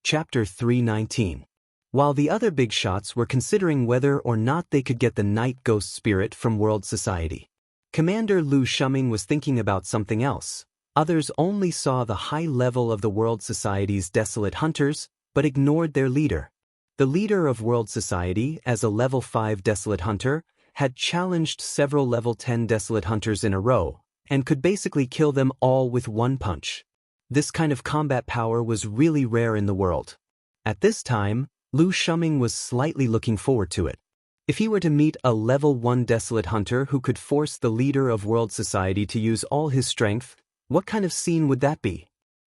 Chapter 319. While the other big shots were considering whether or not they could get the night ghost spirit from World Society, Commander Lu Shuming was thinking about something else. Others only saw the high level of the World Society's desolate hunters, but ignored their leader. The leader of World Society, as a level 5 desolate hunter, had challenged several level 10 desolate hunters in a row, and could basically kill them all with one punch. This kind of combat power was really rare in the world. At this time, Lu Shuming was slightly looking forward to it. If he were to meet a level 1 desolate hunter who could force the leader of World Society to use all his strength, what kind of scene would that be?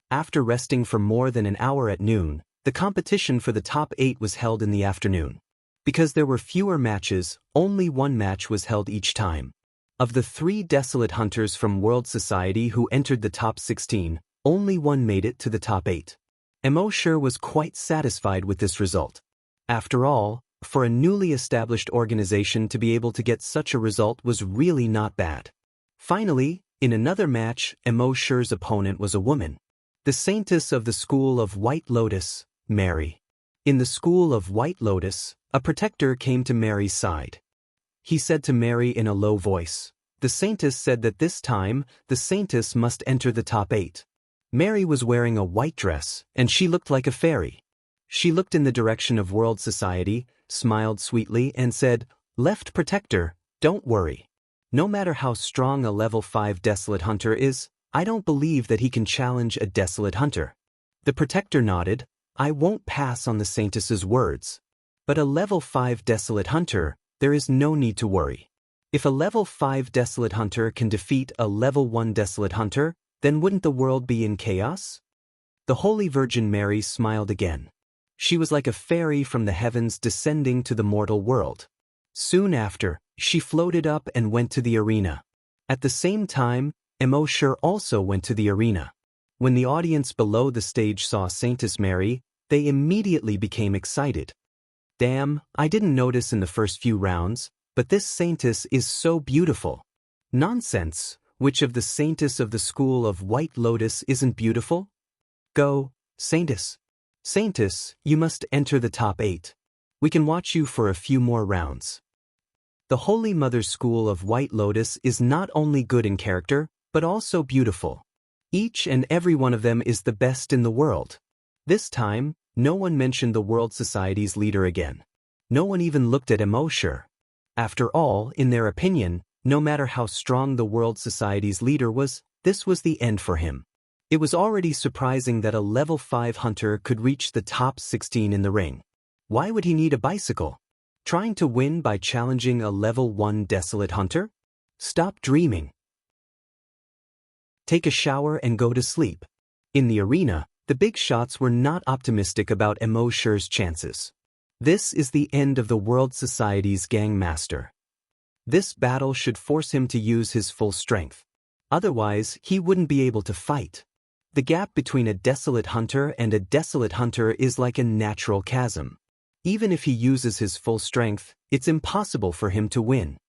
After resting for more than an hour at noon, the competition for the top 8 was held in the afternoon. Because there were fewer matches, only one match was held each time. Of the 3 desolate hunters from World Society who entered the top 16, only one made it to the top 8. Immortal was quite satisfied with this result. After all, for a newly established organization to be able to get such a result was really not bad. Finally, in another match, Immortal's opponent was a woman. The saintess of the School of White Lotus, Mary. In the School of White Lotus, a protector came to Mary's side. He said to Mary in a low voice. The saintess said that this time, the saintess must enter the top 8. Mary was wearing a white dress, and she looked like a fairy. She looked in the direction of World Society, smiled sweetly, and said, "Left Protector, don't worry. No matter how strong a level 5 desolate hunter is, I don't believe that he can challenge a desolate hunter." The Protector nodded. "I won't pass on the saintess's words. But a level 5 desolate hunter, there is no need to worry. If a level 5 desolate hunter can defeat a level 1 desolate hunter, then wouldn't the world be in chaos?" The Holy Virgin Mary smiled again. She was like a fairy from the heavens descending to the mortal world. Soon after, she floated up and went to the arena. At the same time, Immortal also went to the arena. When the audience below the stage saw Saintess Mary, they immediately became excited. "Damn, I didn't notice in the first few rounds, but this saintess is so beautiful." "Nonsense. Which of the saintess of the School of White Lotus isn't beautiful? Go, saintess. Saintess, you must enter the top 8. We can watch you for a few more rounds." The Holy Mother's School of White Lotus is not only good in character, but also beautiful. Each and every one of them is the best in the world. This time, no one mentioned the World Society's leader again. No one even looked at Immortal. After all, in their opinion, no matter how strong the World Society's leader was, this was the end for him. It was already surprising that a level 5 hunter could reach the top 16 in the ring. Why would he need a bicycle? Trying to win by challenging a level 1 desolate hunter? Stop dreaming. Take a shower and go to sleep. In the arena, the big shots were not optimistic about Immortal's chances. This is the end of the World Society's Gang Master. This battle should force him to use his full strength. Otherwise, he wouldn't be able to fight. The gap between a desolate hunter and a desolate hunter is like a natural chasm. Even if he uses his full strength, it's impossible for him to win.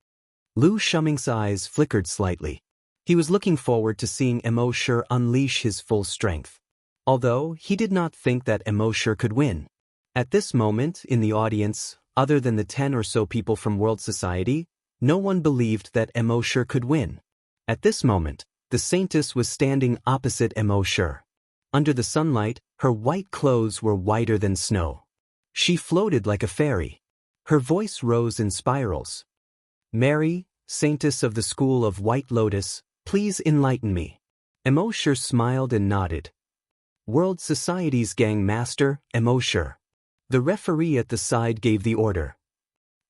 Lu Shuming's eyes flickered slightly. He was looking forward to seeing Immortal unleash his full strength. Although, he did not think that Immortal could win. At this moment, in the audience, other than the 10 or so people from World Society, no one believed that Immortal could win. At this moment, the saintess was standing opposite Immortal. Under the sunlight, her white clothes were whiter than snow. She floated like a fairy. Her voice rose in spirals. "Mary, saintess of the School of White Lotus, please enlighten me." Immortal smiled and nodded. "World Society's Gang Master, Immortal." The referee at the side gave the order.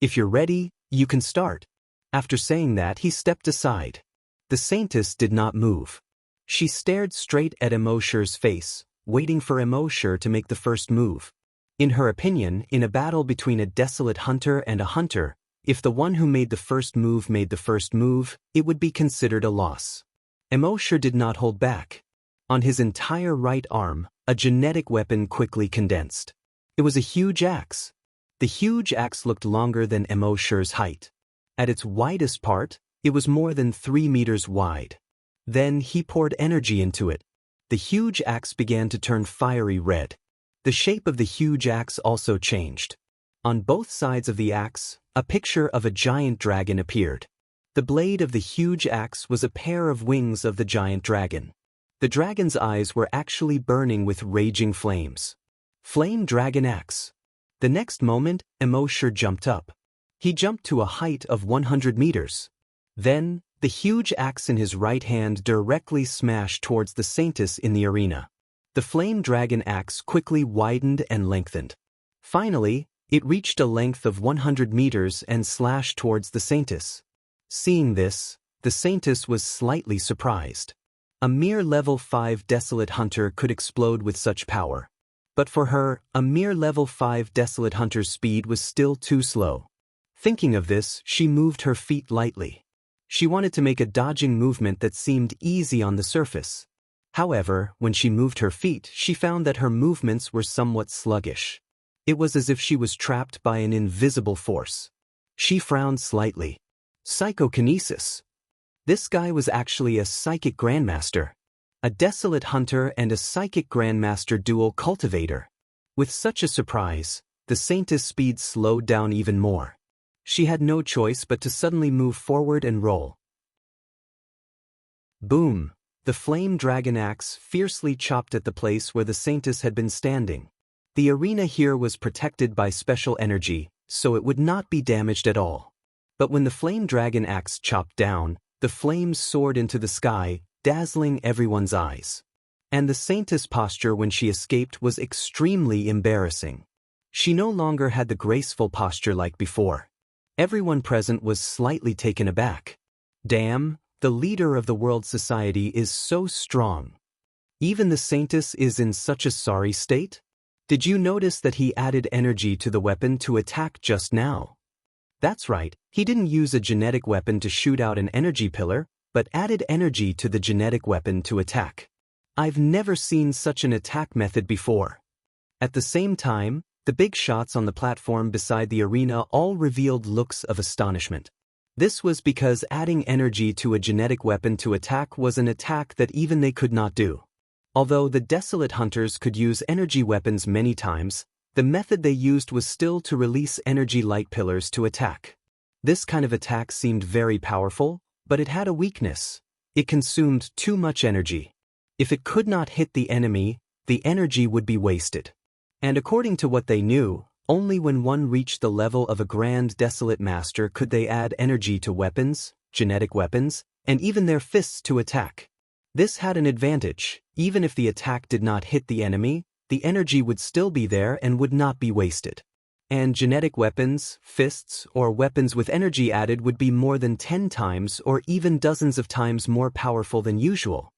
"If you're ready, you can start." After saying that, he stepped aside. The saintess did not move. She stared straight at Immortal's face, waiting for Immortal to make the first move. In her opinion, in a battle between a desolate hunter and a hunter, if the one who made the first move, it would be considered a loss. Immortal did not hold back. On his entire right arm, a genetic weapon quickly condensed. It was a huge axe. The huge axe looked longer than Immortal's height. At its widest part, it was more than 3 meters wide. Then he poured energy into it. The huge axe began to turn fiery red. The shape of the huge axe also changed. On both sides of the axe, a picture of a giant dragon appeared. The blade of the huge axe was a pair of wings of the giant dragon. The dragon's eyes were actually burning with raging flames. Flame Dragon Axe. The next moment, Immortal jumped up. He jumped to a height of 100 meters. Then, the huge axe in his right hand directly smashed towards the saintess in the arena. The Flame Dragon Axe quickly widened and lengthened. Finally, it reached a length of 100 meters and slashed towards the saintess. Seeing this, the saintess was slightly surprised. A mere level 5 Desolate Hunter could explode with such power. But for her, a mere level 5 Desolate Hunter's speed was still too slow. Thinking of this, she moved her feet lightly. She wanted to make a dodging movement that seemed easy on the surface. However, when she moved her feet, she found that her movements were somewhat sluggish. It was as if she was trapped by an invisible force. She frowned slightly. Psychokinesis. This guy was actually a psychic grandmaster. A Desolate Hunter and a psychic grandmaster dual cultivator. With such a surprise, the saintess' speed slowed down even more. She had no choice but to suddenly move forward and roll. Boom! The Flame Dragon Axe fiercely chopped at the place where the saintess had been standing. The arena here was protected by special energy, so it would not be damaged at all. But when the Flame Dragon Axe chopped down, the flames soared into the sky, dazzling everyone's eyes. And the saintess' posture when she escaped was extremely embarrassing. She no longer had the graceful posture like before. Everyone present was slightly taken aback. Damn, the leader of the world society is so strong. Even the saintess is in such a sorry state? Did you notice that he added energy to the weapon to attack just now? That's right, he didn't use a genetic weapon to shoot out an energy pillar, but added energy to the genetic weapon to attack. I've never seen such an attack method before. At the same time, the big shots on the platform beside the arena all revealed looks of astonishment. This was because adding energy to a genetic weapon to attack was an attack that even they could not do. Although the Desolate Hunters could use energy weapons many times, the method they used was still to release energy light pillars to attack. This kind of attack seemed very powerful, but it had a weakness. It consumed too much energy. If it could not hit the enemy, the energy would be wasted. And according to what they knew, only when one reached the level of a Grand Desolate Master could they add energy to weapons, genetic weapons, and even their fists to attack. This had an advantage. Even if the attack did not hit the enemy, the energy would still be there and would not be wasted. And genetic weapons, fists, or weapons with energy added would be more than 10 times or even dozens of times more powerful than usual.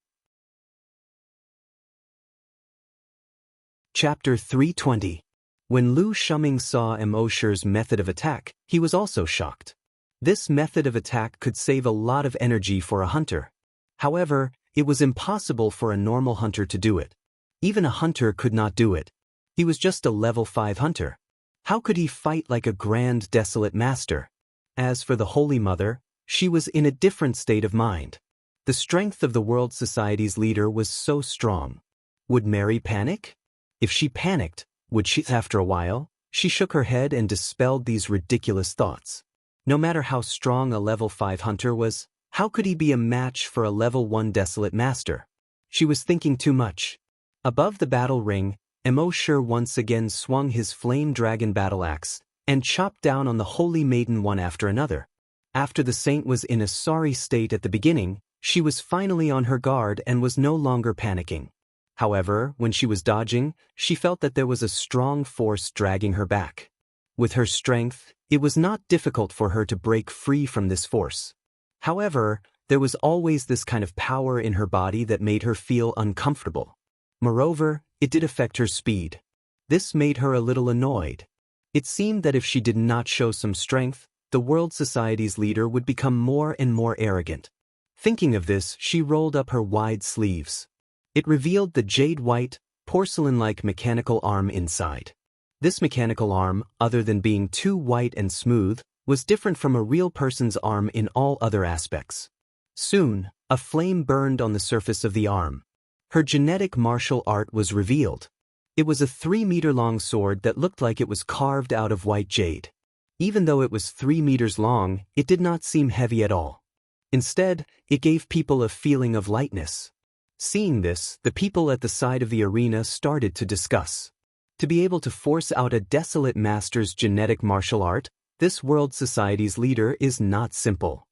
Chapter 320. When Lu Shuming saw Immortal's method of attack, he was also shocked. This method of attack could save a lot of energy for a hunter. However, it was impossible for a normal hunter to do it. Even a hunter could not do it. He was just a level 5 hunter. How could he fight like a Grand Desolate Master? As for the Holy Mother, she was in a different state of mind. The strength of the World Society's leader was so strong. Would Mary panic? If she panicked, would she? After a while, she shook her head and dispelled these ridiculous thoughts. No matter how strong a level 5 hunter was, how could he be a match for a level 1 Desolate Master? She was thinking too much. Above the battle ring, Immortal once again swung his Flame Dragon battle axe and chopped down on the Holy Maiden one after another. After the saint was in a sorry state at the beginning, she was finally on her guard and was no longer panicking. However, when she was dodging, she felt that there was a strong force dragging her back. With her strength, it was not difficult for her to break free from this force. However, there was always this kind of power in her body that made her feel uncomfortable. Moreover, it did affect her speed. This made her a little annoyed. It seemed that if she did not show some strength, the World Society's leader would become more and more arrogant. Thinking of this, she rolled up her wide sleeves. It revealed the jade-white, porcelain-like mechanical arm inside. This mechanical arm, other than being too white and smooth, was different from a real person's arm in all other aspects. Soon, a flame burned on the surface of the arm. Her genetic martial art was revealed. It was a 3-meter-long sword that looked like it was carved out of white jade. Even though it was 3 meters long, it did not seem heavy at all. Instead, it gave people a feeling of lightness. Seeing this, the people at the side of the arena started to discuss. To be able to force out a desolate master's genetic martial art, this world society's leader is not simple.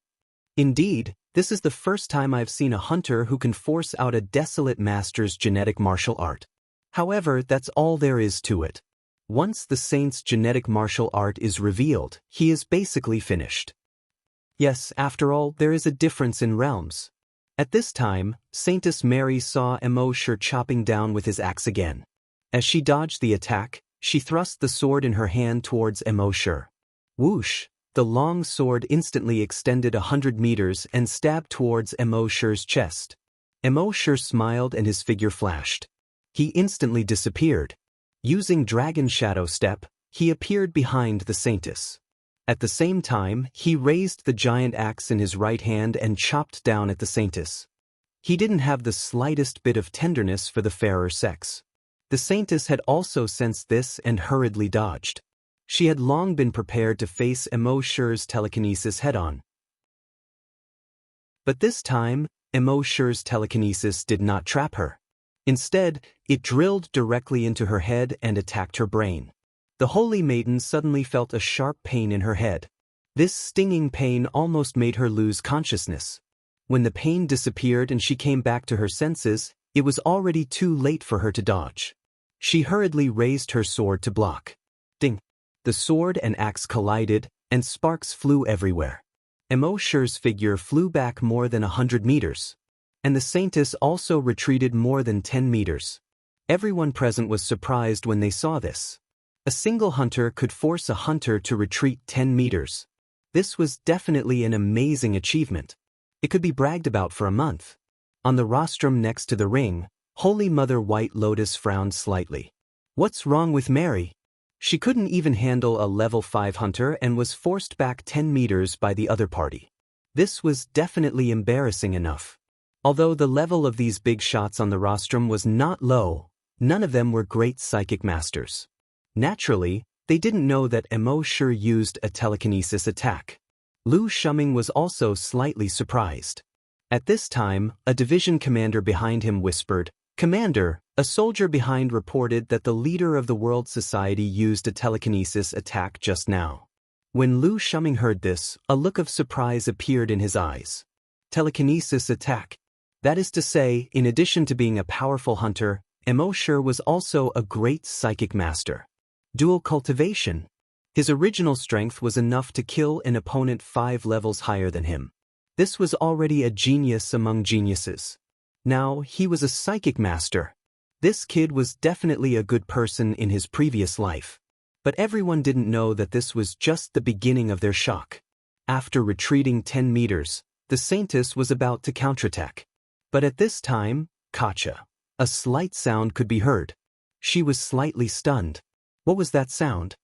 Indeed, this is the first time I've seen a hunter who can force out a desolate master's genetic martial art. However, that's all there is to it. Once the saint's genetic martial art is revealed, he is basically finished. Yes, after all, there is a difference in realms. At this time, Saintess Mary saw Immortal chopping down with his axe again. As she dodged the attack, she thrust the sword in her hand towards Immortal. Whoosh! The long sword instantly extended 100 meters and stabbed towards Immortal's chest. Immortal smiled and his figure flashed. He instantly disappeared. Using Dragon Shadow Step, he appeared behind the Saintess. At the same time, he raised the giant axe in his right hand and chopped down at the Saintess. He didn't have the slightest bit of tenderness for the fairer sex. The Saintess had also sensed this and hurriedly dodged. She had long been prepared to face Immortal's telekinesis head-on. But this time, Immortal's telekinesis did not trap her. Instead, it drilled directly into her head and attacked her brain. The holy maiden suddenly felt a sharp pain in her head. This stinging pain almost made her lose consciousness. When the pain disappeared and she came back to her senses, it was already too late for her to dodge. She hurriedly raised her sword to block. Ding! The sword and axe collided, and sparks flew everywhere. Immortal's figure flew back more than 100 meters. And the Saintess also retreated more than 10 meters. Everyone present was surprised when they saw this. A single hunter could force a hunter to retreat 10 meters. This was definitely an amazing achievement. It could be bragged about for a month. On the rostrum next to the ring, Holy Mother White Lotus frowned slightly. What's wrong with Mary? She couldn't even handle a level 5 hunter and was forced back 10 meters by the other party. This was definitely embarrassing enough. Although the level of these big shots on the rostrum was not low, none of them were great psychic masters. Naturally, they didn't know that Immortal used a telekinesis attack. Lu Shuming was also slightly surprised. At this time, a division commander behind him whispered, "Commander," a soldier behind reported that the leader of the World Society used a telekinesis attack just now. When Lu Shuming heard this, a look of surprise appeared in his eyes. Telekinesis attack. That is to say, in addition to being a powerful hunter, Immortal was also a great psychic master. Dual cultivation. His original strength was enough to kill an opponent 5 levels higher than him. This was already a genius among geniuses. Now, he was a psychic master. This kid was definitely a good person in his previous life. But everyone didn't know that this was just the beginning of their shock. After retreating 10 meters, the Saintess was about to counterattack. But at this time, Kacha. A slight sound could be heard. She was slightly stunned. What was that sound?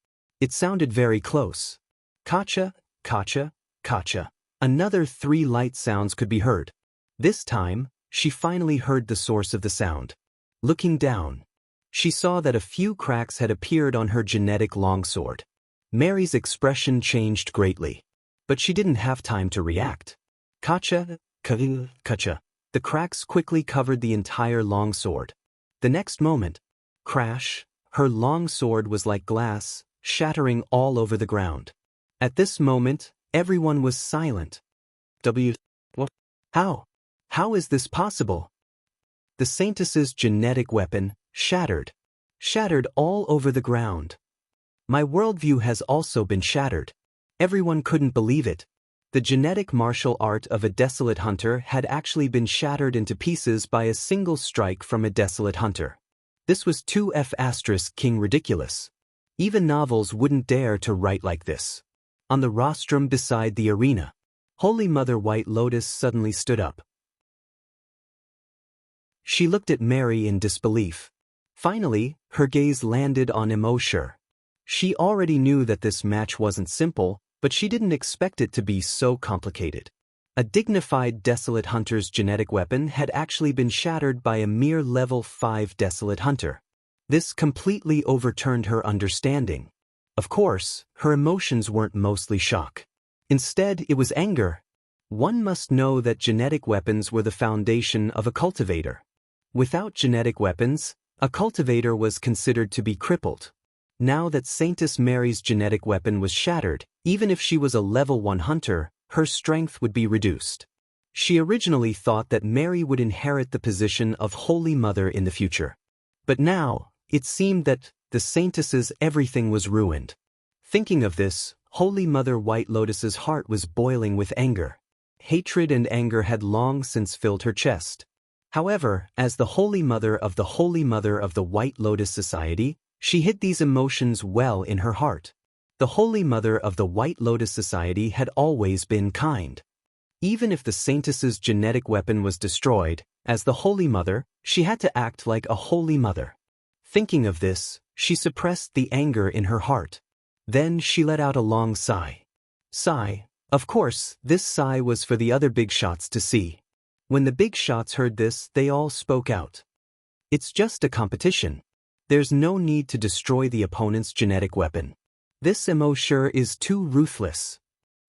It sounded very close. Kacha, Kacha, Kacha. Another 3 light sounds could be heard. This time, she finally heard the source of the sound. Looking down, she saw that a few cracks had appeared on her genetic longsword. Mary's expression changed greatly. But she didn't have time to react. Kacha, Kacha. The cracks quickly covered the entire longsword. The next moment, crash, her longsword was like glass, shattering all over the ground. At this moment, everyone was silent. What? How? How is this possible? The Saintess's genetic weapon, shattered all over the ground. My worldview has also been shattered. Everyone couldn't believe it. The genetic martial art of a desolate hunter had actually been shattered into pieces by a single strike from a desolate hunter. This was 2F** King ridiculous. Even novels wouldn't dare to write like this. On the rostrum beside the arena, Holy Mother White Lotus suddenly stood up. She looked at Mary in disbelief. Finally, her gaze landed on Immortal. She already knew that this match wasn't simple, but she didn't expect it to be so complicated. A dignified desolate hunter's genetic weapon had actually been shattered by a mere level 5 desolate hunter. This completely overturned her understanding. Of course, her emotions weren't mostly shock. Instead, it was anger. One must know that genetic weapons were the foundation of a cultivator. Without genetic weapons, a cultivator was considered to be crippled. Now that Saintess Mary's genetic weapon was shattered, even if she was a level 1 hunter, her strength would be reduced. She originally thought that Mary would inherit the position of Holy Mother in the future. But now, it seemed that the Saintess's everything was ruined. Thinking of this, Holy Mother White Lotus's heart was boiling with anger. Hatred and anger had long since filled her chest. However, as the Holy Mother of the White Lotus Society, she hid these emotions well in her heart. The Holy Mother of the White Lotus Society had always been kind. Even if the Saintess's genetic weapon was destroyed, as the Holy Mother, she had to act like a Holy Mother. Thinking of this, she suppressed the anger in her heart. Then she let out a long sigh. Of course, this sigh was for the other big shots to see. When the big shots heard this, they all spoke out. It's just a competition. There's no need to destroy the opponent's genetic weapon. This Immortal is too ruthless.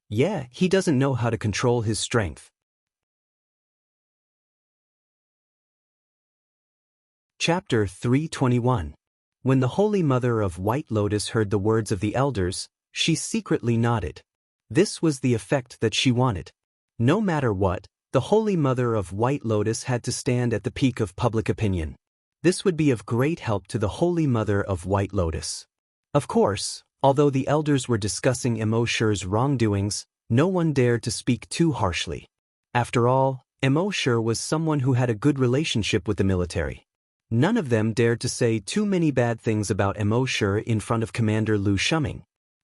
Yeah, he doesn't know how to control his strength. Chapter 321. When the Holy Mother of White Lotus heard the words of the elders, she secretly nodded. This was the effect that she wanted. No matter what, the Holy Mother of White Lotus had to stand at the peak of public opinion. This would be of great help to the Holy Mother of White Lotus. Of course, although the elders were discussing Immortal's wrongdoings, no one dared to speak too harshly. After all, Immortal was someone who had a good relationship with the military. None of them dared to say too many bad things about Immortal in front of Commander Lu Shuming.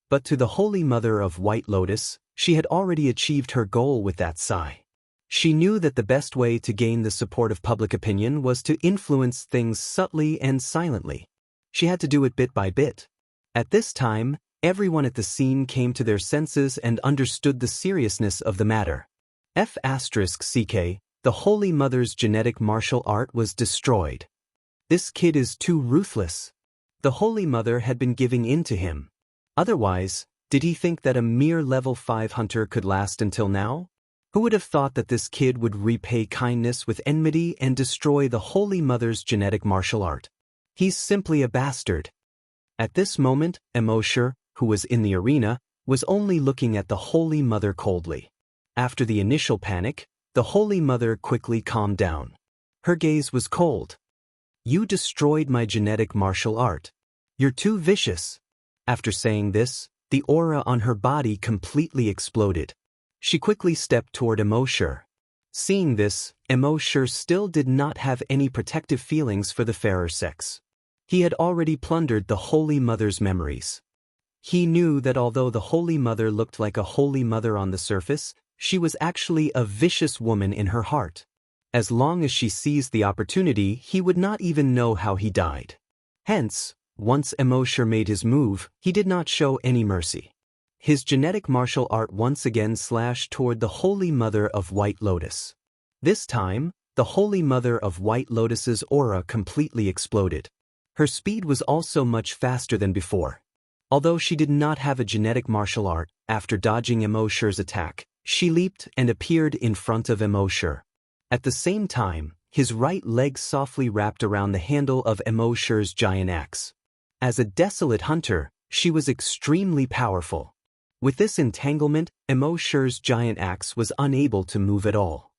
But to the Holy Mother of White Lotus, she had already achieved her goal with that sigh. She knew that the best way to gain the support of public opinion was to influence things subtly and silently. She had to do it bit by bit. At this time, everyone at the scene came to their senses and understood the seriousness of the matter. *CK, the Holy Mother's genetic martial art was destroyed. This kid is too ruthless. The Holy Mother had been giving in to him. Otherwise, did he think that a mere level 5 hunter could last until now? Who would have thought that this kid would repay kindness with enmity and destroy the Holy Mother's genetic martial art? He's simply a bastard. At this moment, Immortal, who was in the arena, was only looking at the Holy Mother coldly. After the initial panic, the Holy Mother quickly calmed down. Her gaze was cold. You destroyed my genetic martial art. You're too vicious. After saying this, the aura on her body completely exploded. She quickly stepped toward Immortal. Seeing this, Immortal still did not have any protective feelings for the fairer sex. He had already plundered the Holy Mother's memories. He knew that although the Holy Mother looked like a Holy Mother on the surface, she was actually a vicious woman in her heart. As long as she seized the opportunity, he would not even know how he died. Hence, once Immortal made his move, he did not show any mercy. His genetic martial art once again slashed toward the Holy Mother of White Lotus. This time, the Holy Mother of White Lotus's aura completely exploded. Her speed was also much faster than before. Although she did not have a genetic martial art, after dodging Immortal's attack, she leaped and appeared in front of Immortal. At the same time, his right leg softly wrapped around the handle of Immortal's giant axe. As a desolate hunter, she was extremely powerful. With this entanglement, Immortal's giant axe was unable to move at all.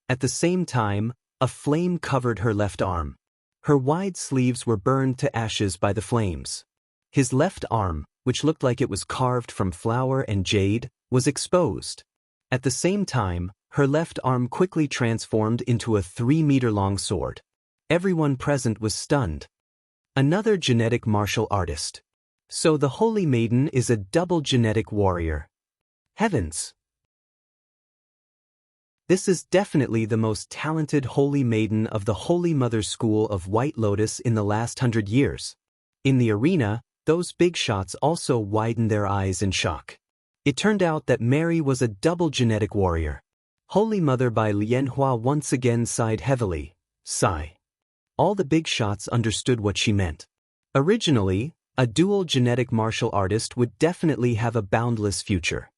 At the same time, a flame covered her left arm. Her wide sleeves were burned to ashes by the flames. His left arm, which looked like it was carved from flower and jade, was exposed. At the same time, her left arm quickly transformed into a 3-meter-long sword. Everyone present was stunned. Another genetic martial artist. So the Holy Maiden is a double genetic warrior. Heavens! This is definitely the most talented Holy Maiden of the Holy Mother School of White Lotus in the last 100 years. In the arena, those big shots also widened their eyes in shock. It turned out that Mary was a double genetic warrior. Holy Mother by Lianhua once again sighed heavily. Sigh. All the big shots understood what she meant. Originally, a dual genetic martial artist would definitely have a boundless future.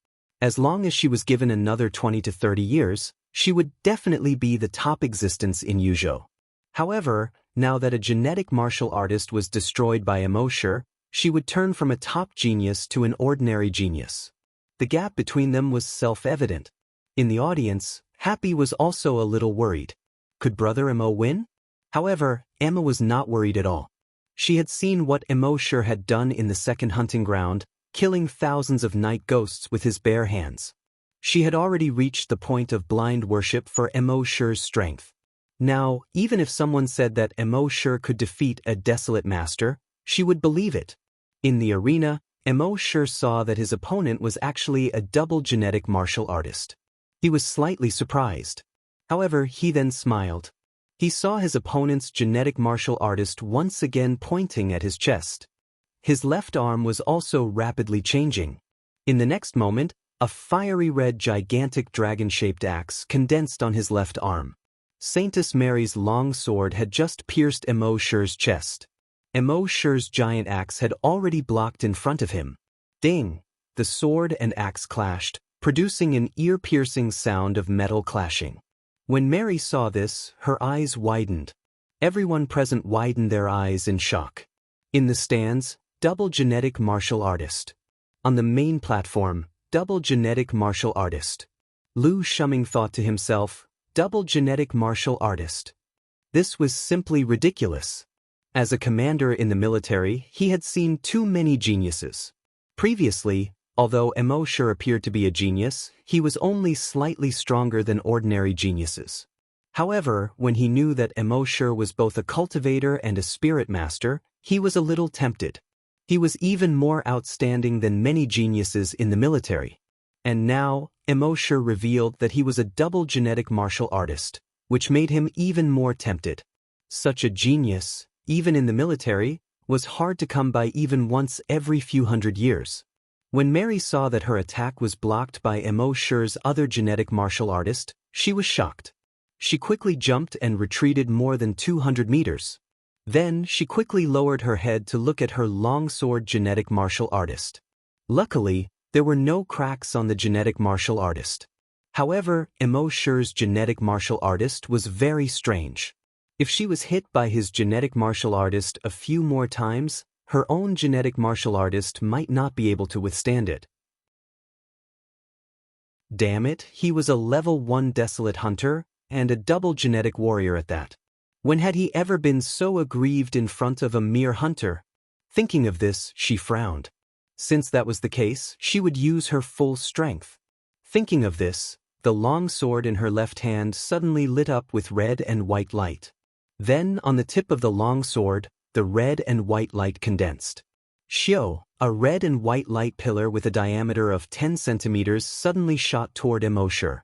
As long as she was given another 20 to 30 years, she would definitely be the top existence in Yuzhou. However, now that a genetic martial artist was destroyed by Immortal, she would turn from a top genius to an ordinary genius. The gap between them was self-evident. In the audience, Happy was also a little worried. Could Brother Emo win? However, Emma was not worried at all. She had seen what Immortal had done in the second hunting ground, killing thousands of night ghosts with his bare hands. She had already reached the point of blind worship for Immortal's strength. Now, even if someone said that Immortal could defeat a desolate master, she would believe it. In the arena, Immortal saw that his opponent was actually a double genetic martial artist. He was slightly surprised. However, he then smiled. He saw his opponent's genetic martial artist once again pointing at his chest. His left arm was also rapidly changing. In the next moment, a fiery red gigantic dragon-shaped axe condensed on his left arm. Saintess Mary's long sword had just pierced Immortal's chest. Immortal's giant axe had already blocked in front of him. Ding! The sword and axe clashed, producing an ear-piercing sound of metal clashing. When Mary saw this, her eyes widened. Everyone present widened their eyes in shock. In the stands, double genetic martial artist. On the main platform, double genetic martial artist. Lu Shuming thought to himself, double genetic martial artist. This was simply ridiculous. As a commander in the military, he had seen too many geniuses. Previously, although Immortal appeared to be a genius, he was only slightly stronger than ordinary geniuses. However, when he knew that Immortal was both a cultivator and a spirit master, he was a little tempted. He was even more outstanding than many geniuses in the military. And now, Immortal revealed that he was a double genetic martial artist, which made him even more tempted. Such a genius, even in the military, was hard to come by even once every few hundred years. When Mary saw that her attack was blocked by Immortal's other genetic martial artist, she was shocked. She quickly jumped and retreated more than 200 meters. Then she quickly lowered her head to look at her longsword genetic martial artist. Luckily, there were no cracks on the genetic martial artist. However, Immortal's genetic martial artist was very strange. If she was hit by his genetic martial artist a few more times, her own genetic martial artist might not be able to withstand it. Damn it, he was a level 1 desolate hunter, and a double genetic warrior at that. When had he ever been so aggrieved in front of a mere hunter? Thinking of this, she frowned. Since that was the case, she would use her full strength. Thinking of this, the long sword in her left hand suddenly lit up with red and white light. Then, on the tip of the long sword, the red and white light condensed. Xiao, a red and white light pillar with a diameter of 10 centimeters suddenly shot toward Immortal.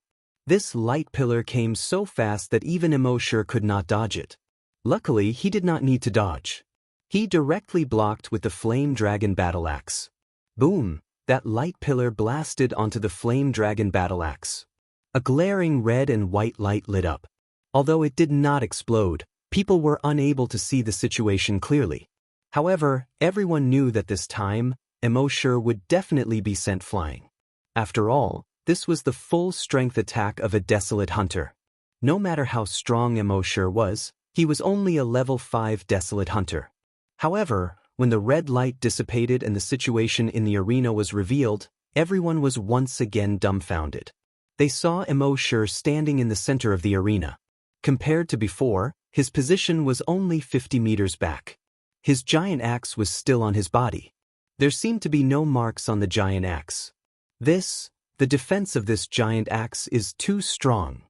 This light pillar came so fast that even Immortal could not dodge it. Luckily, he did not need to dodge. He directly blocked with the flame dragon battle axe. Boom! That light pillar blasted onto the flame dragon battle axe. A glaring red and white light lit up. Although it did not explode, people were unable to see the situation clearly. However, everyone knew that this time, Immortal would definitely be sent flying. After all, this was the full-strength attack of a desolate hunter. No matter how strong Immortal was, he was only a level 5 desolate hunter. However, when the red light dissipated and the situation in the arena was revealed, everyone was once again dumbfounded. They saw Immortal standing in the center of the arena. Compared to before, his position was only 50 meters back. His giant axe was still on his body. There seemed to be no marks on the giant axe. The defense of this giant axe is too strong.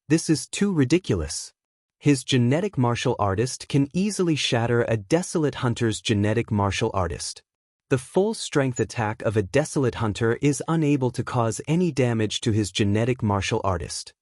This is too ridiculous. His genetic martial artist can easily shatter a desolate hunter's genetic martial artist. The full-strength attack of a desolate hunter is unable to cause any damage to his genetic martial artist.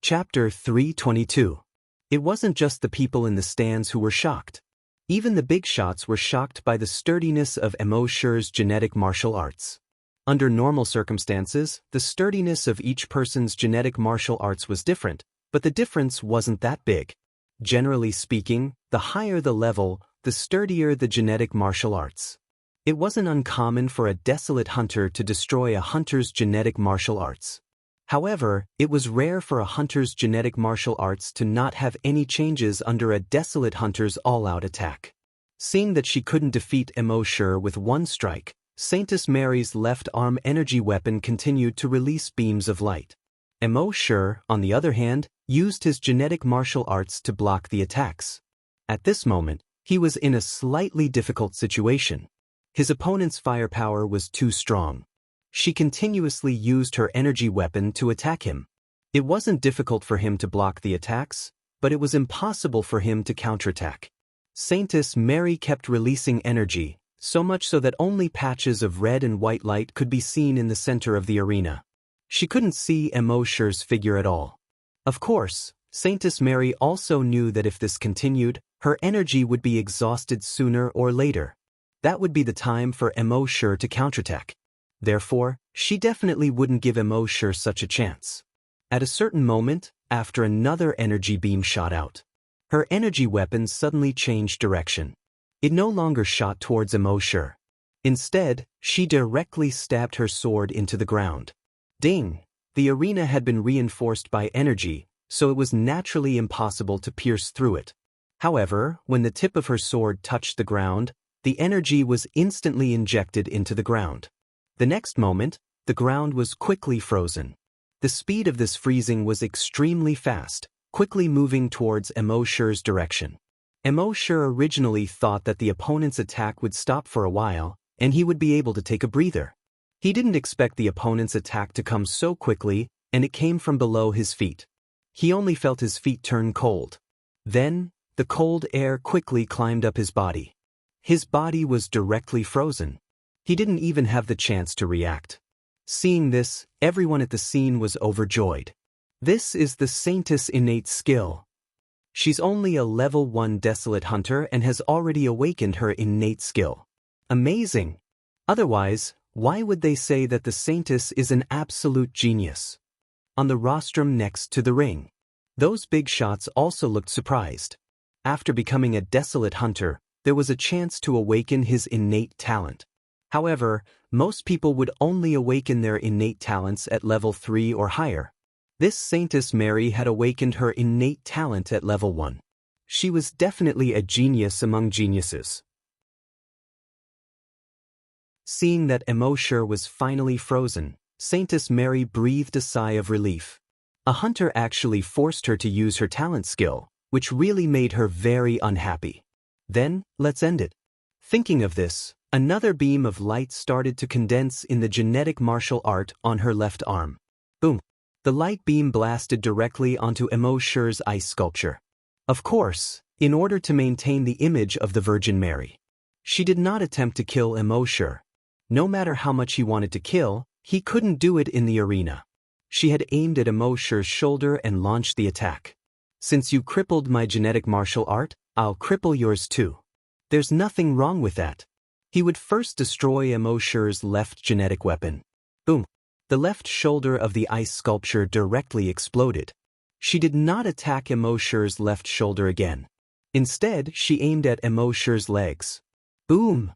Chapter 322. It wasn't just the people in the stands who were shocked. Even the big shots were shocked by the sturdiness of Immortal's genetic martial arts. Under normal circumstances, the sturdiness of each person's genetic martial arts was different, But the difference wasn't that big. Generally speaking, the higher the level, the sturdier the genetic martial arts. It wasn't uncommon for a desolate hunter to destroy a hunter's genetic martial arts. However, it was rare for a hunter's genetic martial arts to not have any changes under a desolate hunter's all-out attack. Seeing that she couldn't defeat Immortal with one strike, Saintess Mary's left arm energy weapon continued to release beams of light. Immortal, on the other hand, used his genetic martial arts to block the attacks. At this moment, he was in a slightly difficult situation. His opponent's firepower was too strong. She continuously used her energy weapon to attack him. It wasn't difficult for him to block the attacks, but it was impossible for him to counterattack. Saintess Mary kept releasing energy, so much so that only patches of red and white light could be seen in the center of the arena. She couldn't see Immortal's figure at all. Of course, Saintess Mary also knew that if this continued, her energy would be exhausted sooner or later. That would be the time for Immortal to counterattack. Therefore, she definitely wouldn't give Immortal such a chance. At a certain moment, after another energy beam shot out, her energy weapon suddenly changed direction. It no longer shot towards Immortal. Instead, she directly stabbed her sword into the ground. Ding! The arena had been reinforced by energy, so it was naturally impossible to pierce through it. However, when the tip of her sword touched the ground, the energy was instantly injected into the ground. The next moment, the ground was quickly frozen. The speed of this freezing was extremely fast, quickly moving towards Immortal's direction. Immortal originally thought that the opponent's attack would stop for a while, and he would be able to take a breather. He didn't expect the opponent's attack to come so quickly, and it came from below his feet. He only felt his feet turn cold. Then, the cold air quickly climbed up his body. His body was directly frozen. He didn't even have the chance to react. Seeing this, everyone at the scene was overjoyed. This is the Saintess' innate skill. She's only a level 1 desolate hunter and has already awakened her innate skill. Amazing! Otherwise, why would they say that the Saintess is an absolute genius? On the rostrum next to the ring, those big shots also looked surprised. After becoming a desolate hunter, there was a chance to awaken his innate talent. However, most people would only awaken their innate talents at level 3 or higher. This Saintess Mary had awakened her innate talent at level 1. She was definitely a genius among geniuses. Seeing that Immortal was finally frozen, Saintess Mary breathed a sigh of relief. A hunter actually forced her to use her talent skill, which really made her very unhappy. Then, let's end it. Thinking of this, another beam of light started to condense in the genetic martial art on her left arm. Boom! The light beam blasted directly onto Immortal's ice sculpture. Of course, in order to maintain the image of the Virgin Mary, she did not attempt to kill Immortal. No matter how much he wanted to kill, he couldn't do it in the arena. She had aimed at Immortal's shoulder and launched the attack. Since you crippled my genetic martial art, I'll cripple yours too. There's nothing wrong with that. He would first destroy Immortal's left genetic weapon. Boom! The left shoulder of the ice sculpture directly exploded. She did not attack Immortal's left shoulder again. Instead, she aimed at Immortal's legs. Boom!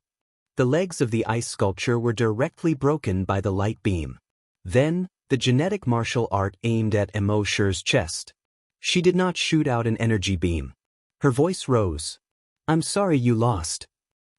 The legs of the ice sculpture were directly broken by the light beam. Then, the genetic martial art aimed at Immortal's chest. She did not shoot out an energy beam. Her voice rose. I'm sorry you lost.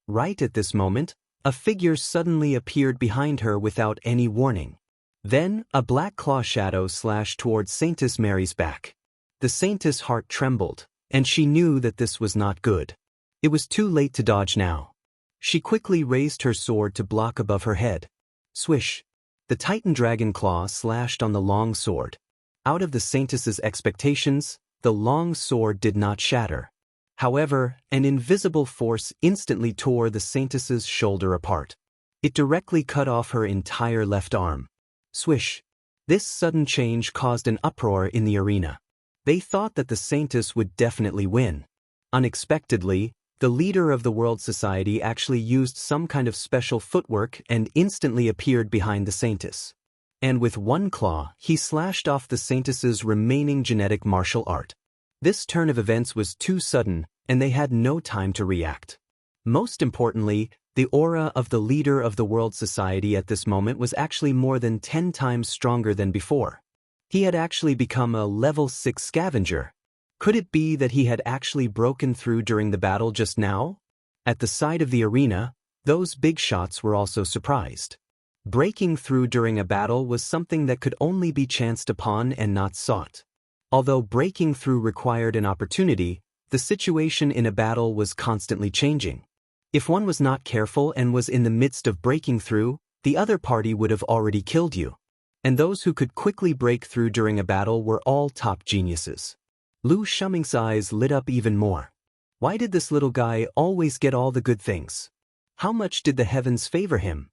Right at this moment, a figure suddenly appeared behind her without any warning. Then, a black claw shadow slashed towards Saintess Mary's back. The Saintess' heart trembled, and she knew that this was not good. It was too late to dodge now. She quickly raised her sword to block above her head. Swish! The Titan Dragon Claw slashed on the long sword. Out of the Saintess's expectations, the long sword did not shatter. However, an invisible force instantly tore the Saintess's shoulder apart. It directly cut off her entire left arm. Swish! This sudden change caused an uproar in the arena. They thought that the Saintess would definitely win. Unexpectedly, the leader of the World Society actually used some kind of special footwork and instantly appeared behind the Saintess. and with one claw, he slashed off the Saintess's remaining genetic martial art. This turn of events was too sudden, and they had no time to react. Most importantly, the aura of the leader of the world society at this moment was actually more than 10 times stronger than before. He had actually become a level 6 scavenger. Could it be that he had actually broken through during the battle just now? At the side of the arena, those big shots were also surprised. Breaking through during a battle was something that could only be chanced upon and not sought. Although breaking through required an opportunity, the situation in a battle was constantly changing. If one was not careful and was in the midst of breaking through, the other party would have already killed you. And those who could quickly break through during a battle were all top geniuses. Lu Shuming's eyes lit up even more. Why did this little guy always get all the good things? How much did the heavens favor him?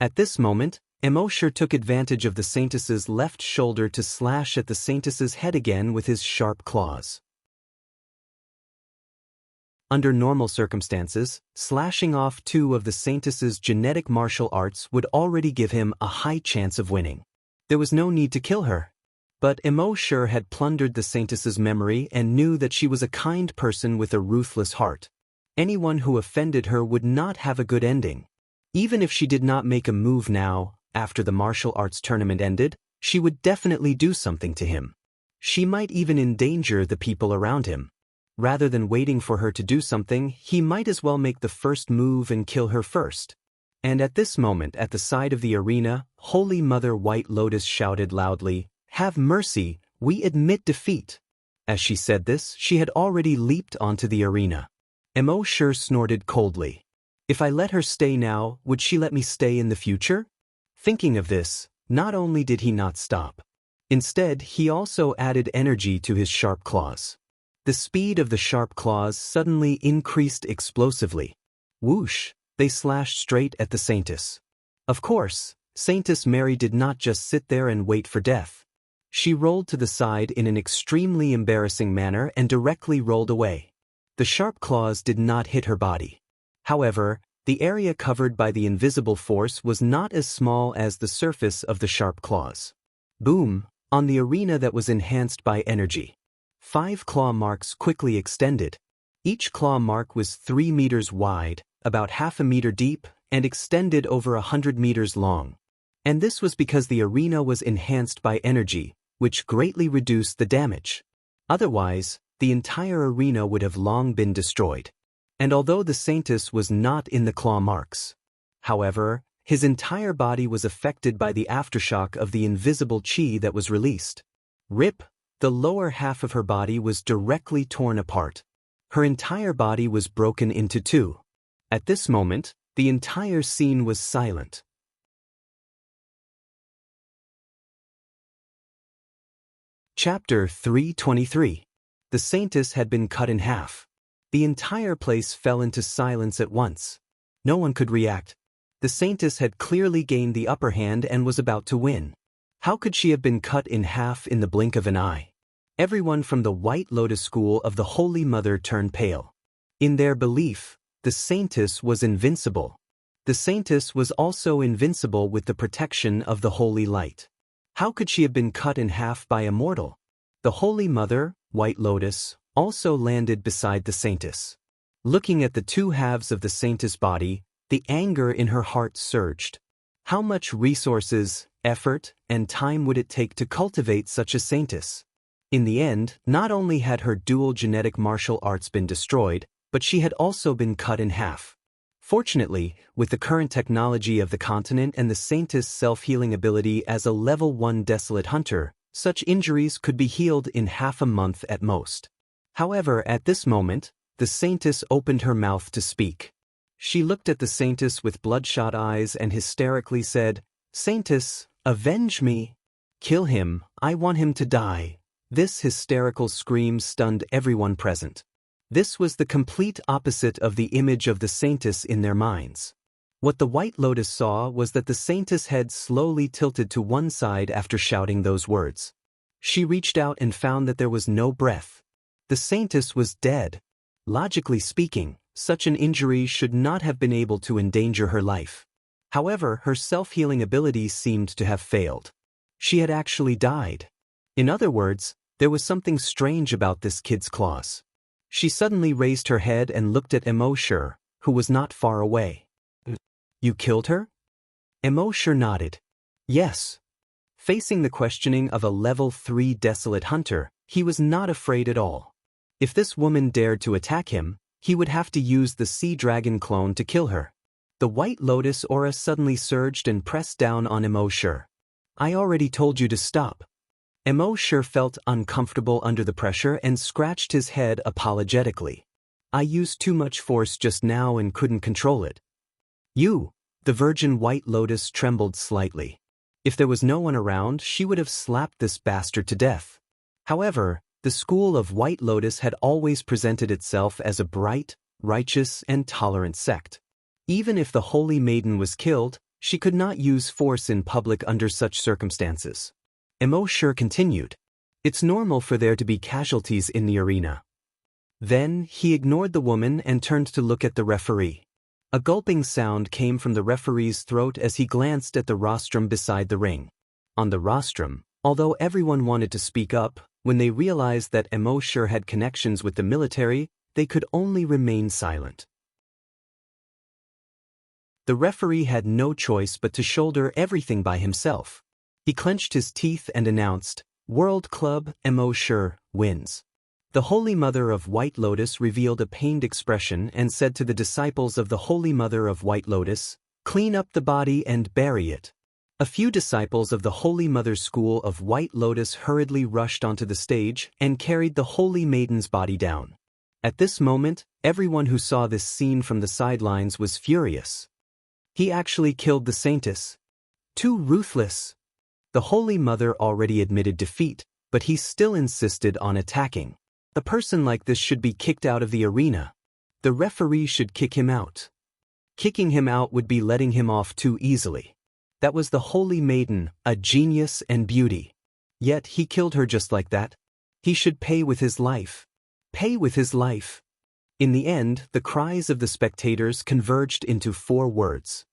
At this moment, Immortal took advantage of the Saintess's left shoulder to slash at the Saintess's head again with his sharp claws. Under normal circumstances, slashing off 2 of the Saintess's genetic martial arts would already give him a high chance of winning. There was no need to kill her. But Immortal had plundered the Saintess's memory and knew that she was a kind person with a ruthless heart. Anyone who offended her would not have a good ending. Even if she did not make a move now, after the martial arts tournament ended, she would definitely do something to him. She might even endanger the people around him. Rather than waiting for her to do something, he might as well make the first move and kill her first. And at this moment, at the side of the arena, Holy Mother White Lotus shouted loudly, "Have mercy, we admit defeat." As she said this, she had already leaped onto the arena. Immortal snorted coldly. If I let her stay now, would she let me stay in the future? Thinking of this, not only did he not stop. Instead, he also added energy to his sharp claws. The speed of the sharp claws suddenly increased explosively. Whoosh, they slashed straight at the Saintess. Of course, Saintess Mary did not just sit there and wait for death. She rolled to the side in an extremely embarrassing manner and directly rolled away. The sharp claws did not hit her body. However, the area covered by the invisible force was not as small as the surface of the sharp claws. Boom, on the arena that was enhanced by energy. 5 claw marks quickly extended. Each claw mark was 3 meters wide, about half a meter deep, and extended over 100 meters long. And this was because the arena was enhanced by energy, which greatly reduced the damage. Otherwise, the entire arena would have long been destroyed. And although the Saintess was not in the claw marks, however, his entire body was affected by the aftershock of the invisible chi that was released. Rip, the lower half of her body was directly torn apart. Her entire body was broken into 2. At this moment, the entire scene was silent. Chapter 323. The Saintess had been cut in half. The entire place fell into silence at once. No one could react. The Saintess had clearly gained the upper hand and was about to win. How could she have been cut in half in the blink of an eye? Everyone from the White Lotus school of the Holy Mother turned pale. In their belief, the Saintess was invincible. The Saintess was also invincible with the protection of the Holy Light. How could she have been cut in half by Immortal? The Holy Mother, White Lotus, also landed beside the Saintess. Looking at the 2 halves of the Saintess' body, the anger in her heart surged. How much resources, effort, and time would it take to cultivate such a Saintess? In the end, not only had her dual genetic martial arts been destroyed, but she had also been cut in half. Fortunately, with the current technology of the continent and the Saintess' self-healing ability as a level 1 desolate hunter, such injuries could be healed in half a month at most. However, at this moment, the Saintess opened her mouth to speak. She looked at the Saintess with bloodshot eyes and hysterically said, "Saintess, avenge me. Kill him, I want him to die." This hysterical scream stunned everyone present. This was the complete opposite of the image of the Saintess in their minds. What the White Lotus saw was that the Saintess' head slowly tilted to one side after shouting those words. She reached out and found that there was no breath. The Saintess was dead. Logically speaking, such an injury should not have been able to endanger her life. However, her self-healing ability seemed to have failed. She had actually died. In other words, there was something strange about this kid's claws. She suddenly raised her head and looked at Immortal, who was not far away. You killed her? Immortal nodded. Yes. Facing the questioning of a level 3 desolate hunter, he was not afraid at all. If this woman dared to attack him, he would have to use the sea dragon clone to kill her. The White Lotus aura suddenly surged and pressed down on Immortal. I already told you to stop. Immortal felt uncomfortable under the pressure and scratched his head apologetically. I used too much force just now and couldn't control it. You, the virgin White Lotus trembled slightly. If there was no one around, she would have slapped this bastard to death. However, the school of White Lotus had always presented itself as a bright, righteous, and tolerant sect. Even if the holy maiden was killed, she could not use force in public under such circumstances. Immortal continued. It's normal for there to be casualties in the arena. Then, he ignored the woman and turned to look at the referee. A gulping sound came from the referee's throat as he glanced at the rostrum beside the ring. On the rostrum, although everyone wanted to speak up, when they realized that Immortal had connections with the military, they could only remain silent. The referee had no choice but to shoulder everything by himself. He clenched his teeth and announced, World Club Immortal wins. The Holy Mother of White Lotus revealed a pained expression and said to the disciples of the Holy Mother of White Lotus, clean up the body and bury it. A few disciples of the Holy Mother's School of White Lotus hurriedly rushed onto the stage and carried the Holy Maiden's body down. At this moment, everyone who saw this scene from the sidelines was furious. He actually killed the saintess. Too ruthless. The Holy Mother already admitted defeat, but he still insisted on attacking. A person like this should be kicked out of the arena. The referee should kick him out. Kicking him out would be letting him off too easily. That was the Holy Maiden, a genius and beauty. Yet he killed her just like that. He should pay with his life. Pay with his life. In the end, the cries of the spectators converged into 4 words.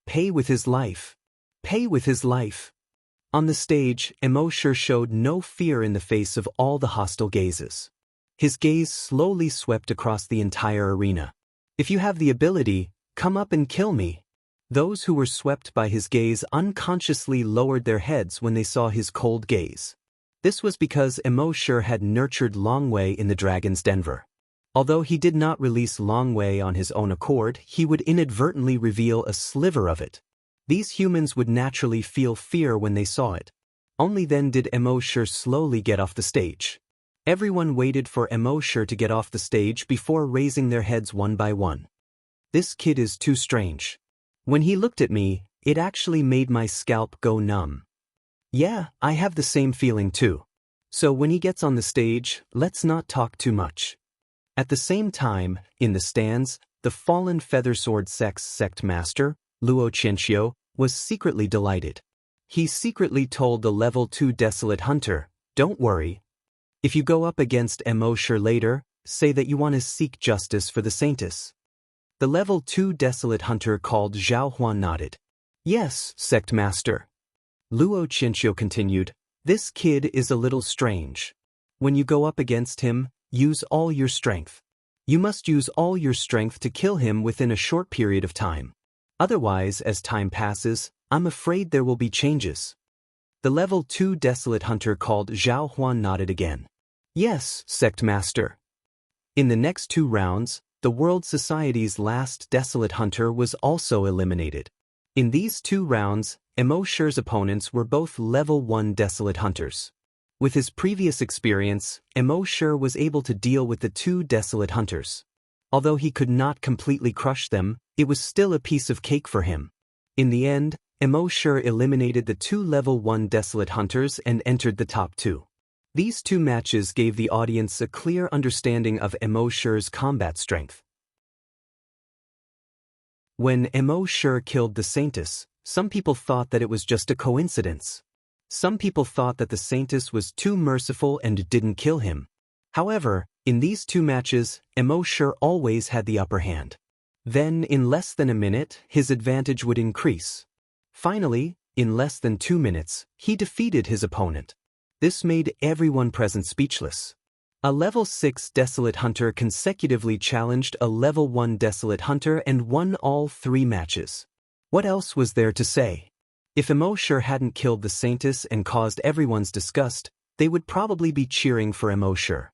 Pay with his life. Pay with his life. On the stage, Immortal showed no fear in the face of all the hostile gazes. His gaze slowly swept across the entire arena. If you have the ability, come up and kill me. Those who were swept by his gaze unconsciously lowered their heads when they saw his cold gaze. This was because Immortal had nurtured Longwei in the Dragon's Denver. Although he did not release Longwei on his own accord, he would inadvertently reveal a sliver of it. These humans would naturally feel fear when they saw it. Only then did Immortal slowly get off the stage. Everyone waited for Immortal to get off the stage before raising their heads one by one. This kid is too strange. When he looked at me, it actually made my scalp go numb. Yeah, I have the same feeling too. So when he gets on the stage, let's not talk too much. At the same time, in the stands, the fallen Feathersword sect master, Wuxia and Xianxia, was secretly delighted. He secretly told the level 2 desolate hunter, don't worry. If you go up against Immortal later, say that you want to seek justice for the saintess. The level 2 desolate hunter called Zhao Huan nodded. Yes, sect master. Wuxia and Xianxia continued, this kid is a little strange. When you go up against him, use all your strength. You must use all your strength to kill him within a short period of time. Otherwise, as time passes, I'm afraid there will be changes. The level 2 desolate hunter called Zhao Huan nodded again. Yes, sect master. In the next 2 rounds, the World Society's last desolate hunter was also eliminated. In these 2 rounds, Immortal's opponents were both level 1 desolate hunters. With his previous experience, Immortal was able to deal with the 2 desolate hunters. Although he could not completely crush them, it was still a piece of cake for him. In the end, Immortal eliminated the 2 level 1 desolate hunters and entered the top 2. These 2 matches gave the audience a clear understanding of Immortal's combat strength. When Immortal killed the saintess, some people thought that it was just a coincidence. Some people thought that the saintess was too merciful and didn't kill him. However, in these 2 matches, Immortal always had the upper hand. Then, in less than a minute, his advantage would increase. Finally, In less than 2 minutes, he defeated his opponent. This made everyone present speechless. A level 6 Desolate Hunter consecutively challenged a level 1 Desolate Hunter and won all 3 matches. What else was there to say? If Immortal hadn't killed the Saintess and caused everyone's disgust, they would probably be cheering for Immortal.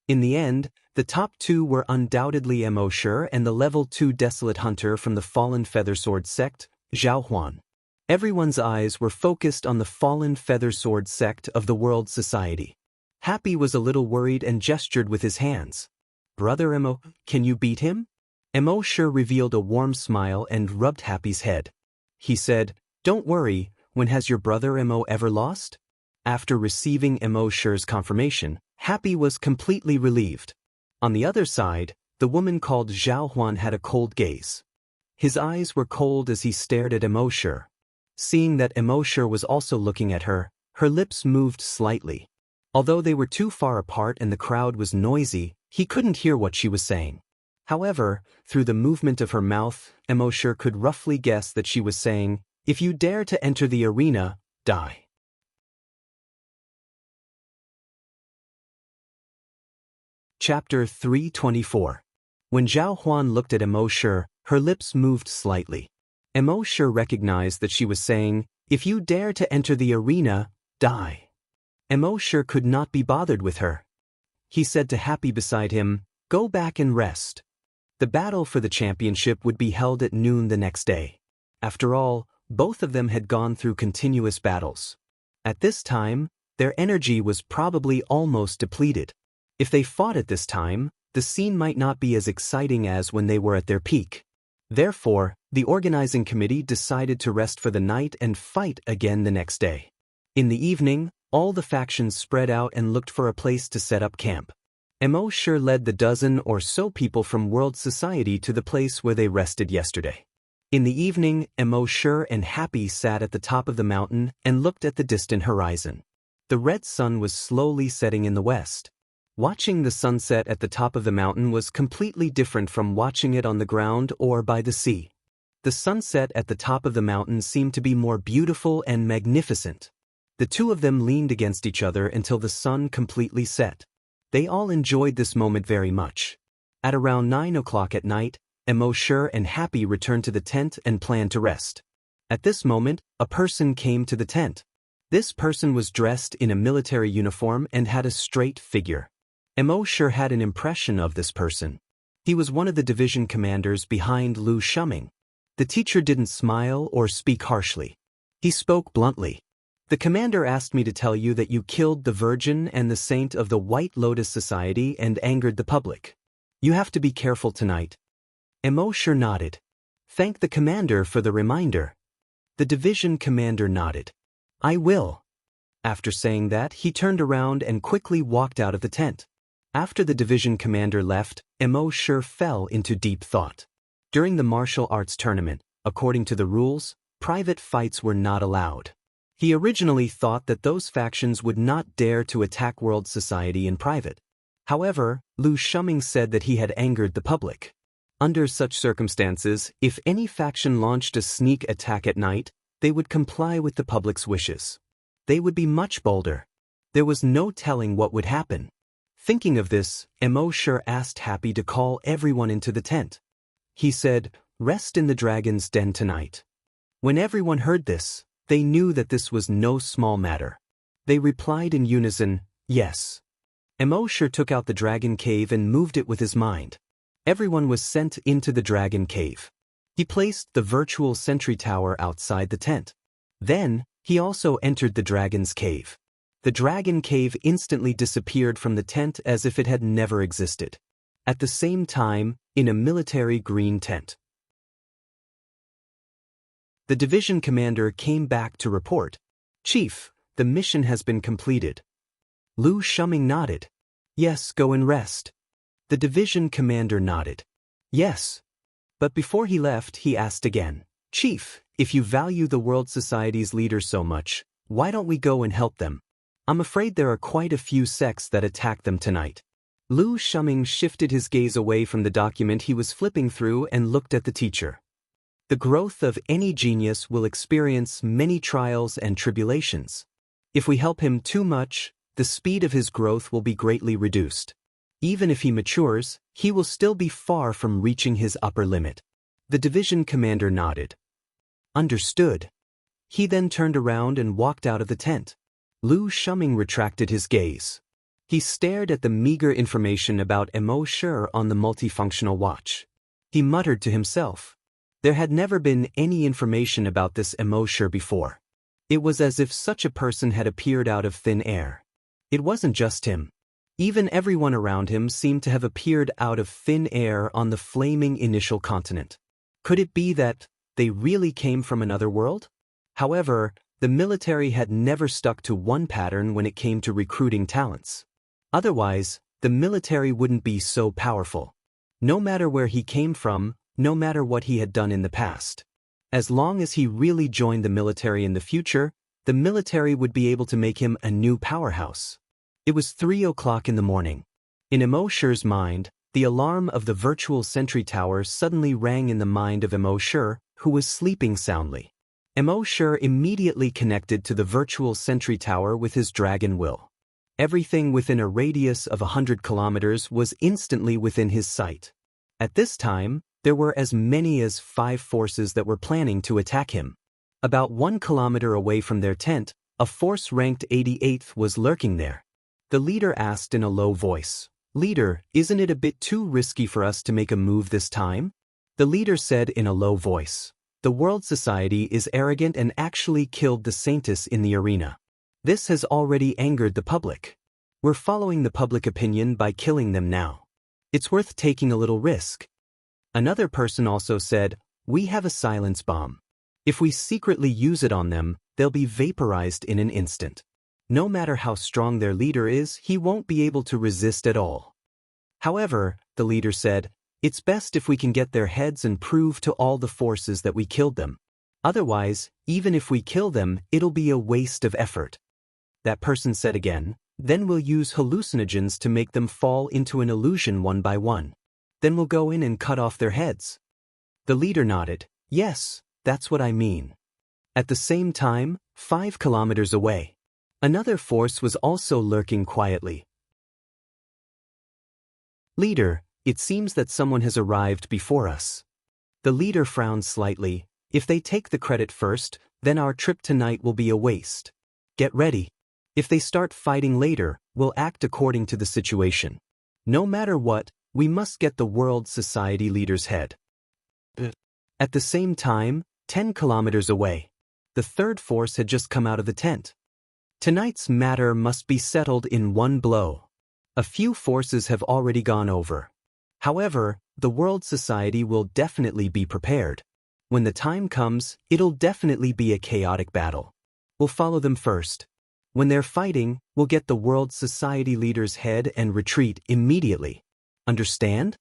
In the end, the top 2 were undoubtedly Immortal and the level 2 Desolate Hunter from the Fallen Feathersword sect, Zhao Huan. Everyone's eyes were focused on the Fallen Feathersword sect of the World Society. Happy was a little worried and gestured with his hands. Brother Emo, can you beat him? Immortal revealed a warm smile and rubbed Happy's head. He said, "Don't worry, when has your brother Emo ever lost?" After receiving Immortal's confirmation, Happy was completely relieved. On the other side, the woman called Zhao Huan had a cold gaze. His eyes were cold as he stared at Immortal. Seeing that Immortal was also looking at her, her lips moved slightly. Although they were too far apart and the crowd was noisy, he couldn't hear what she was saying. However, through the movement of her mouth, Immortal could roughly guess that she was saying, "If you dare to enter the arena, die." Chapter 324. When Zhao Huan looked at Immortal, her lips moved slightly. Immortal recognized that she was saying, "If you dare to enter the arena, die." Immortal could not be bothered with her. He said to Happy beside him, "Go back and rest." The battle for the championship would be held at noon the next day. After all, both of them had gone through continuous battles. At this time, their energy was probably almost depleted. If they fought at this time, the scene might not be as exciting as when they were at their peak. Therefore, the organizing committee decided to rest for the night and fight again the next day. In the evening, all the factions spread out and looked for a place to set up camp. Immortal led the dozen or so people from World Society to the place where they rested yesterday. In the evening, Immortal and Happy sat at the top of the mountain and looked at the distant horizon. The red sun was slowly setting in the west. Watching the sunset at the top of the mountain was completely different from watching it on the ground or by the sea. The sunset at the top of the mountain seemed to be more beautiful and magnificent. The two of them leaned against each other until the sun completely set. They all enjoyed this moment very much. At around 9 o'clock at night, Immortal and Happy returned to the tent and planned to rest. At this moment, a person came to the tent. This person was dressed in a military uniform and had a straight figure. Immortal had an impression of this person. He was one of the division commanders behind Lu Shuming. The teacher didn't smile or speak harshly. He spoke bluntly. "The commander asked me to tell you that you killed the Virgin and the Saint of the White Lotus Society and angered the public. You have to be careful tonight." Immortal nodded. "Thank the commander for the reminder." The division commander nodded. "I will." After saying that, he turned around and quickly walked out of the tent. After the division commander left, Immortal fell into deep thought. During the martial arts tournament, according to the rules, private fights were not allowed. He originally thought that those factions would not dare to attack World Society in private. However, Lu Shuming said that he had angered the public. Under such circumstances, if any faction launched a sneak attack at night, they would comply with the public's wishes. They would be much bolder. There was no telling what would happen. Thinking of this, Immortal asked Happy to call everyone into the tent. He said, "Rest in the dragon's den tonight." When everyone heard this, they knew that this was no small matter. They replied in unison, "Yes." Immortal took out the dragon cave and moved it with his mind. Everyone was sent into the dragon cave. He placed the virtual sentry tower outside the tent. Then, he also entered the dragon's cave. The dragon cave instantly disappeared from the tent as if it had never existed. At the same time, in a military green tent, the division commander came back to report, "Chief, the mission has been completed." Lu Shuming nodded. "Yes, go and rest." The division commander nodded. "Yes." But before he left, he asked again, "Chief, if you value the World Society's leaders so much, why don't we go and help them? I'm afraid there are quite a few sects that attack them tonight." Lu Shuming shifted his gaze away from the document he was flipping through and looked at the teacher. The growth of any genius will experience many trials and tribulations. If we help him too much, the speed of his growth will be greatly reduced. Even if he matures, he will still be far from reaching his upper limit. The division commander nodded. Understood. He then turned around and walked out of the tent. Lu Shuming retracted his gaze. He stared at the meager information about Immortal on the multifunctional watch. He muttered to himself. There had never been any information about this Immortal before. It was as if such a person had appeared out of thin air. It wasn't just him. Even everyone around him seemed to have appeared out of thin air on the flaming initial continent. Could it be that they really came from another world? However, the military had never stuck to one pattern when it came to recruiting talents. Otherwise, the military wouldn't be so powerful. No matter where he came from, no matter what he had done in the past. As long as he really joined the military in the future, the military would be able to make him a new powerhouse. It was 3 o'clock in the morning. In Immortal's mind, the alarm of the virtual sentry tower suddenly rang in the mind of Immortal, who was sleeping soundly. Immortal immediately connected to the virtual sentry tower with his dragon will. Everything within a radius of 100 kilometers was instantly within his sight. At this time, there were as many as 5 forces that were planning to attack him. About 1 kilometer away from their tent, a force ranked 88th was lurking there. The leader asked in a low voice, "Leader, isn't it a bit too risky for us to make a move this time?" The leader said in a low voice, "The World Society is arrogant and actually killed the Saintis in the arena. This has already angered the public. We're following the public opinion by killing them now. It's worth taking a little risk." Another person also said, "We have a silence bomb. If we secretly use it on them, they'll be vaporized in an instant. No matter how strong their leader is, he won't be able to resist at all." However, the leader said, "It's best if we can get their heads and prove to all the forces that we killed them. Otherwise, even if we kill them, it'll be a waste of effort." That person said again, "Then we'll use hallucinogens to make them fall into an illusion one by one. Then we'll go in and cut off their heads." The leader nodded, "Yes, that's what I mean." At the same time, 5 kilometers away, another force was also lurking quietly. "Leader, it seems that someone has arrived before us." The leader frowned slightly. "If they take the credit first, then our trip tonight will be a waste. Get ready. If they start fighting later, we'll act according to the situation. No matter what, we must get the World Society leader's head." At the same time, 10 kilometers away, the third force had just come out of the tent. Tonight's matter must be settled in one blow. A few forces have already gone over. However, the World Society will definitely be prepared. When the time comes, it'll definitely be a chaotic battle. We'll follow them first. When they're fighting, we'll get the World Society leader's head and retreat immediately. Understand?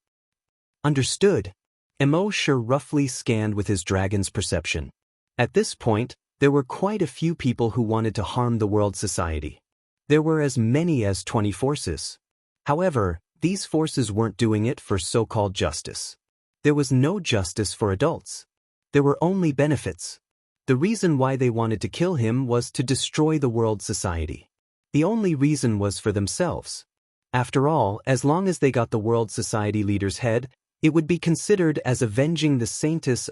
Understood. Immortal roughly scanned with his dragon's perception. At this point, there were quite a few people who wanted to harm the World Society. There were as many as 20 forces. However, these forces weren't doing it for so-called justice. There was no justice for adults. There were only benefits. The reason why they wanted to kill him was to destroy the World Society. The only reason was for themselves. After all, as long as they got the World Society leader's head, it would be considered as avenging the Saintis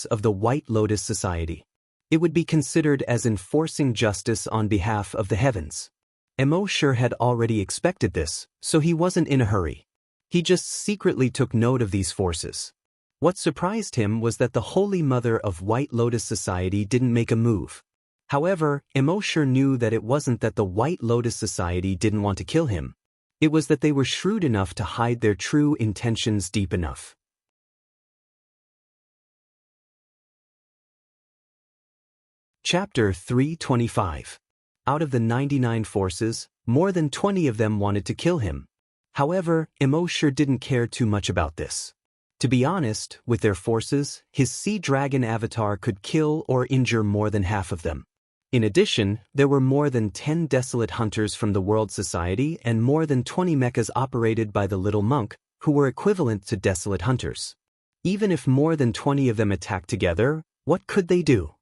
of the White Lotus Society. It would be considered as enforcing justice on behalf of the heavens. Immortal had already expected this, so he wasn't in a hurry. He just secretly took note of these forces. What surprised him was that the Holy Mother of White Lotus Society didn't make a move. However, Immortal knew that it wasn't that the White Lotus Society didn't want to kill him. It was that they were shrewd enough to hide their true intentions deep enough. Chapter 325. Out of the 99 forces, more than 20 of them wanted to kill him. However, Immortal didn't care too much about this. To be honest, with their forces, his sea dragon avatar could kill or injure more than half of them. In addition, there were more than 10 desolate hunters from the World Society and more than 20 mechas operated by the Little Monk, who were equivalent to desolate hunters. Even if more than 20 of them attacked together, what could they do?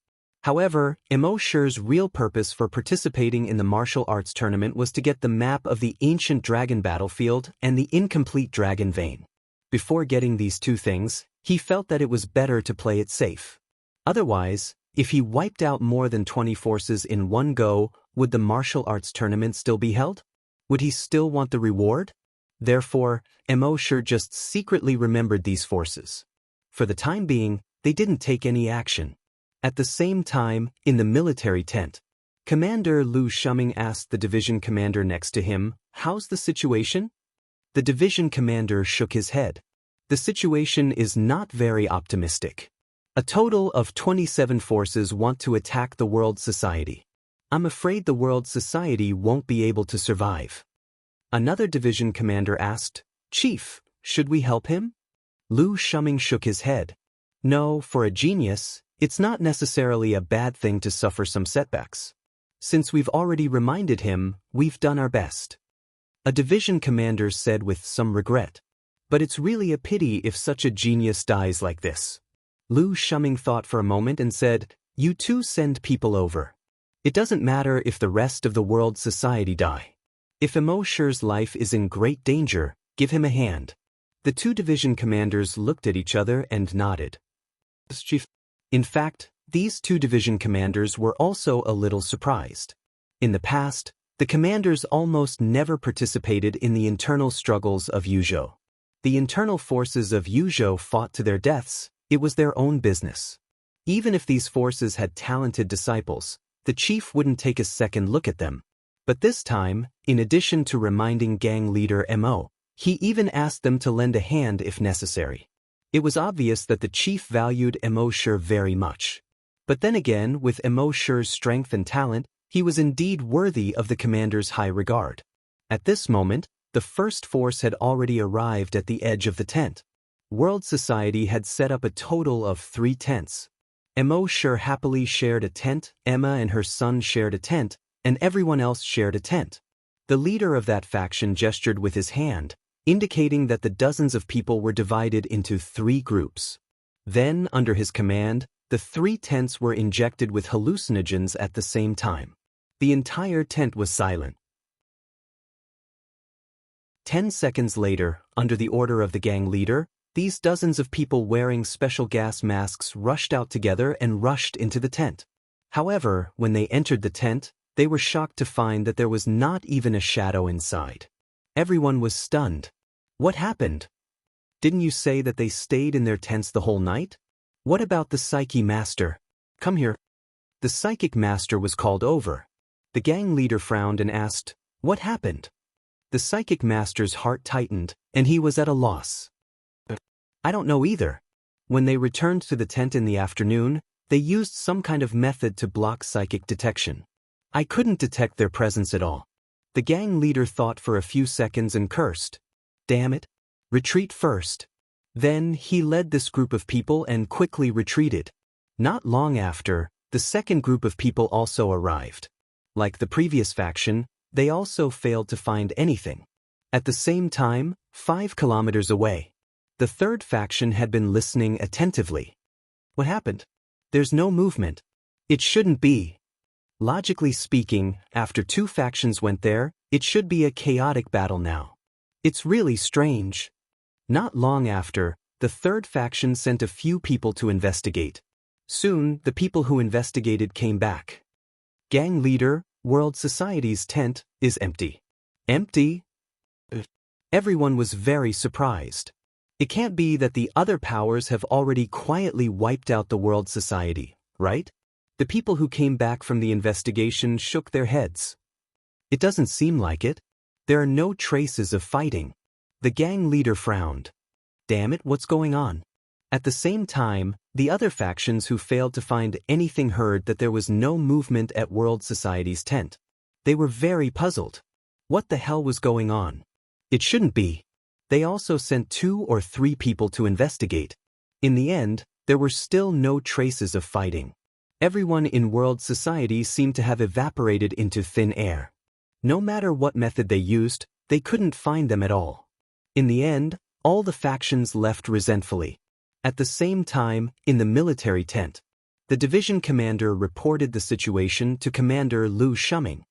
However, Immortal's real purpose for participating in the martial arts tournament was to get the map of the ancient dragon battlefield and the incomplete dragon vein. Before getting these two things, he felt that it was better to play it safe. Otherwise, if he wiped out more than 20 forces in one go, would the martial arts tournament still be held? Would he still want the reward? Therefore, Immortal just secretly remembered these forces. For the time being, they didn't take any action. At the same time, in the military tent, Commander Lu Shuming asked the division commander next to him, "How's the situation?" The division commander shook his head. The situation is not very optimistic. A total of 27 forces want to attack the world society. I'm afraid the world society won't be able to survive. Another division commander asked, "Chief, should we help him?" Lu Shuming shook his head. No, for a genius, it's not necessarily a bad thing to suffer some setbacks. Since we've already reminded him, we've done our best. A division commander said with some regret. But it's really a pity if such a genius dies like this. Lu Shuming thought for a moment and said, "You two send people over. It doesn't matter if the rest of the world society die. If Immortal's life is in great danger, give him a hand." The two division commanders looked at each other and nodded. Chief. In fact, these two division commanders were also a little surprised. In the past, the commanders almost never participated in the internal struggles of Yuzhou. The internal forces of Yuzhou fought to their deaths. It was their own business. Even if these forces had talented disciples, the chief wouldn't take a second look at them. But this time, in addition to reminding gang leader Mo, he even asked them to lend a hand if necessary. It was obvious that the chief valued Immortal very much. But then again, with Immortal's strength and talent, he was indeed worthy of the commander's high regard. At this moment, the first force had already arrived at the edge of the tent. World Society had set up a total of 3 tents. Immortal happily shared a tent, Emma and her son shared a tent, and everyone else shared a tent. The leader of that faction gestured with his hand, indicating that the dozens of people were divided into 3 groups. Then, under his command, the 3 tents were injected with hallucinogens at the same time. The entire tent was silent. 10 seconds later, under the order of the gang leader, these dozens of people wearing special gas masks rushed out together and rushed into the tent. However, when they entered the tent, they were shocked to find that there was not even a shadow inside. Everyone was stunned. What happened? Didn't you say that they stayed in their tents the whole night? What about the Psyche Master? Come here. The Psychic Master was called over. The gang leader frowned and asked, "What happened?" The Psychic Master's heart tightened, and he was at a loss. "I don't know either. When they returned to the tent in the afternoon, they used some kind of method to block psychic detection. I couldn't detect their presence at all." The gang leader thought for a few seconds and cursed. "Damn it. Retreat first." Then he led this group of people and quickly retreated. Not long after, the second group of people also arrived. Like the previous faction, they also failed to find anything. At the same time, 5 kilometers away, the third faction had been listening attentively. What happened? There's no movement. It shouldn't be. Logically speaking, after 2 factions went there, it should be a chaotic battle now. It's really strange. Not long after, the third faction sent a few people to investigate. Soon, the people who investigated came back. Gang leader, World Society's tent is empty. Empty? Everyone was very surprised. It can't be that the other powers have already quietly wiped out the World Society, right? The people who came back from the investigation shook their heads. It doesn't seem like it. There are no traces of fighting. The gang leader frowned. Damn it, what's going on? At the same time, the other factions who failed to find anything heard that there was no movement at World Society's tent. They were very puzzled. What the hell was going on? It shouldn't be. They also sent 2 or 3 people to investigate. In the end, there were still no traces of fighting. Everyone in World Society seemed to have evaporated into thin air. No matter what method they used, they couldn't find them at all. In the end, all the factions left resentfully. At the same time, in the military tent, the division commander reported the situation to Commander Lu Shuming.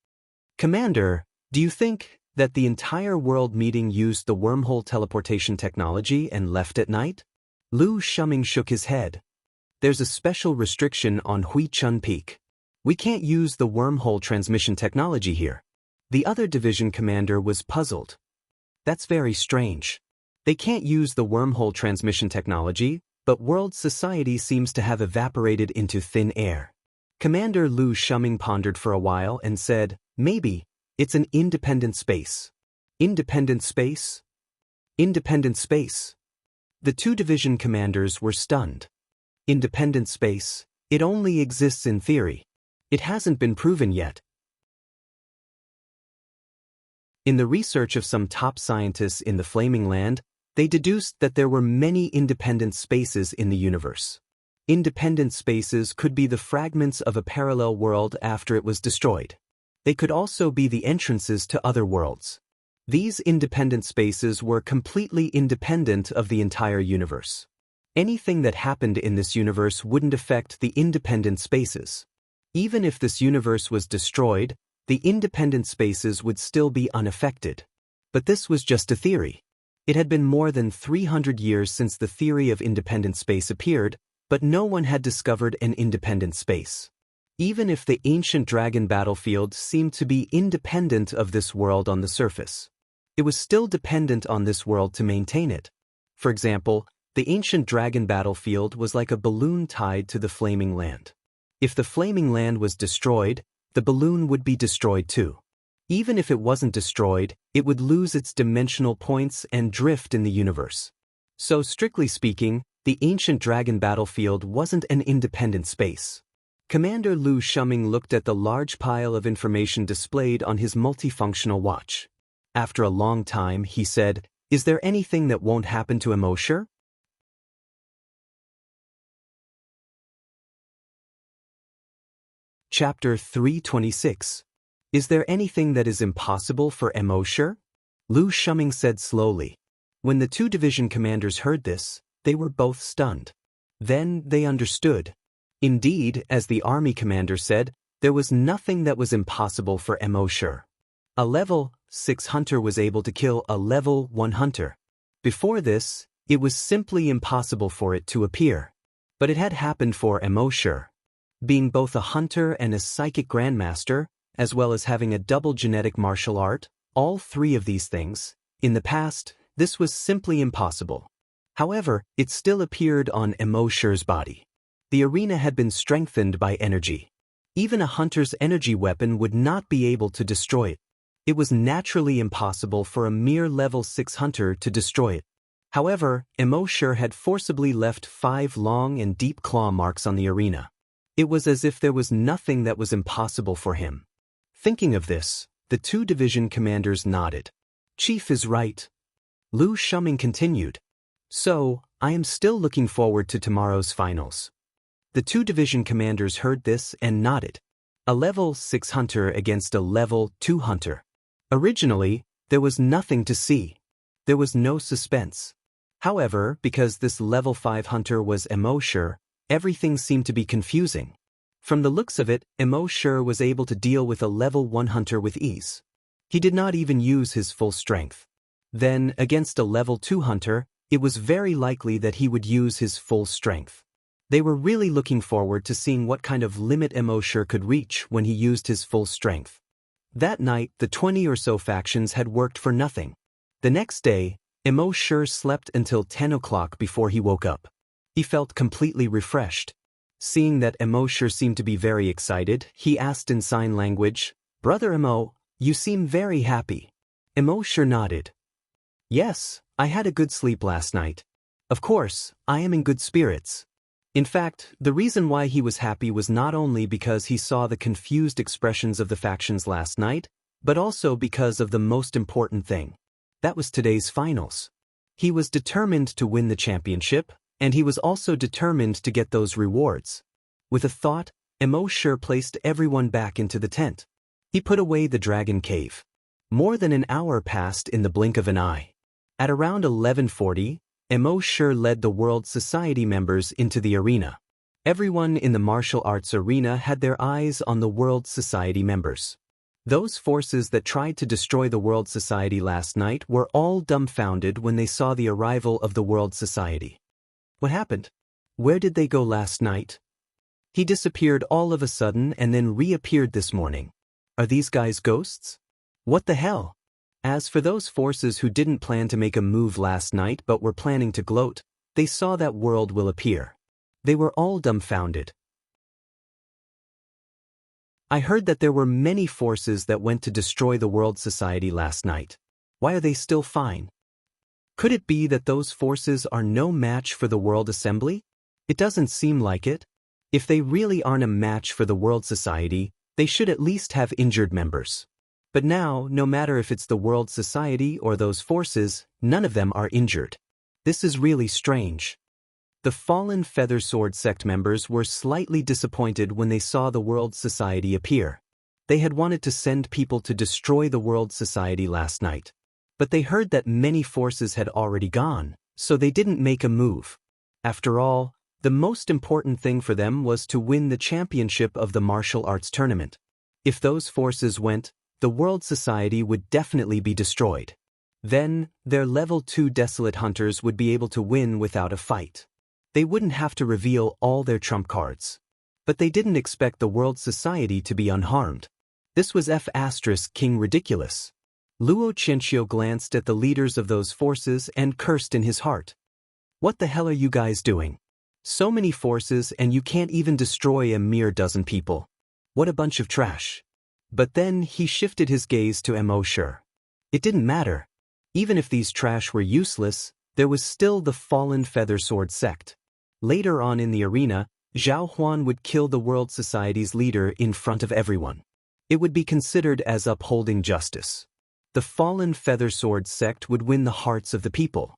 "Commander, do you think that the entire world meeting used the wormhole teleportation technology and left at night?" Lu Shuming shook his head. "There's a special restriction on Hui Chun Peak. We can't use the wormhole transmission technology here." The other division commander was puzzled. "That's very strange. They can't use the wormhole transmission technology, but world society seems to have evaporated into thin air." Commander Lu Shuming pondered for a while and said, "Maybe it's an independent space." Independent space? Independent space. The two division commanders were stunned. Independent space? It only exists in theory. It hasn't been proven yet. In the research of some top scientists in the Flaming Land, they deduced that there were many independent spaces in the universe. Independent spaces could be the fragments of a parallel world after it was destroyed. They could also be the entrances to other worlds. These independent spaces were completely independent of the entire universe. Anything that happened in this universe wouldn't affect the independent spaces. Even if this universe was destroyed, the independent spaces would still be unaffected. But this was just a theory. It had been more than 300 years since the theory of independent space appeared, but no one had discovered an independent space. Even if the ancient dragon battlefield seemed to be independent of this world on the surface, it was still dependent on this world to maintain it. For example, the ancient dragon battlefield was like a balloon tied to the Flaming Land. If the Flaming Land was destroyed, the balloon would be destroyed too. Even if it wasn't destroyed, it would lose its dimensional points and drift in the universe. So strictly speaking, the ancient dragon battlefield wasn't an independent space. Commander Lu Shuming looked at the large pile of information displayed on his multifunctional watch. After a long time, he said, "Is there anything that won't happen to Immortal?" Chapter 326. Is there anything that is impossible for Immortal? Lu Shuming said slowly. When the two division commanders heard this, they were both stunned. Then they understood. Indeed, as the army commander said, there was nothing that was impossible for Immortal. A level 6 hunter was able to kill a level 1 hunter. Before this, it was simply impossible for it to appear. But it had happened for Immortal. Being both a hunter and a psychic grandmaster, as well as having a double genetic martial art, all three of these things, in the past, this was simply impossible. However, it still appeared on Immortal's body. The arena had been strengthened by energy. Even a hunter's energy weapon would not be able to destroy it. It was naturally impossible for a mere level 6 hunter to destroy it. However, Immortal had forcibly left 5 long and deep claw marks on the arena. It was as if there was nothing that was impossible for him. Thinking of this, the two division commanders nodded. "Chief is right." Lu Shuming continued. "So, I am still looking forward to tomorrow's finals." The two division commanders heard this and nodded. A level 6 hunter against a level 2 hunter. Originally, there was nothing to see. There was no suspense. However, because this level 5 hunter was Immortal, everything seemed to be confusing. From the looks of it, Immortal was able to deal with a level 1 hunter with ease. He did not even use his full strength. Then, against a level 2 hunter, it was very likely that he would use his full strength. They were really looking forward to seeing what kind of limit Immortal could reach when he used his full strength. That night, the 20 or so factions had worked for nothing. The next day, Immortal slept until 10 o'clock before he woke up. He felt completely refreshed. Seeing that Immortal seemed to be very excited, he asked in sign language, "Brother Immo, you seem very happy." Immortal nodded. "Yes, I had a good sleep last night. Of course, I am in good spirits." In fact, the reason why he was happy was not only because he saw the confused expressions of the factions last night, but also because of the most important thing. That was today's finals. He was determined to win the championship, and he was also determined to get those rewards. With a thought, Immortal placed everyone back into the tent. He put away the dragon cave. More than an hour passed in the blink of an eye. At around 11:40, Emo Shi led the World Society members into the arena. Everyone in the martial arts arena had their eyes on the World Society members. Those forces that tried to destroy the World Society last night were all dumbfounded when they saw the arrival of the World Society. What happened? Where did they go last night? He disappeared all of a sudden and then reappeared this morning. Are these guys ghosts? What the hell? As for those forces who didn't plan to make a move last night but were planning to gloat, they saw that world will appear. They were all dumbfounded. I heard that there were many forces that went to destroy the World Society last night. Why are they still fine? Could it be that those forces are no match for the World Assembly? It doesn't seem like it. If they really aren't a match for the World Society, they should at least have injured members. But now, no matter if it's the World Society or those forces, none of them are injured. This is really strange. The fallen Feather Sword sect members were slightly disappointed when they saw the World Society appear. They had wanted to send people to destroy the World Society last night. But they heard that many forces had already gone, so they didn't make a move. After all, the most important thing for them was to win the championship of the martial arts tournament. If those forces went, the World Society would definitely be destroyed. Then, their level 2 Desolate Hunters would be able to win without a fight. They wouldn't have to reveal all their trump cards. But they didn't expect the World Society to be unharmed. This was King ridiculous. Luo Qianxia glanced at the leaders of those forces and cursed in his heart. What the hell are you guys doing? So many forces and you can't even destroy a mere dozen people. What a bunch of trash. But then he shifted his gaze to Emo Shi. It didn't matter. Even if these trash were useless, there was still the fallen Feather Sword sect. Later on in the arena, Zhao Huan would kill the World Society's leader in front of everyone. It would be considered as upholding justice. The fallen Feather Sword sect would win the hearts of the people.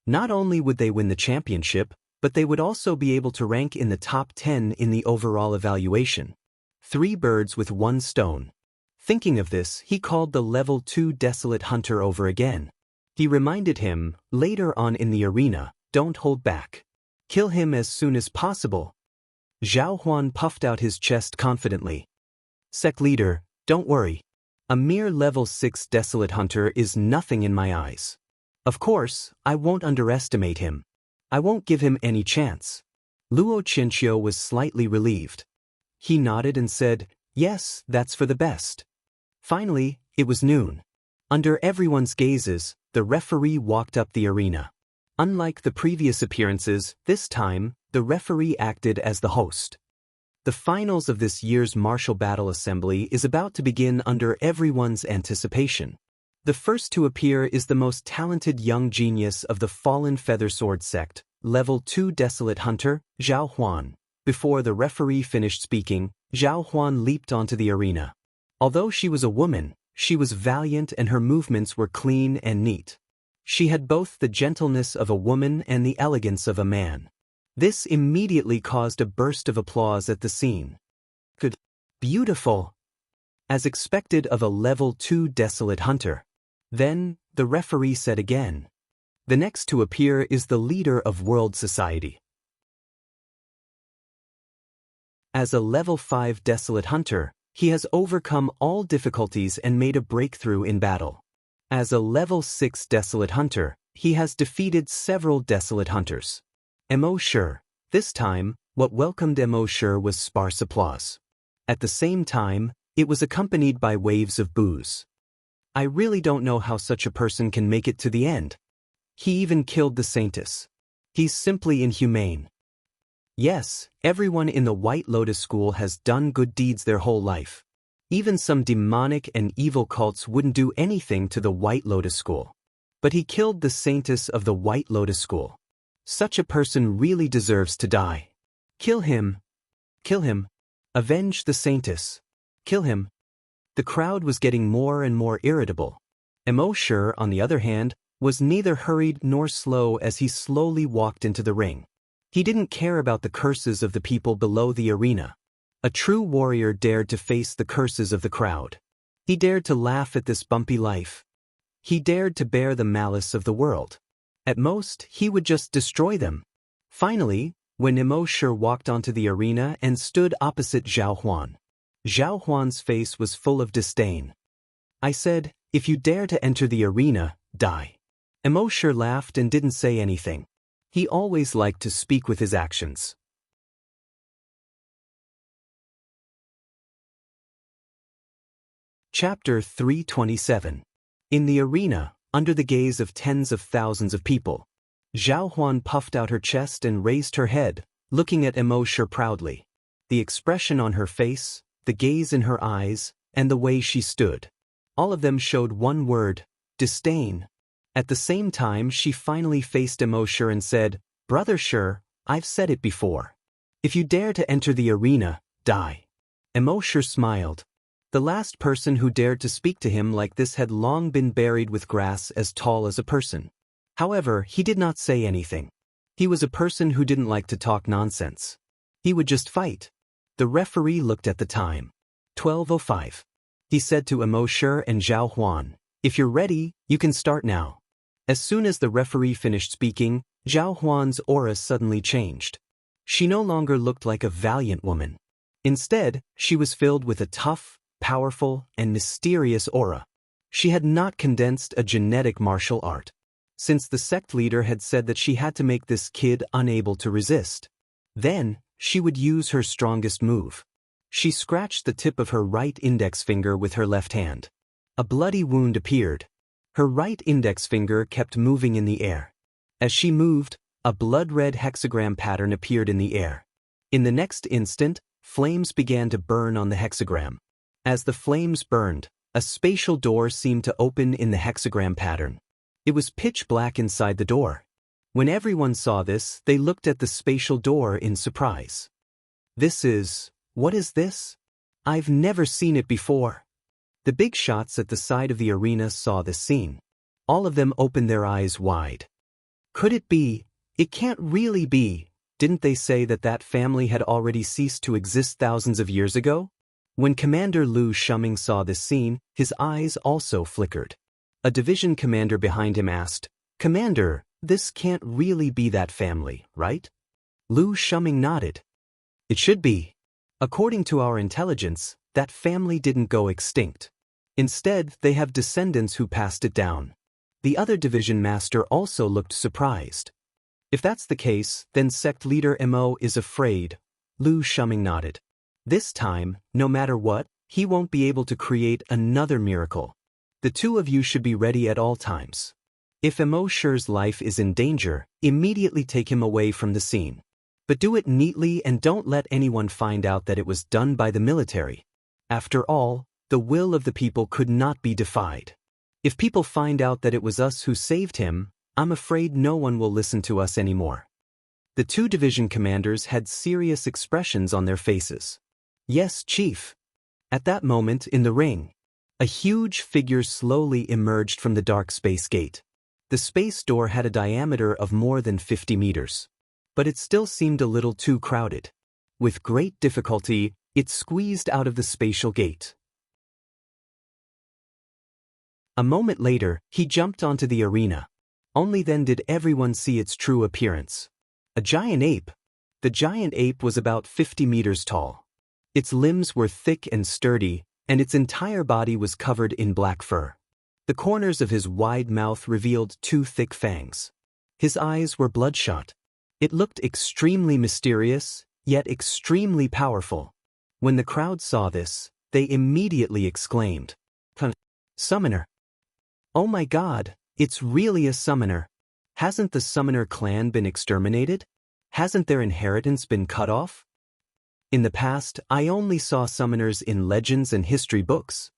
Not only would they win the championship, but they would also be able to rank in the top 10 in the overall evaluation. 3 birds with 1 stone. Thinking of this, he called the level 2 Desolate Hunter over again. He reminded him, later on in the arena, don't hold back. Kill him as soon as possible. Zhao Huan puffed out his chest confidently. Sect leader, don't worry. A mere level 6 Desolate Hunter is nothing in my eyes. Of course, I won't underestimate him. I won't give him any chance. Luo Qianxia was slightly relieved. He nodded and said, yes, that's for the best. Finally, it was noon. Under everyone's gazes, the referee walked up the arena. Unlike the previous appearances, this time, the referee acted as the host. The finals of this year's Martial Battle Assembly is about to begin under everyone's anticipation. The first to appear is the most talented young genius of the fallen Feather Sword sect, level 2 Desolate Hunter, Zhao Huan. Before the referee finished speaking, Zhao Huan leaped onto the arena. Although she was a woman, she was valiant and her movements were clean and neat. She had both the gentleness of a woman and the elegance of a man. This immediately caused a burst of applause at the scene. Good. Beautiful. As expected of a level 2 Desolate Hunter. Then, the referee said again. The next to appear is the leader of World Society. As a level 5 Desolate Hunter, he has overcome all difficulties and made a breakthrough in battle. As a level 6 Desolate Hunter, he has defeated several Desolate Hunters. Emo Shi. This time, what welcomed Emo Shi was sparse applause. At the same time, it was accompanied by waves of boos. I really don't know how such a person can make it to the end. He even killed the Saintess. He's simply inhumane. Yes, everyone in the White Lotus School has done good deeds their whole life. Even some demonic and evil cults wouldn't do anything to the White Lotus School. But he killed the Saintess of the White Lotus School. Such a person really deserves to die. Kill him. Kill him. Avenge the Saintess. Kill him. The crowd was getting more and more irritable. Emo Shi, on the other hand, was neither hurried nor slow as he slowly walked into the ring. He didn't care about the curses of the people below the arena. A true warrior dared to face the curses of the crowd. He dared to laugh at this bumpy life. He dared to bear the malice of the world. At most, he would just destroy them. Finally, when Immortal walked onto the arena and stood opposite Zhao Huan. Zhao Huan's face was full of disdain. I said, "If you dare to enter the arena, die." Immortal laughed and didn't say anything. He always liked to speak with his actions. Chapter 327. In the arena, under the gaze of tens of thousands of people, Zhao Huan puffed out her chest and raised her head, looking at Immortal proudly. The expression on her face, the gaze in her eyes, and the way she stood. All of them showed one word: disdain. At the same time, she finally faced Immortal and said, "Brother Shi, I've said it before. If you dare to enter the arena, die." Immortal smiled. The last person who dared to speak to him like this had long been buried with grass as tall as a person. However, he did not say anything. He was a person who didn't like to talk nonsense. He would just fight. The referee looked at the time. 12:05. He said to Immortal and Zhao Huan, "If you're ready, you can start now." As soon as the referee finished speaking, Zhao Huan's aura suddenly changed. She no longer looked like a valiant woman. Instead, she was filled with a tough, powerful, and mysterious aura. She had not condensed a genetic martial art. Since the sect leader had said that she had to make this kid unable to resist. Then, she would use her strongest move. She scratched the tip of her right index finger with her left hand. A bloody wound appeared. Her right index finger kept moving in the air. As she moved, a blood-red hexagram pattern appeared in the air. In the next instant, flames began to burn on the hexagram. As the flames burned, a spatial door seemed to open in the hexagram pattern. It was pitch black inside the door. When everyone saw this, they looked at the spatial door in surprise. What is this? I've never seen it before. The big shots at the side of the arena saw this scene. All of them opened their eyes wide. Could it be? It can't really be. Didn't they say that that family had already ceased to exist thousands of years ago? When Commander Lu Shuming saw this scene, his eyes also flickered. A division commander behind him asked, "Commander, this can't really be that family, right?" Lu Shuming nodded. "It should be. According to our intelligence, that family didn't go extinct. Instead, they have descendants who passed it down." The other division master also looked surprised. "If that's the case, then sect leader Mo is afraid." Lu Shuming nodded. "This time, no matter what, he won't be able to create another miracle. The two of you should be ready at all times. If Immortal's life is in danger, immediately take him away from the scene. But do it neatly and don't let anyone find out that it was done by the military. After all, the will of the people could not be defied. If people find out that it was us who saved him, I'm afraid no one will listen to us anymore." The two division commanders had serious expressions on their faces. "Yes, Chief." At that moment in the ring, a huge figure slowly emerged from the dark space gate. The space door had a diameter of more than 50 meters. But it still seemed a little too crowded. With great difficulty, it squeezed out of the spatial gate. A moment later, he jumped onto the arena. Only then did everyone see its true appearance. A giant ape. The giant ape was about 50 meters tall. Its limbs were thick and sturdy, and its entire body was covered in black fur. The corners of his wide mouth revealed two thick fangs. His eyes were bloodshot. It looked extremely mysterious, yet extremely powerful. When the crowd saw this, they immediately exclaimed, "Summoner! Oh my God, it's really a summoner! Hasn't the summoner clan been exterminated? Hasn't their inheritance been cut off? In the past, I only saw summoners in legends and history books.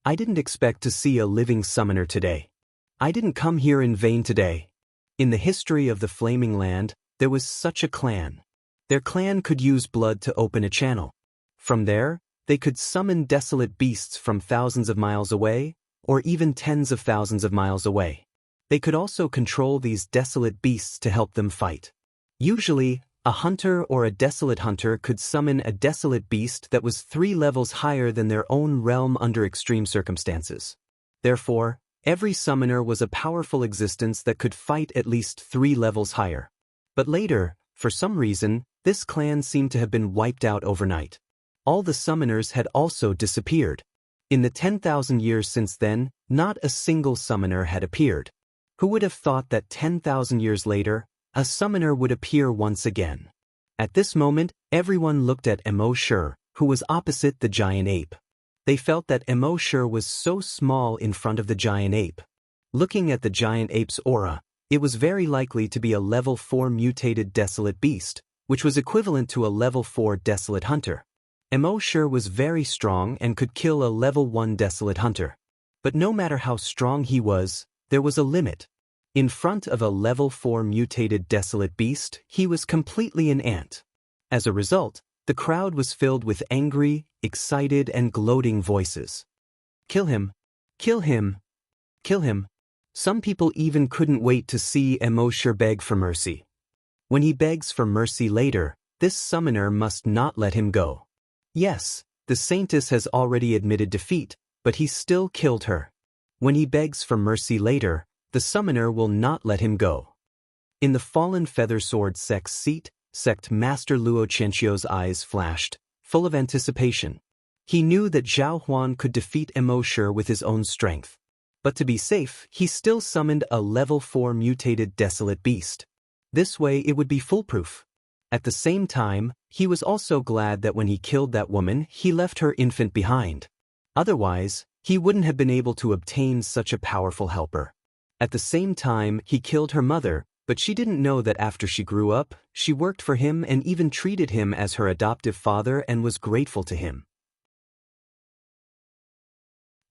I didn't expect to see a living summoner today. I didn't come here in vain today. In the history of the Flaming Land, there was such a clan. Their clan could use blood to open a channel. From there, they could summon desolate beasts from thousands of miles away, or even tens of thousands of miles away. They could also control these desolate beasts to help them fight. Usually, a hunter or a desolate hunter could summon a desolate beast that was 3 levels higher than their own realm under extreme circumstances. Therefore, Every summoner was a powerful existence that could fight at least 3 levels higher. But later, for some reason, this clan seemed to have been wiped out overnight. All the summoners had also disappeared. In the 10,000 years since then, not a single summoner had appeared. Who would have thought that 10,000 years later, a summoner would appear once again? At this moment, everyone looked at Immortal, who was opposite the giant ape. They felt that Immortal was so small in front of the giant ape. Looking at the giant ape's aura, it was very likely to be a level 4 mutated desolate beast, which was equivalent to a level 4 desolate hunter. Immortal was very strong and could kill a level 1 desolate hunter. But no matter how strong he was, there was a limit. In front of a level 4 mutated desolate beast, he was completely an ant. As a result, the crowd was filled with angry, excited, and gloating voices. Kill him! Kill him! Kill him! Some people even couldn't wait to see Immortal beg for mercy. When he begs for mercy later, this summoner must not let him go. Yes, the saintess has already admitted defeat, but he still killed her. When he begs for mercy later, the summoner will not let him go. In the fallen feather sword sect's seat, Sect Master Luo Qianxia's eyes flashed, full of anticipation. He knew that Zhao Huan could defeat Immortal with his own strength. But to be safe, he still summoned a level 4 mutated desolate beast. This way it would be foolproof. At the same time, he was also glad that when he killed that woman, he left her infant behind. Otherwise, he wouldn't have been able to obtain such a powerful helper. At the same time, he killed her mother, but she didn't know that after she grew up, she worked for him and even treated him as her adoptive father and was grateful to him.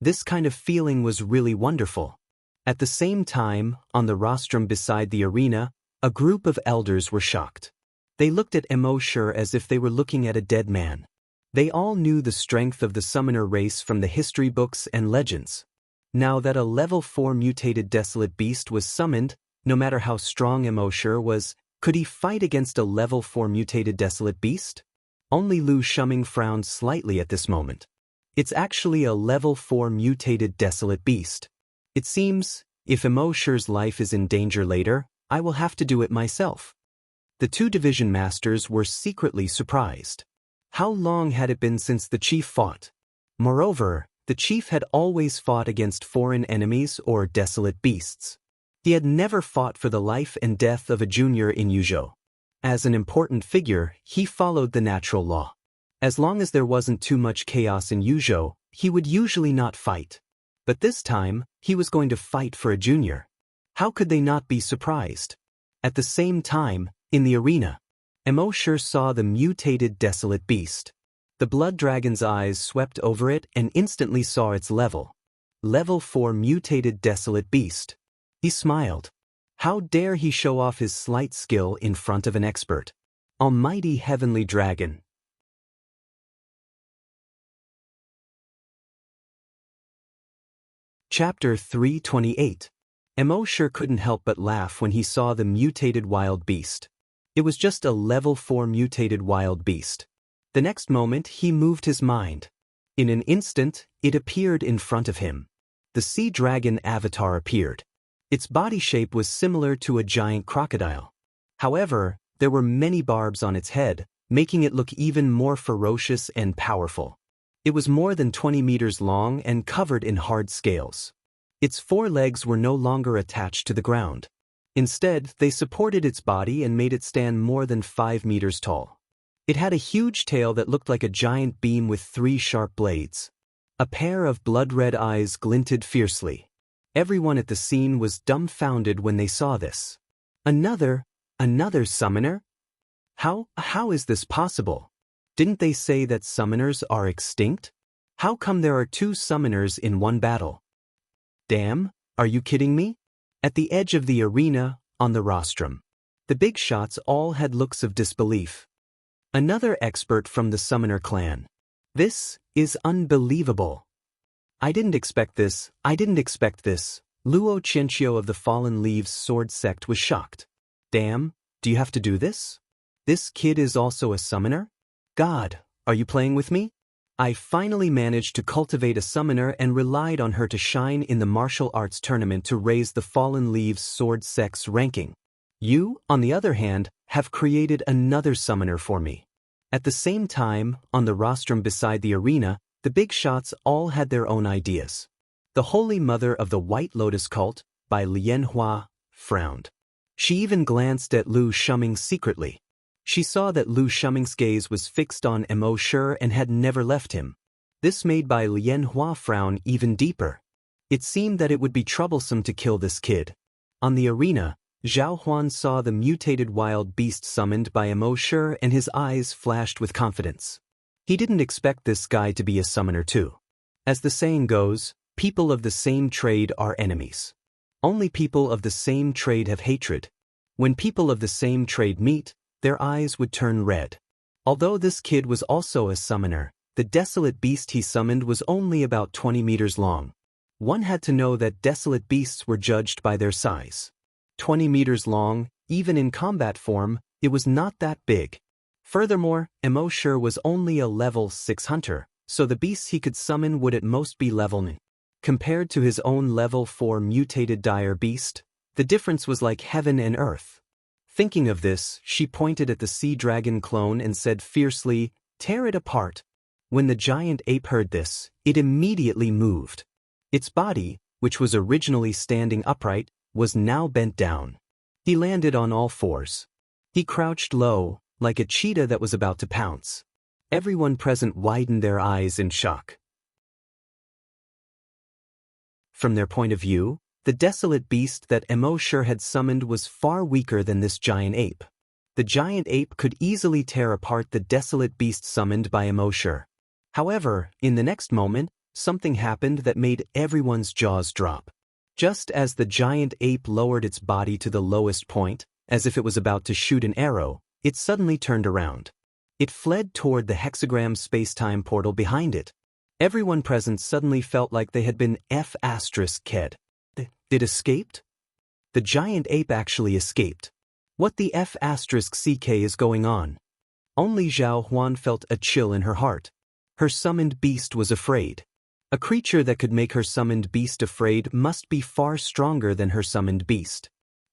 This kind of feeling was really wonderful. At the same time, on the rostrum beside the arena, a group of elders were shocked. They looked at Immortal as if they were looking at a dead man. They all knew the strength of the summoner race from the history books and legends. Now that a level 4 mutated desolate beast was summoned, no matter how strong Immortal was, could he fight against a level 4 mutated desolate beast? Only Lu Shuming frowned slightly at this moment. It's actually a level 4 mutated desolate beast. It seems, if Immortal's life is in danger later, I will have to do it myself. The 2 division masters were secretly surprised. How long had it been since the chief fought? Moreover, the chief had always fought against foreign enemies or desolate beasts. He had never fought for the life and death of a junior in Yuzhou. As an important figure, he followed the natural law. As long as there wasn't too much chaos in Yuzhou, he would usually not fight. But this time, he was going to fight for a junior. How could they not be surprised? At the same time, in the arena, Immortal saw the mutated desolate beast. The blood dragon's eyes swept over it and instantly saw its level. Level 4 mutated desolate beast. He smiled. How dare he show off his slight skill in front of an expert? Almighty heavenly dragon. Chapter 328. Immortal couldn't help but laugh when he saw the mutated wild beast. It was just a level 4 mutated wild beast. The next moment he moved his mind. In an instant, it appeared in front of him. The sea dragon avatar appeared. Its body shape was similar to a giant crocodile. However, there were many barbs on its head, making it look even more ferocious and powerful. It was more than 20 meters long and covered in hard scales. Its 4 legs were no longer attached to the ground. Instead, they supported its body and made it stand more than 5 meters tall. It had a huge tail that looked like a giant beam with 3 sharp blades. A pair of blood-red eyes glinted fiercely. Everyone at the scene was dumbfounded when they saw this. Another summoner? How is this possible? Didn't they say that summoners are extinct? How come there are 2 summoners in one battle? Damn, are you kidding me? At the edge of the arena, on the rostrum, the big shots all had looks of disbelief. Another expert from the summoner clan. This is unbelievable. I didn't expect this. Luo Qianxia of the Fallen Leaves Sword Sect was shocked. Damn, do you have to do this? This kid is also a summoner? God, are you playing with me? I finally managed to cultivate a summoner and relied on her to shine in the martial arts tournament to raise the Fallen Leaves sword sex ranking. You, on the other hand, have created another summoner for me. At the same time, on the rostrum beside the arena, the big shots all had their own ideas. The Holy Mother of the White Lotus Cult, by Lian Hua, frowned. She even glanced at Lu Shuming secretly. She saw that Lu Shuming's gaze was fixed on Mo Shi and had never left him. This made Bai Lian Hua frown even deeper. It seemed that it would be troublesome to kill this kid. On the arena, Zhao Huan saw the mutated wild beast summoned by Mo Shi and his eyes flashed with confidence. He didn't expect this guy to be a summoner too. As the saying goes, people of the same trade are enemies. Only people of the same trade have hatred. When people of the same trade meet, their eyes would turn red. Although this kid was also a summoner, the desolate beast he summoned was only about 20 meters long. One had to know that desolate beasts were judged by their size. 20 meters long, even in combat form, it was not that big. Furthermore, Mo Shi was only a level 6 hunter, so the beasts he could summon would at most be level 9. Compared to his own level 4 mutated dire beast, the difference was like heaven and earth. Thinking of this, she pointed at the sea dragon clone and said fiercely, "Tear it apart." When the giant ape heard this, it immediately moved. Its body, which was originally standing upright, was now bent down. He landed on all fours. He crouched low, like a cheetah that was about to pounce. Everyone present widened their eyes in shock. From their point of view, the desolate beast that Mo Shi had summoned was far weaker than this giant ape. The giant ape could easily tear apart the desolate beast summoned by Mo Shi. However, in the next moment, something happened that made everyone's jaws drop. Just as the giant ape lowered its body to the lowest point, as if it was about to shoot an arrow, it suddenly turned around. It fled toward the hexagram space-time portal behind it. Everyone present suddenly felt like they had been F***ed. It escaped? The giant ape actually escaped. What the F***ck is going on? Only Zhao Huan felt a chill in her heart. Her summoned beast was afraid. A creature that could make her summoned beast afraid must be far stronger than her summoned beast.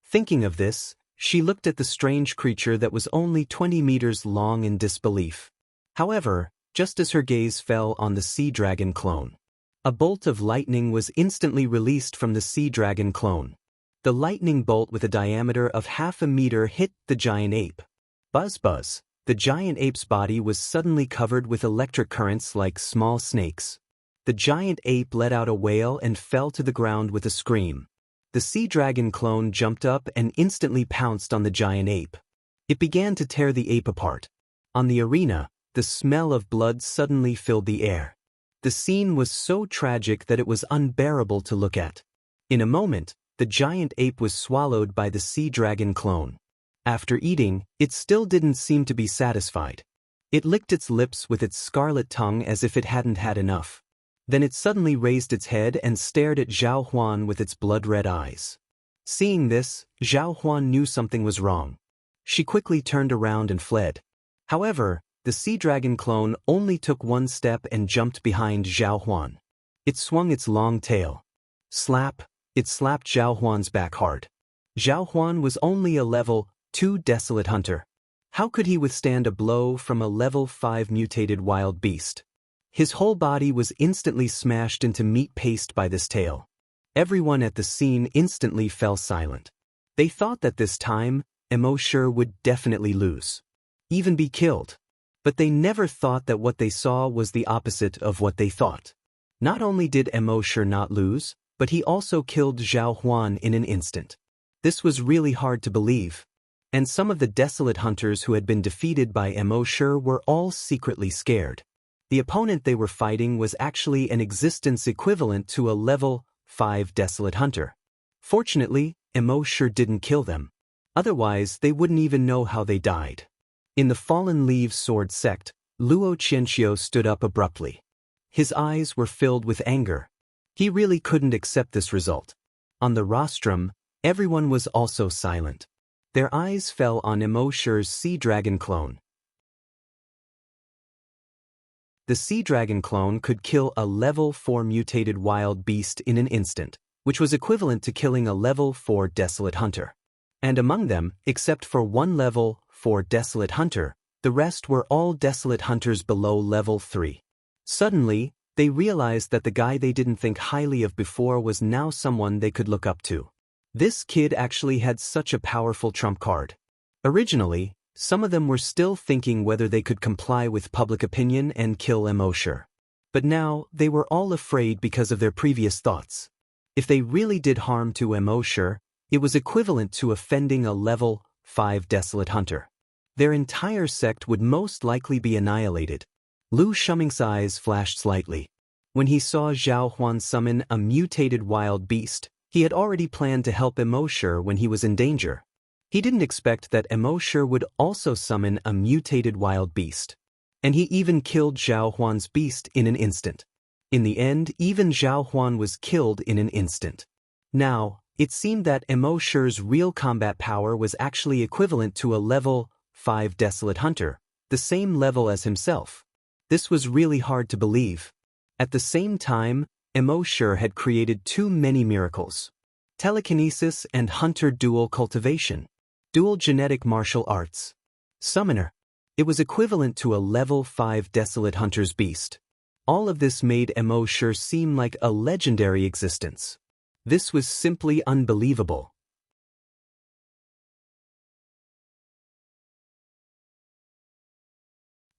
Thinking of this, she looked at the strange creature that was only 20 meters long in disbelief. However, just as her gaze fell on the sea dragon clone, a bolt of lightning was instantly released from the sea dragon clone. The lightning bolt with a diameter of 0.5 meter hit the giant ape. Buzz buzz, the giant ape's body was suddenly covered with electric currents like small snakes. The giant ape let out a wail and fell to the ground with a scream. The sea dragon clone jumped up and instantly pounced on the giant ape. It began to tear the ape apart. On the arena, the smell of blood suddenly filled the air. The scene was so tragic that it was unbearable to look at. In a moment, the giant ape was swallowed by the sea dragon clone. After eating, it still didn't seem to be satisfied. It licked its lips with its scarlet tongue as if it hadn't had enough. Then it suddenly raised its head and stared at Zhao Huan with its blood-red eyes. Seeing this, Zhao Huan knew something was wrong. She quickly turned around and fled. However, the sea dragon clone only took one step and jumped behind Zhao Huan. It swung its long tail. Slap! It slapped Zhao Huan's back hard. Zhao Huan was only a level 2 desolate hunter. How could he withstand a blow from a level 5 mutated wild beast? His whole body was instantly smashed into meat paste by this tail. Everyone at the scene instantly fell silent. They thought that this time, Mo Shi would definitely lose. Even be killed. But they never thought that what they saw was the opposite of what they thought. Not only did Mo Shi not lose, but he also killed Zhao Huan in an instant. This was really hard to believe. And some of the desolate hunters who had been defeated by Mo Shi were all secretly scared. The opponent they were fighting was actually an existence equivalent to a level 5 desolate hunter. Fortunately, Mo Shi didn't kill them. Otherwise, they wouldn't even know how they died. In the Fallen Leaves sword sect, Luo Qianxia stood up abruptly. His eyes were filled with anger. He really couldn't accept this result. On the rostrum, everyone was also silent. Their eyes fell on Mo Shi's sea dragon clone. the sea dragon clone could kill a level 4 mutated wild beast in an instant, which was equivalent to killing a level 4 desolate hunter. And among them, except for one level 4 desolate hunter, the rest were all desolate hunters below level 3. Suddenly, they realized that the guy they didn't think highly of before was now someone they could look up to. This kid actually had such a powerful trump card. Originally, some of them were still thinking whether they could comply with public opinion and kill Immortal. But now, they were all afraid because of their previous thoughts. If they really did harm to Immortal, it was equivalent to offending a level 5 desolate hunter. Their entire sect would most likely be annihilated. Lu Shuming's eyes flashed slightly. When he saw Zhao Huan summon a mutated wild beast, he had already planned to help Immortal when he was in danger. He didn't expect that Immortal would also summon a mutated wild beast. And he even killed Zhao Huan's beast in an instant. In the end, even Zhao Huan was killed in an instant. Now, it seemed that Immortal's real combat power was actually equivalent to a level 5 desolate hunter, the same level as himself. This was really hard to believe. At the same time, Immortal had created too many miracles. Telekinesis and hunter dual cultivation. Dual genetic martial arts. Summoner. It was equivalent to a level 5 desolate hunter's beast. All of this made Immortal seem like a legendary existence. This was simply unbelievable.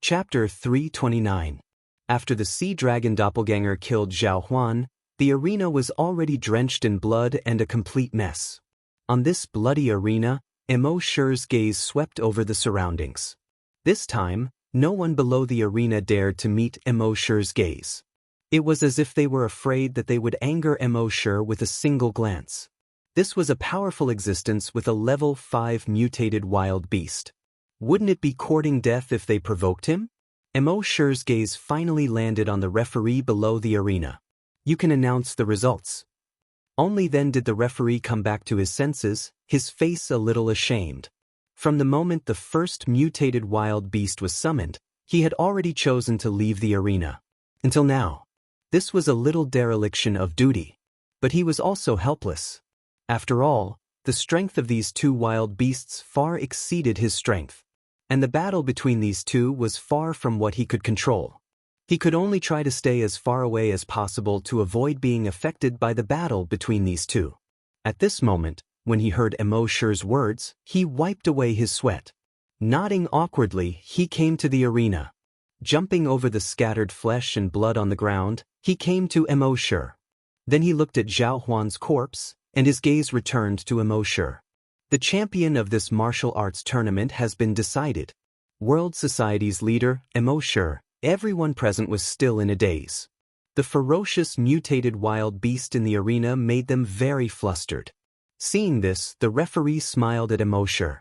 Chapter 329. After the sea dragon doppelganger killed Zhao Huan, the arena was already drenched in blood and a complete mess. On this bloody arena, Immortal's gaze swept over the surroundings. This time, no one below the arena dared to meet Immortal's gaze. It was as if they were afraid that they would anger Immortal with a single glance. This was a powerful existence with a level 5 mutated wild beast. Wouldn't it be courting death if they provoked him? Immortal's gaze finally landed on the referee below the arena. You can announce the results. Only then did the referee come back to his senses, his face a little ashamed. From the moment the first mutated wild beast was summoned, he had already chosen to leave the arena. Until now. This was a little dereliction of duty. But he was also helpless. After all, the strength of these two wild beasts far exceeded his strength. And the battle between these two was far from what he could control. He could only try to stay as far away as possible to avoid being affected by the battle between these two. At this moment, when he heard Immortal's words, he wiped away his sweat. Nodding awkwardly, he came to the arena. Jumping over the scattered flesh and blood on the ground, he came to Immortal. Then he looked at Zhao Huan's corpse, and his gaze returned to Immortal. The champion of this martial arts tournament has been decided. World Society's leader, Immortal. Everyone present was still in a daze. The ferocious mutated wild beast in the arena made them very flustered. Seeing this, the referee smiled at Immortal.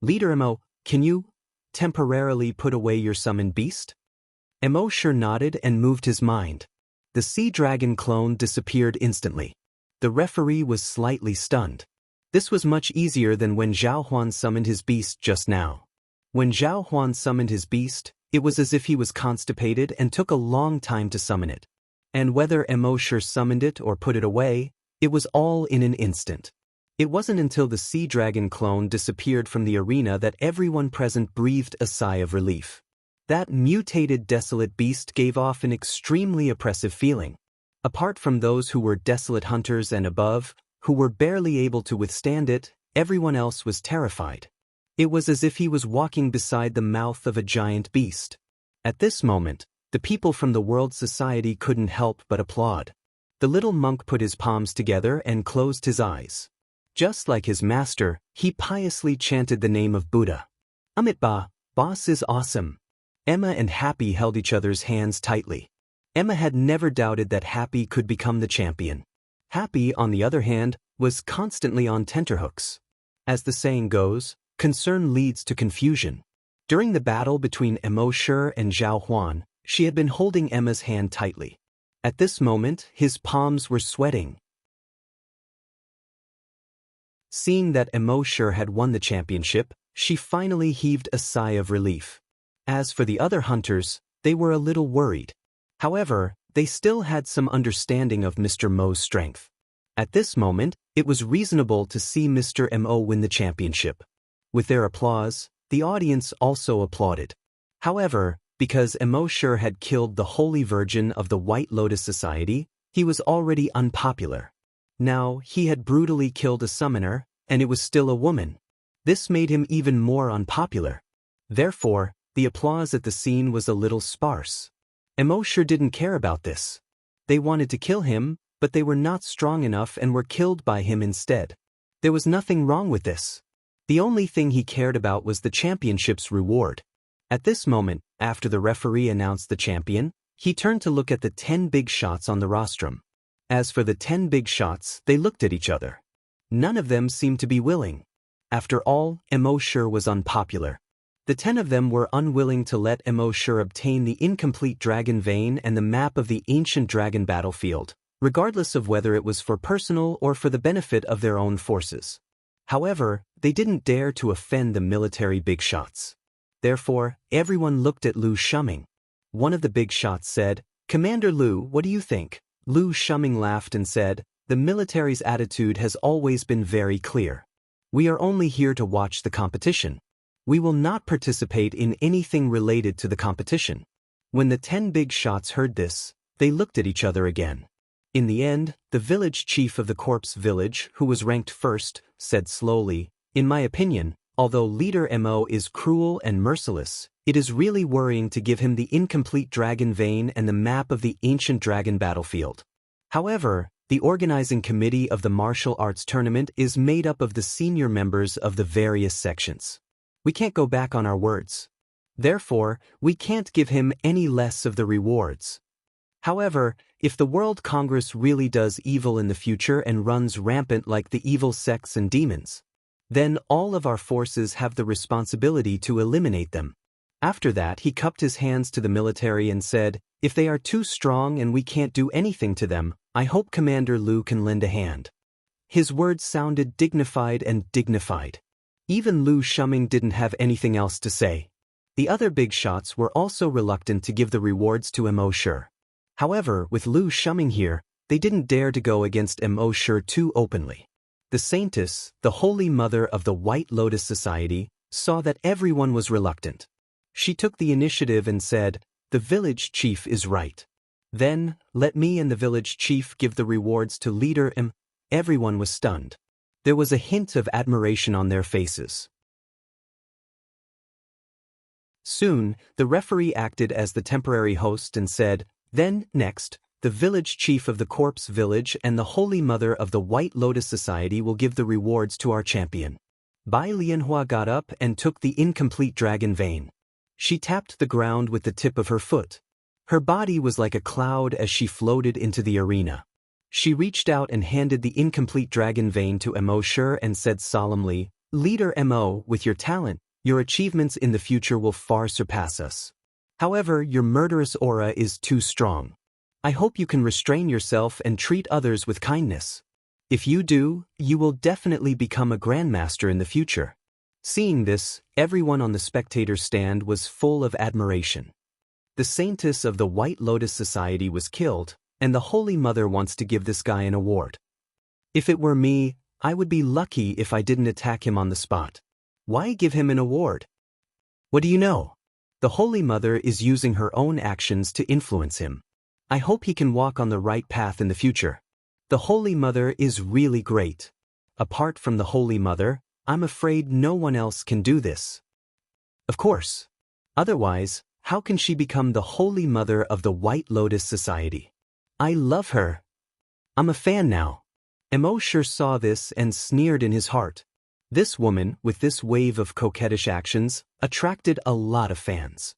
Leader Immo, can you temporarily put away your summoned beast? Immortal nodded and moved his mind. The sea dragon clone disappeared instantly. The referee was slightly stunned. This was much easier than when Zhao Huan summoned his beast just now. When Zhao Huan summoned his beast, it was as if he was constipated and took a long time to summon it. And whether Immortal summoned it or put it away, it was all in an instant. It wasn't until the sea dragon clone disappeared from the arena that everyone present breathed a sigh of relief. That mutated desolate beast gave off an extremely oppressive feeling. Apart from those who were desolate hunters and above, who were barely able to withstand it, everyone else was terrified. It was as if he was walking beside the mouth of a giant beast. At this moment, the people from the World Society couldn't help but applaud. The little monk put his palms together and closed his eyes. Just like his master, he piously chanted the name of Buddha. Amitba, boss is awesome. Emma and Happy held each other's hands tightly. Emma had never doubted that Happy could become the champion. Happy, on the other hand, was constantly on tenterhooks. As the saying goes, concern leads to confusion. During the battle between Immortal and Zhao Huan, she had been holding Emma's hand tightly. At this moment, his palms were sweating. Seeing that Immortal had won the championship, she finally heaved a sigh of relief. As for the other hunters, they were a little worried. However, they still had some understanding of Mr. Mo's strength. At this moment, it was reasonable to see Mr. Mo win the championship. With their applause, the audience also applauded. However, because Mo had killed the Holy Virgin of the White Lotus Society, he was already unpopular. Now, he had brutally killed a summoner, and it was still a woman. This made him even more unpopular. Therefore, the applause at the scene was a little sparse. Mo didn't care about this. They wanted to kill him, but they were not strong enough and were killed by him instead. There was nothing wrong with this. The only thing he cared about was the championship's reward. At this moment, after the referee announced the champion, he turned to look at the 10 big shots on the rostrum. As for the 10 big shots, they looked at each other. None of them seemed to be willing. After all, Mo was unpopular. The 10 of them were unwilling to let Mo obtain the incomplete dragon vein and the map of the ancient dragon battlefield, regardless of whether it was for personal or for the benefit of their own forces. However, they didn't dare to offend the military big shots. Therefore, everyone looked at Lu Shuming. One of the big shots said, "Commander Lu, what do you think?" Lu Shuming laughed and said, "The military's attitude has always been very clear. We are only here to watch the competition. We will not participate in anything related to the competition." When the 10 big shots heard this, they looked at each other again. In the end, the village chief of the corpse village, who was ranked first, said slowly, "In my opinion, although Leader Mo is cruel and merciless, it is really worrying to give him the incomplete dragon vein and the map of the ancient dragon battlefield. However, the organizing committee of the martial arts tournament is made up of the senior members of the various sections. We can't go back on our words. Therefore, we can't give him any less of the rewards. However, if the World Congress really does evil in the future and runs rampant like the evil sects and demons, then all of our forces have the responsibility to eliminate them." After that, he cupped his hands to the military and said, "If they are too strong and we can't do anything to them, I hope Commander Lu can lend a hand." His words sounded dignified and dignified. Even Lu Shuming didn't have anything else to say. The other big shots were also reluctant to give the rewards to Mo. However, with Lu Shuming here, they didn't dare to go against Mo too openly. The Saintess, the Holy Mother of the White Lotus Society, saw that everyone was reluctant. She took the initiative and said, "The village chief is right. Then, let me and the village chief give the rewards to Leader M." Everyone was stunned. There was a hint of admiration on their faces. Soon, the referee acted as the temporary host and said, "Then, next, the village chief of the corpse village and the Holy Mother of the White Lotus Society will give the rewards to our champion." Bai Lianhua got up and took the incomplete dragon vein. She tapped the ground with the tip of her foot. Her body was like a cloud as she floated into the arena. She reached out and handed the incomplete dragon vein to Mo and said solemnly, "Leader Mo, with your talent, your achievements in the future will far surpass us. However, your murderous aura is too strong. I hope you can restrain yourself and treat others with kindness. If you do, you will definitely become a grandmaster in the future." Seeing this, everyone on the spectator stand was full of admiration. The Saintess of the White Lotus Society was killed, and the Holy Mother wants to give this guy an award. If it were me, I would be lucky if I didn't attack him on the spot. Why give him an award? What do you know? The Holy Mother is using her own actions to influence him. I hope he can walk on the right path in the future. The Holy Mother is really great. Apart from the Holy Mother, I'm afraid no one else can do this. Of course. Otherwise, how can she become the Holy Mother of the White Lotus Society? I love her. I'm a fan now. Mo saw this and sneered in his heart. This woman, with this wave of coquettish actions, attracted a lot of fans.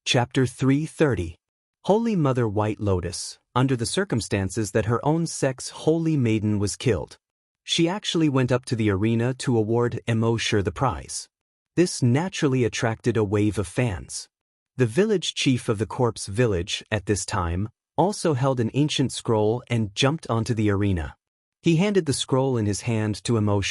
Chapter 330. Holy Mother White Lotus, under the circumstances that her own sex holy maiden was killed. She actually went up to the arena to award Mo the prize. This naturally attracted a wave of fans. The village chief of the corpse village, at this time, also held an ancient scroll and jumped onto the arena. He handed the scroll in his hand to Mo.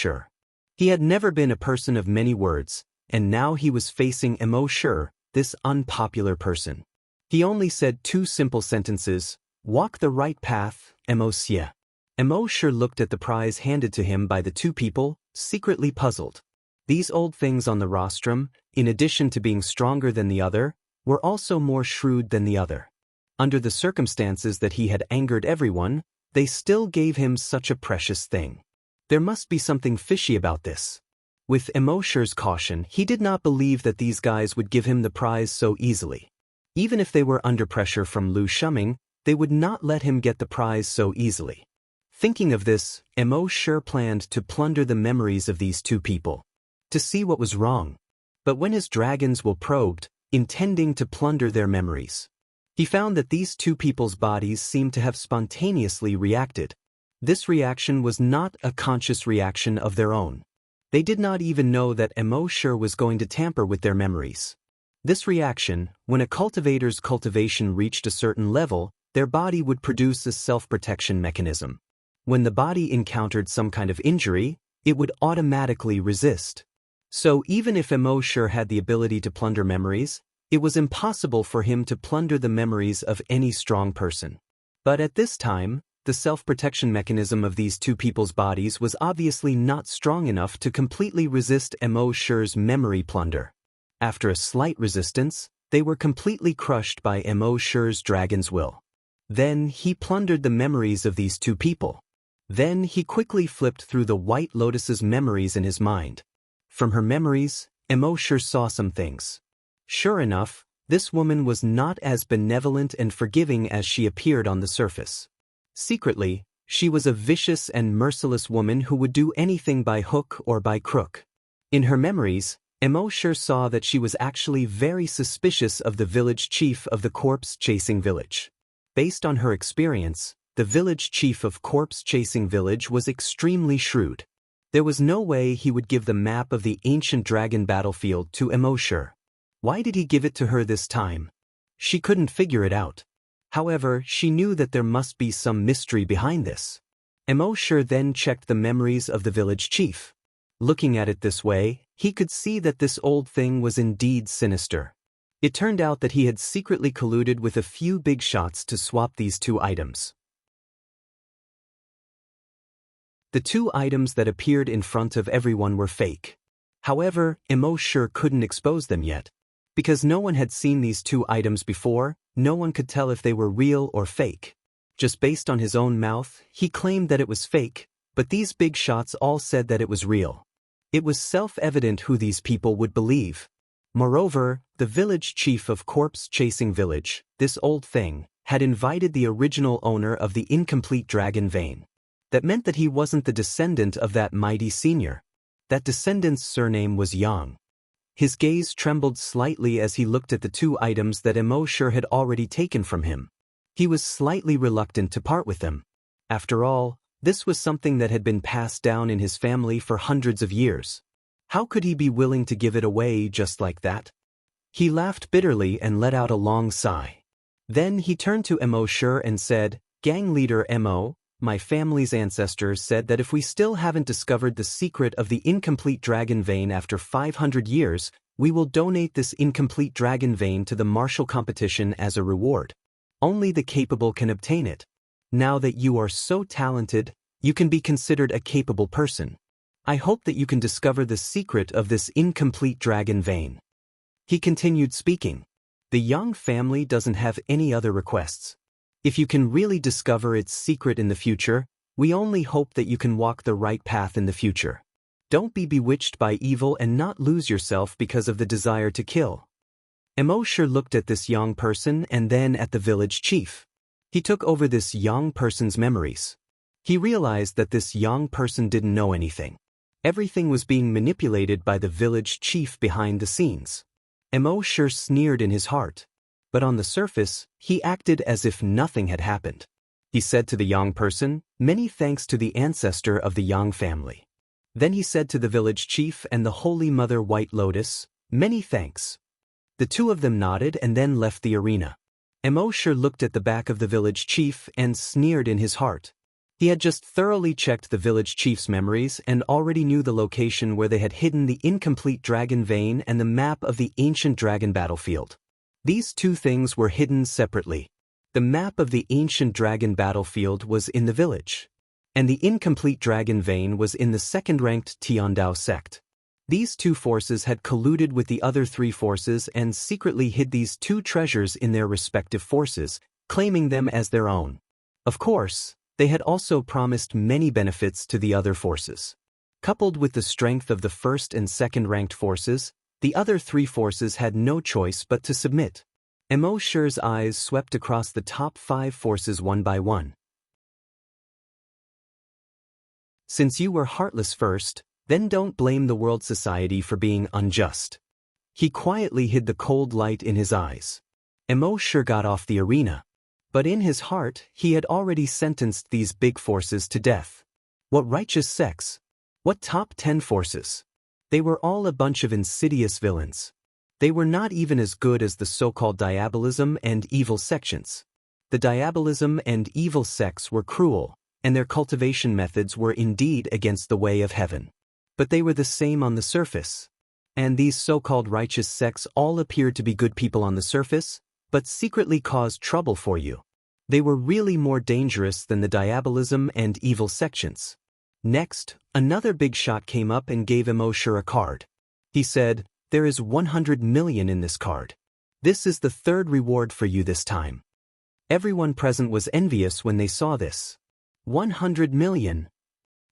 He had never been a person of many words, and now he was facing Immortal, this unpopular person. He only said two simple sentences, "Walk the right path, Immortal." Immortal looked at the prize handed to him by the two people, secretly puzzled. These old things on the rostrum, in addition to being stronger than the other, were also more shrewd than the other. Under the circumstances that he had angered everyone, they still gave him such a precious thing. There must be something fishy about this. With Immortal's caution, he did not believe that these guys would give him the prize so easily. Even if they were under pressure from Lu Shuming, they would not let him get the prize so easily. Thinking of this, Immortal planned to plunder the memories of these two people, to see what was wrong. But when his dragons were probed, intending to plunder their memories, he found that these two people's bodies seemed to have spontaneously reacted. This reaction was not a conscious reaction of their own. They did not even know that Immortal was going to tamper with their memories. This reaction, when a cultivator's cultivation reached a certain level, their body would produce a self-protection mechanism. When the body encountered some kind of injury, it would automatically resist. So even if Immortal had the ability to plunder memories, it was impossible for him to plunder the memories of any strong person. But at this time, the self-protection mechanism of these two people's bodies was obviously not strong enough to completely resist Immortal's memory plunder. After a slight resistance, they were completely crushed by Immortal's dragon's will. Then he plundered the memories of these two people. Then he quickly flipped through the White Lotus's memories in his mind. From her memories, Immortal saw some things. Sure enough, this woman was not as benevolent and forgiving as she appeared on the surface. Secretly, she was a vicious and merciless woman who would do anything by hook or by crook. In her memories, Immortal saw that she was actually very suspicious of the village chief of the corpse-chasing village. Based on her experience, the village chief of corpse-chasing village was extremely shrewd. There was no way he would give the map of the ancient dragon battlefield to Immortal. Why did he give it to her this time? She couldn't figure it out. However, she knew that there must be some mystery behind this. Immortal then checked the memories of the village chief. Looking at it this way, he could see that this old thing was indeed sinister. It turned out that he had secretly colluded with a few big shots to swap these two items. The two items that appeared in front of everyone were fake. However, Immortal couldn't expose them yet. Because no one had seen these two items before, no one could tell if they were real or fake. Just based on his own mouth, he claimed that it was fake, but these big shots all said that it was real. It was self-evident who these people would believe. Moreover, the village chief of corpse-chasing village, this old thing, had invited the original owner of the incomplete dragon vein. That meant that he wasn't the descendant of that mighty senior. That descendant's surname was Yang. His gaze trembled slightly as he looked at the two items that Immortal had already taken from him. He was slightly reluctant to part with them. After all, this was something that had been passed down in his family for hundreds of years. How could he be willing to give it away just like that? He laughed bitterly and let out a long sigh. Then he turned to Immortal and said, "Gang leader Mo, my family's ancestors said that if we still haven't discovered the secret of the incomplete dragon vein after 500 years, we will donate this incomplete dragon vein to the martial competition as a reward. Only the capable can obtain it. Now that you are so talented, you can be considered a capable person. I hope that you can discover the secret of this incomplete dragon vein." He continued speaking. "The Yang family doesn't have any other requests. If you can really discover its secret in the future, we only hope that you can walk the right path in the future. Don't be bewitched by evil and not lose yourself because of the desire to kill." Immortal looked at this young person and then at the village chief. He took over this young person's memories. He realized that this young person didn't know anything. Everything was being manipulated by the village chief behind the scenes. Immortal sneered in his heart. But on the surface, he acted as if nothing had happened. He said to the young person, "Many thanks to the ancestor of the Yang family." Then he said to the village chief and the Holy Mother White Lotus, "Many thanks." The two of them nodded and then left the arena. Immortal looked at the back of the village chief and sneered in his heart. He had just thoroughly checked the village chief's memories and already knew the location where they had hidden the incomplete dragon vein and the map of the ancient dragon battlefield. These two things were hidden separately. The map of the ancient dragon battlefield was in the village, and the incomplete dragon vein was in the second-ranked Tiandao sect. These two forces had colluded with the other three forces and secretly hid these two treasures in their respective forces, claiming them as their own. Of course, they had also promised many benefits to the other forces. Coupled with the strength of the first and second-ranked forces, the other three forces had no choice but to submit. Mo Shi's eyes swept across the top 5 forces one by one. Since you were heartless first, then don't blame the world society for being unjust. He quietly hid the cold light in his eyes. Mo Shi got off the arena. But in his heart, he had already sentenced these big forces to death. What righteous sects? What top 10 forces? They were all a bunch of insidious villains. They were not even as good as the so-called diabolism and evil sections. The diabolism and evil sects were cruel, and their cultivation methods were indeed against the way of heaven. But they were the same on the surface. And these so-called righteous sects all appeared to be good people on the surface, but secretly caused trouble for you. They were really more dangerous than the diabolism and evil sections. Next, another big shot came up and gave Mo Shi a card. He said, "There is 100 million in this card. This is the third reward for you this time." Everyone present was envious when they saw this. 100 million?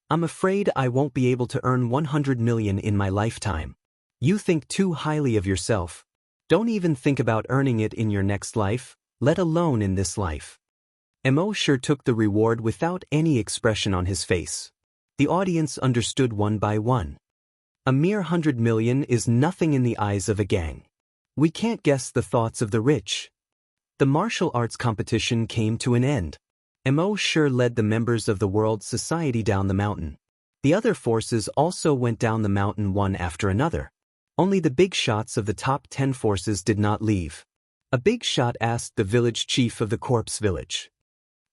I'm afraid I won't be able to earn 100 million in my lifetime. You think too highly of yourself. Don't even think about earning it in your next life, let alone in this life. Mo Shi took the reward without any expression on his face. The audience understood one by one. A mere 100 million is nothing in the eyes of a gang. We can't guess the thoughts of the rich. The martial arts competition came to an end. Mo Shi led the members of the world society down the mountain. The other forces also went down the mountain one after another. Only the big shots of the top 10 forces did not leave. A big shot asked the village chief of the corpse village.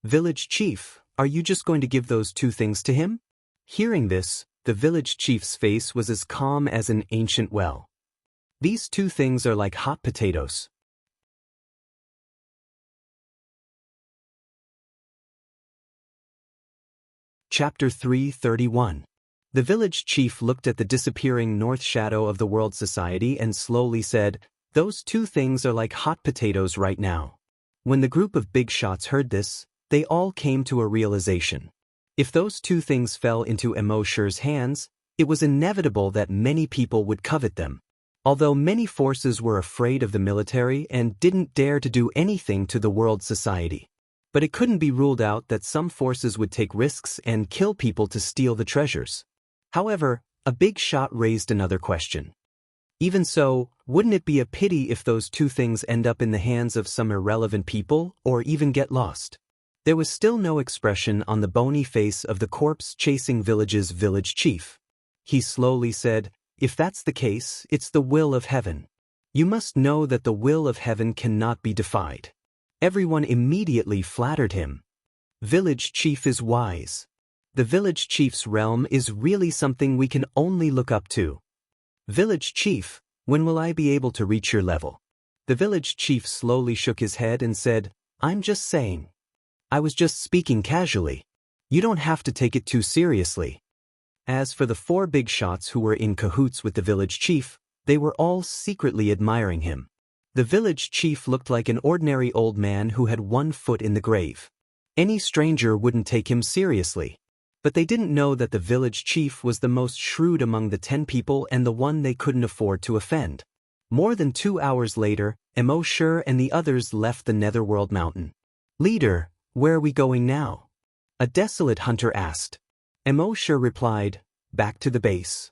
"Village chief, are you just going to give those two things to him?" Hearing this, the village chief's face was as calm as an ancient well. "These two things are like hot potatoes." Chapter 331. The village chief looked at the disappearing north shadow of the world society and slowly said, "Those two things are like hot potatoes right now." When the group of big shots heard this, they all came to a realization. If those two things fell into Mo Shi's hands, it was inevitable that many people would covet them. Although many forces were afraid of the military and didn't dare to do anything to the world society. But it couldn't be ruled out that some forces would take risks and kill people to steal the treasures. However, a big shot raised another question. Even so, wouldn't it be a pity if those two things end up in the hands of some irrelevant people or even get lost? There was still no expression on the bony face of the corpse-chasing village's village chief. He slowly said, "If that's the case, it's the will of heaven. You must know that the will of heaven cannot be defied." Everyone immediately flattered him. Village chief is wise. The village chief's realm is really something we can only look up to. Village chief, when will I be able to reach your level? The village chief slowly shook his head and said, "I'm just saying. I was just speaking casually. You don't have to take it too seriously." As for the 4 big shots who were in cahoots with the village chief, they were all secretly admiring him. The village chief looked like an ordinary old man who had one foot in the grave. Any stranger wouldn't take him seriously. But they didn't know that the village chief was the most shrewd among the 10 people and the one they couldn't afford to offend. More than 2 hours later, Mo Shi and the others left the Netherworld Mountain. "Leader, where are we going now?" a desolate hunter asked. Mo Shi replied, "Back to the base."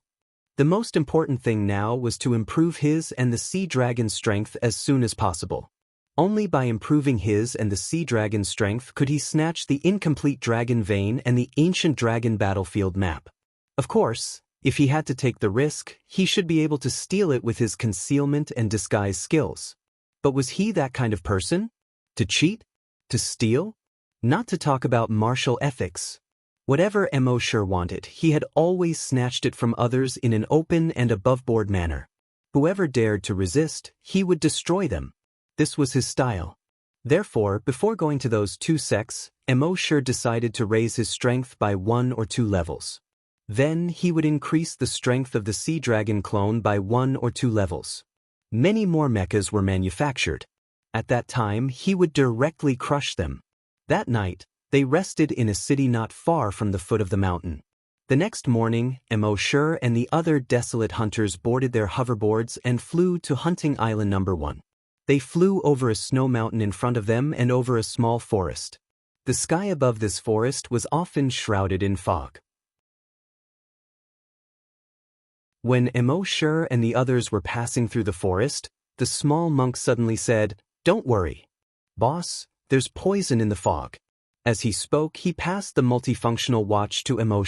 The most important thing now was to improve his and the sea dragon's strength as soon as possible. Only by improving his and the sea dragon's strength could he snatch the incomplete dragon vein and the ancient dragon battlefield map. Of course, if he had to take the risk, he should be able to steal it with his concealment and disguise skills. But was he that kind of person? To cheat? To steal? Not to talk about martial ethics. Whatever Mo wanted, he had always snatched it from others in an open and above-board manner. Whoever dared to resist, he would destroy them. This was his style. Therefore, before going to those 2 sects, Mo decided to raise his strength by 1 or 2 levels. Then he would increase the strength of the sea dragon clone by 1 or 2 levels. Many more mechas were manufactured. At that time, he would directly crush them. That night, they rested in a city not far from the foot of the mountain. The next morning, Mo and the other desolate hunters boarded their hoverboards and flew to hunting island number 1. They flew over a snow mountain in front of them and over a small forest. The sky above this forest was often shrouded in fog. When Mo and the others were passing through the forest, the small monk suddenly said, "Don't worry. Boss, there's poison in the fog." As he spoke, he passed the multifunctional watch to Mo.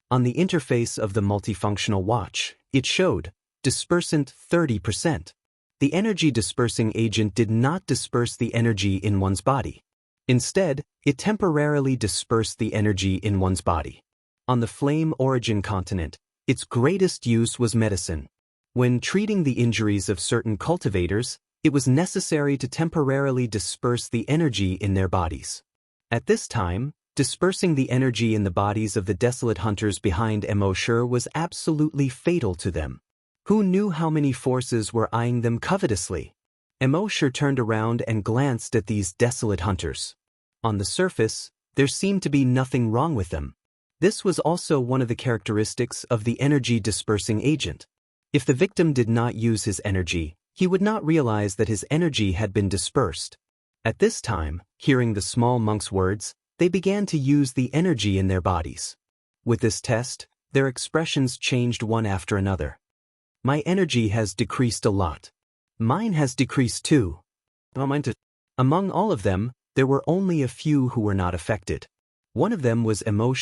On the interface of the multifunctional watch, it showed, dispersant 30%. The energy dispersing agent did not disperse the energy in one's body. Instead, it temporarily dispersed the energy in one's body. On the Flame Origin continent, its greatest use was medicine. When treating the injuries of certain cultivators, it was necessary to temporarily disperse the energy in their bodies. At this time, dispersing the energy in the bodies of the desolate hunters behind Mo was absolutely fatal to them. Who knew how many forces were eyeing them covetously? Mo turned around and glanced at these desolate hunters. On the surface, there seemed to be nothing wrong with them. This was also one of the characteristics of the energy dispersing agent. If the victim did not use his energy, he would not realize that his energy had been dispersed. At this time, hearing the small monk's words, they began to use the energy in their bodies. With this test, their expressions changed one after another. "My energy has decreased a lot. Mine has decreased too." Among all of them, there were only a few who were not affected. One of them was Mo,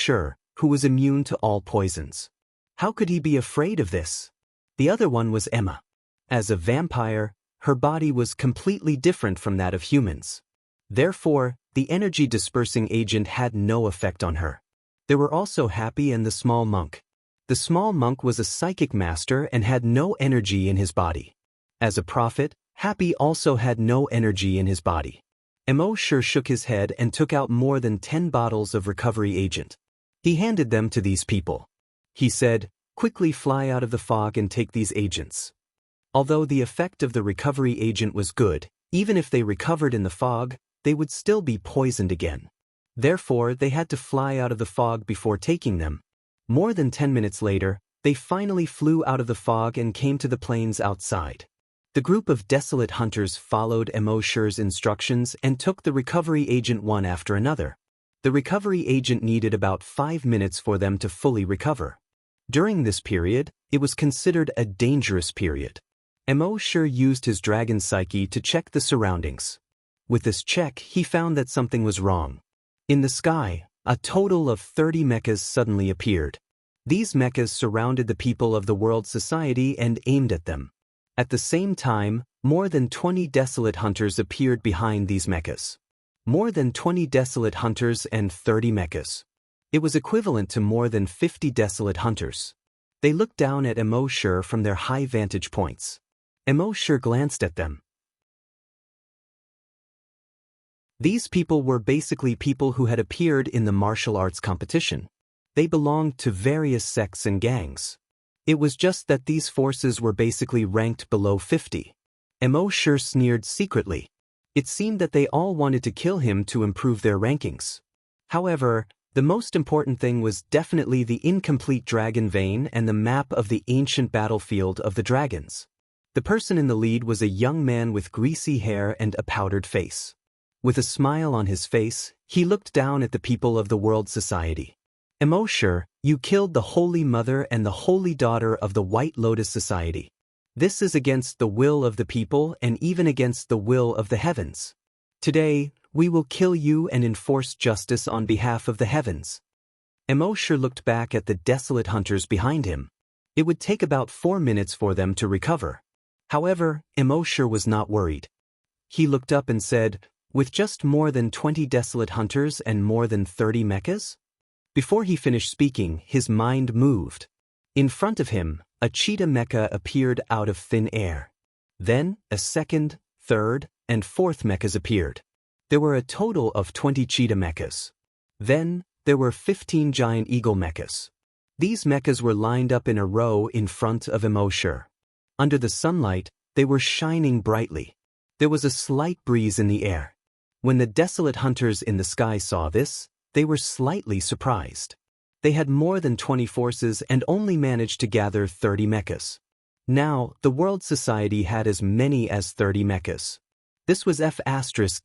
who was immune to all poisons. How could he be afraid of this? The other one was Emma. As a vampire, her body was completely different from that of humans. Therefore, the energy dispersing agent had no effect on her. There were also Happy and the small monk. The small monk was a psychic master and had no energy in his body. As a prophet, Happy also had no energy in his body. Mo shook his head and took out more than 10 bottles of recovery agent. He handed them to these people. He said, "Quickly fly out of the fog and take these agents." Although the effect of the recovery agent was good, even if they recovered in the fog, they would still be poisoned again. Therefore, they had to fly out of the fog before taking them. More than 10 minutes later, they finally flew out of the fog and came to the plains outside. The group of desolate hunters followed Mo's instructions and took the recovery agent one after another. The recovery agent needed about 5 minutes for them to fully recover. During this period, it was considered a dangerous period. Mo used his dragon psyche to check the surroundings. With this check, he found that something was wrong. In the sky, a total of 30 mechas suddenly appeared. These mechas surrounded the people of the world society and aimed at them. At the same time, more than 20 desolate hunters appeared behind these mechas. More than 20 desolate hunters and 30 mechas. It was equivalent to more than 50 desolate hunters. They looked down at Mo from their high vantage points. Mo glanced at them. These people were basically people who had appeared in the martial arts competition. They belonged to various sects and gangs. It was just that these forces were basically ranked below 50. Mo sneered secretly. It seemed that they all wanted to kill him to improve their rankings. However, the most important thing was definitely the incomplete dragon vein and the map of the ancient battlefield of the dragons. The person in the lead was a young man with greasy hair and a powdered face. With a smile on his face, he looked down at the people of the world society. Mo, you killed the Holy Mother and the Holy Daughter of the White Lotus Society. This is against the will of the people and even against the will of the heavens. Today, we will kill you and enforce justice on behalf of the heavens. Mo looked back at the desolate hunters behind him. It would take about 4 minutes for them to recover. However, Mo was not worried. He looked up and said, "With just more than 20 desolate hunters and more than 30 mechas? Before he finished speaking, his mind moved. In front of him, a cheetah mecha appeared out of thin air. Then, a second, third, and fourth mechas appeared. There were a total of 20 cheetah mechas. Then, there were 15 giant eagle mechas. These mechas were lined up in a row in front of Immortal. Under the sunlight, they were shining brightly. There was a slight breeze in the air. When the desolate hunters in the sky saw this, they were slightly surprised. They had more than 20 forces and only managed to gather 30 mechas. Now, the world society had as many as 30 mechas. This was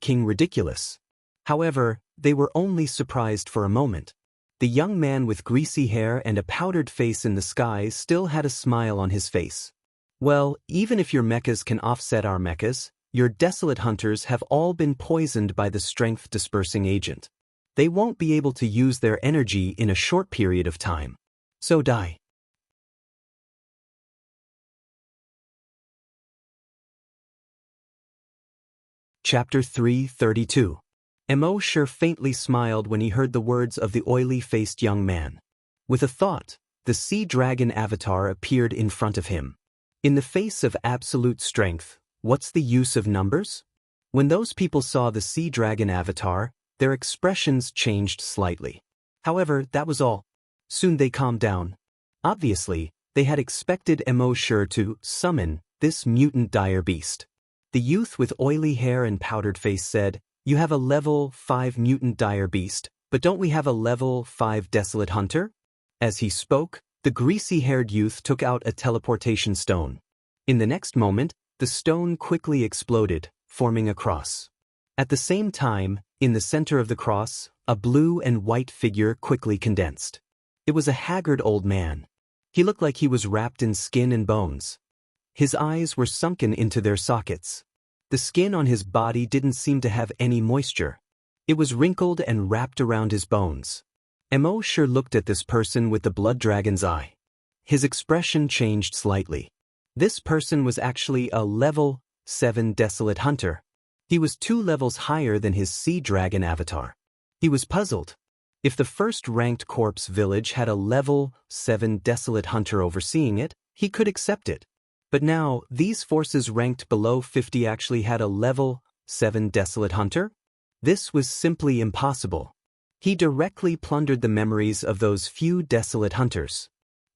King ridiculous. However, they were only surprised for a moment. The young man with greasy hair and a powdered face in the sky still had a smile on his face. Well, even if your mechas can offset our mechas, your desolate hunters have all been poisoned by the strength-dispersing agent. They won't be able to use their energy in a short period of time. So die. Chapter 332. Immortal faintly smiled when he heard the words of the oily-faced young man. With a thought, the sea dragon avatar appeared in front of him. In the face of absolute strength, what's the use of numbers? When those people saw the sea dragon avatar, their expressions changed slightly. However, that was all. Soon they calmed down. Obviously, they had expected Immortal to summon this mutant dire beast. The youth with oily hair and powdered face said, "You have a level 5 mutant dire beast, but don't we have a level 5 desolate hunter?" As he spoke, the greasy-haired youth took out a teleportation stone. In the next moment, the stone quickly exploded, forming a cross. At the same time, in the center of the cross, a blue and white figure quickly condensed. It was a haggard old man. He looked like he was wrapped in skin and bones. His eyes were sunken into their sockets. The skin on his body didn't seem to have any moisture. It was wrinkled and wrapped around his bones. Immortal looked at this person with the blood dragon's eye. His expression changed slightly. This person was actually a level 7 desolate hunter. He was 2 levels higher than his sea dragon avatar. He was puzzled. If the first-ranked corpse village had a level 7 desolate hunter overseeing it, he could accept it. But now, these forces ranked below 50 actually had a level 7 desolate hunter? This was simply impossible. He directly plundered the memories of those few desolate hunters.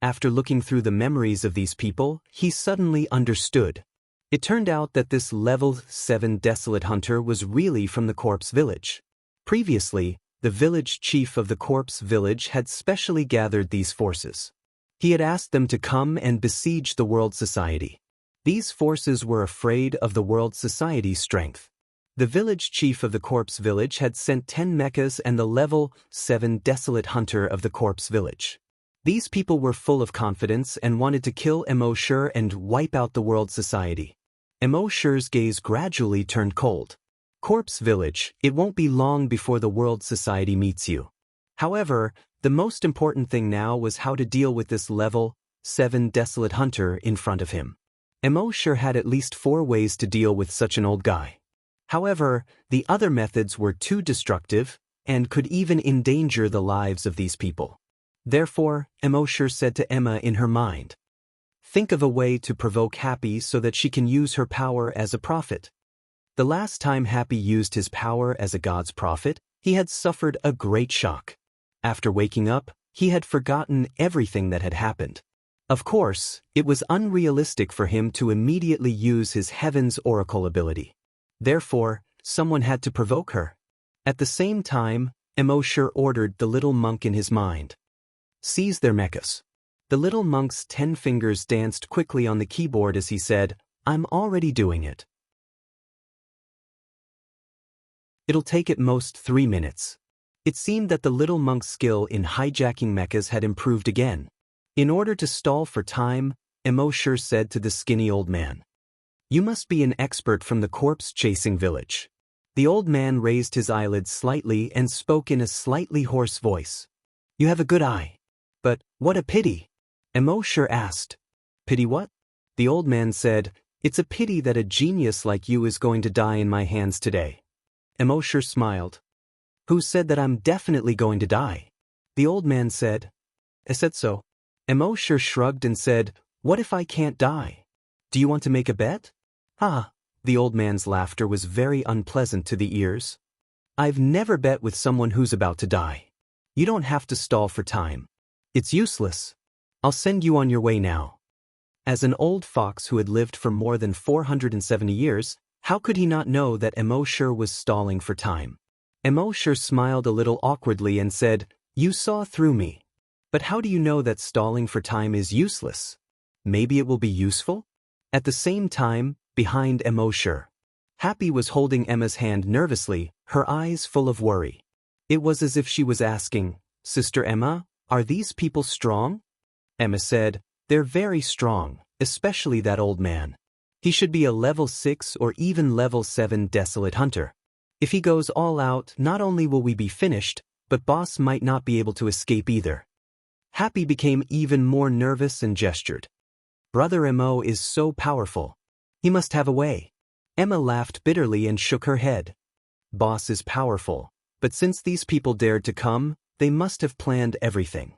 After looking through the memories of these people, he suddenly understood. It turned out that this level 7 desolate hunter was really from the corpse village. Previously, the village chief of the corpse village had specially gathered these forces. He had asked them to come and besiege the world society. These forces were afraid of the world society's strength. The village chief of the corpse village had sent 10 mechas and the level 7 desolate hunter of the corpse village. These people were full of confidence and wanted to kill Immortal and wipe out the world society. Immortal's gaze gradually turned cold. Corpse village, it won't be long before the world society meets you. However, the most important thing now was how to deal with this level 7 desolate hunter in front of him. Immortal had at least 4 ways to deal with such an old guy. However, the other methods were too destructive and could even endanger the lives of these people. Therefore, Immortal said to Emma in her mind, "Think of a way to provoke Happy so that she can use her power as a prophet." The last time Happy used his power as a god's prophet, he had suffered a great shock. After waking up, he had forgotten everything that had happened. Of course, it was unrealistic for him to immediately use his Heaven's Oracle ability. Therefore, someone had to provoke her. At the same time, Immortal ordered the little monk in his mind. "Seize their mechas." The little monk's 10 fingers danced quickly on the keyboard as he said, "I'm already doing it. It'll take at most 3 minutes. It seemed that the little monk's skill in hijacking mechas had improved again. In order to stall for time, Immortal said to the skinny old man, "You must be an expert from the corpse-chasing village." The old man raised his eyelids slightly and spoke in a slightly hoarse voice. "You have a good eye. But, what a pity." Immortal asked, "Pity what?" The old man said, "It's a pity that a genius like you is going to die in my hands today." Immortal smiled. "Who said that I'm definitely going to die?" The old man said, I said so. Emosure shrugged and said, What if I can't die? Do you want to make a bet? Ah, the old man's laughter was very unpleasant to the ears. I've never bet with someone who's about to die. You don't have to stall for time. It's useless. I'll send you on your way now. As an old fox who had lived for more than 470 years, how could he not know that Emosure was stalling for time? Emosure smiled a little awkwardly and said, You saw through me. But how do you know that stalling for time is useless? Maybe it will be useful? At the same time, behind Emosure, Happy was holding Emma's hand nervously, her eyes full of worry. It was as if she was asking, Sister Emma, are these people strong? Emma said, They're very strong, especially that old man. He should be a level 6 or even level 7 desolate hunter. If he goes all out, not only will we be finished, but boss might not be able to escape either. Happy became even more nervous and gestured. Brother Mo is so powerful. He must have a way. Emma laughed bitterly and shook her head. Boss is powerful, but since these people dared to come, they must have planned everything.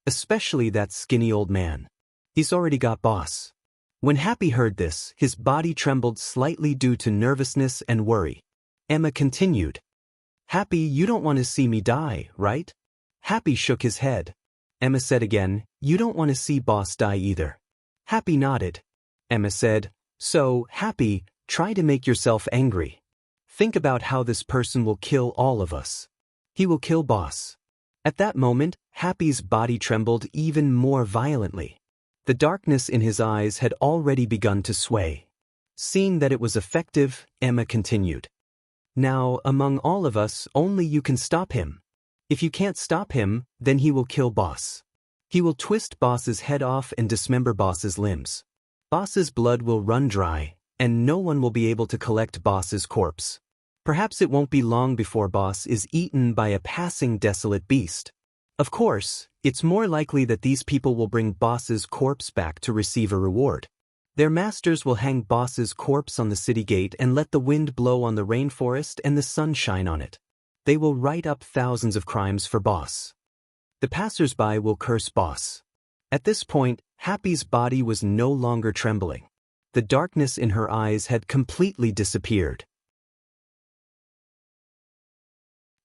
Especially that skinny old man. He's already got boss. When Happy heard this, his body trembled slightly due to nervousness and worry. Emma continued. Happy, you don't want to see me die, right? Happy shook his head. Emma said again, You don't want to see boss die either. Happy nodded. Emma said, So, Happy, try to make yourself angry. Think about how this person will kill all of us. He will kill boss. At that moment, Happy's body trembled even more violently. The darkness in his eyes had already begun to sway. Seeing that it was effective, Emma continued. Now, among all of us, only you can stop him. If you can't stop him, then he will kill boss. He will twist boss's head off and dismember boss's limbs. Boss's blood will run dry, and no one will be able to collect boss's corpse. Perhaps it won't be long before boss is eaten by a passing desolate beast. Of course, it's more likely that these people will bring boss's corpse back to receive a reward. Their masters will hang boss's corpse on the city gate and let the wind blow on the rainforest and the sun shine on it. They will write up thousands of crimes for boss. The passers-by will curse boss. At this point, Happy's body was no longer trembling. The darkness in her eyes had completely disappeared.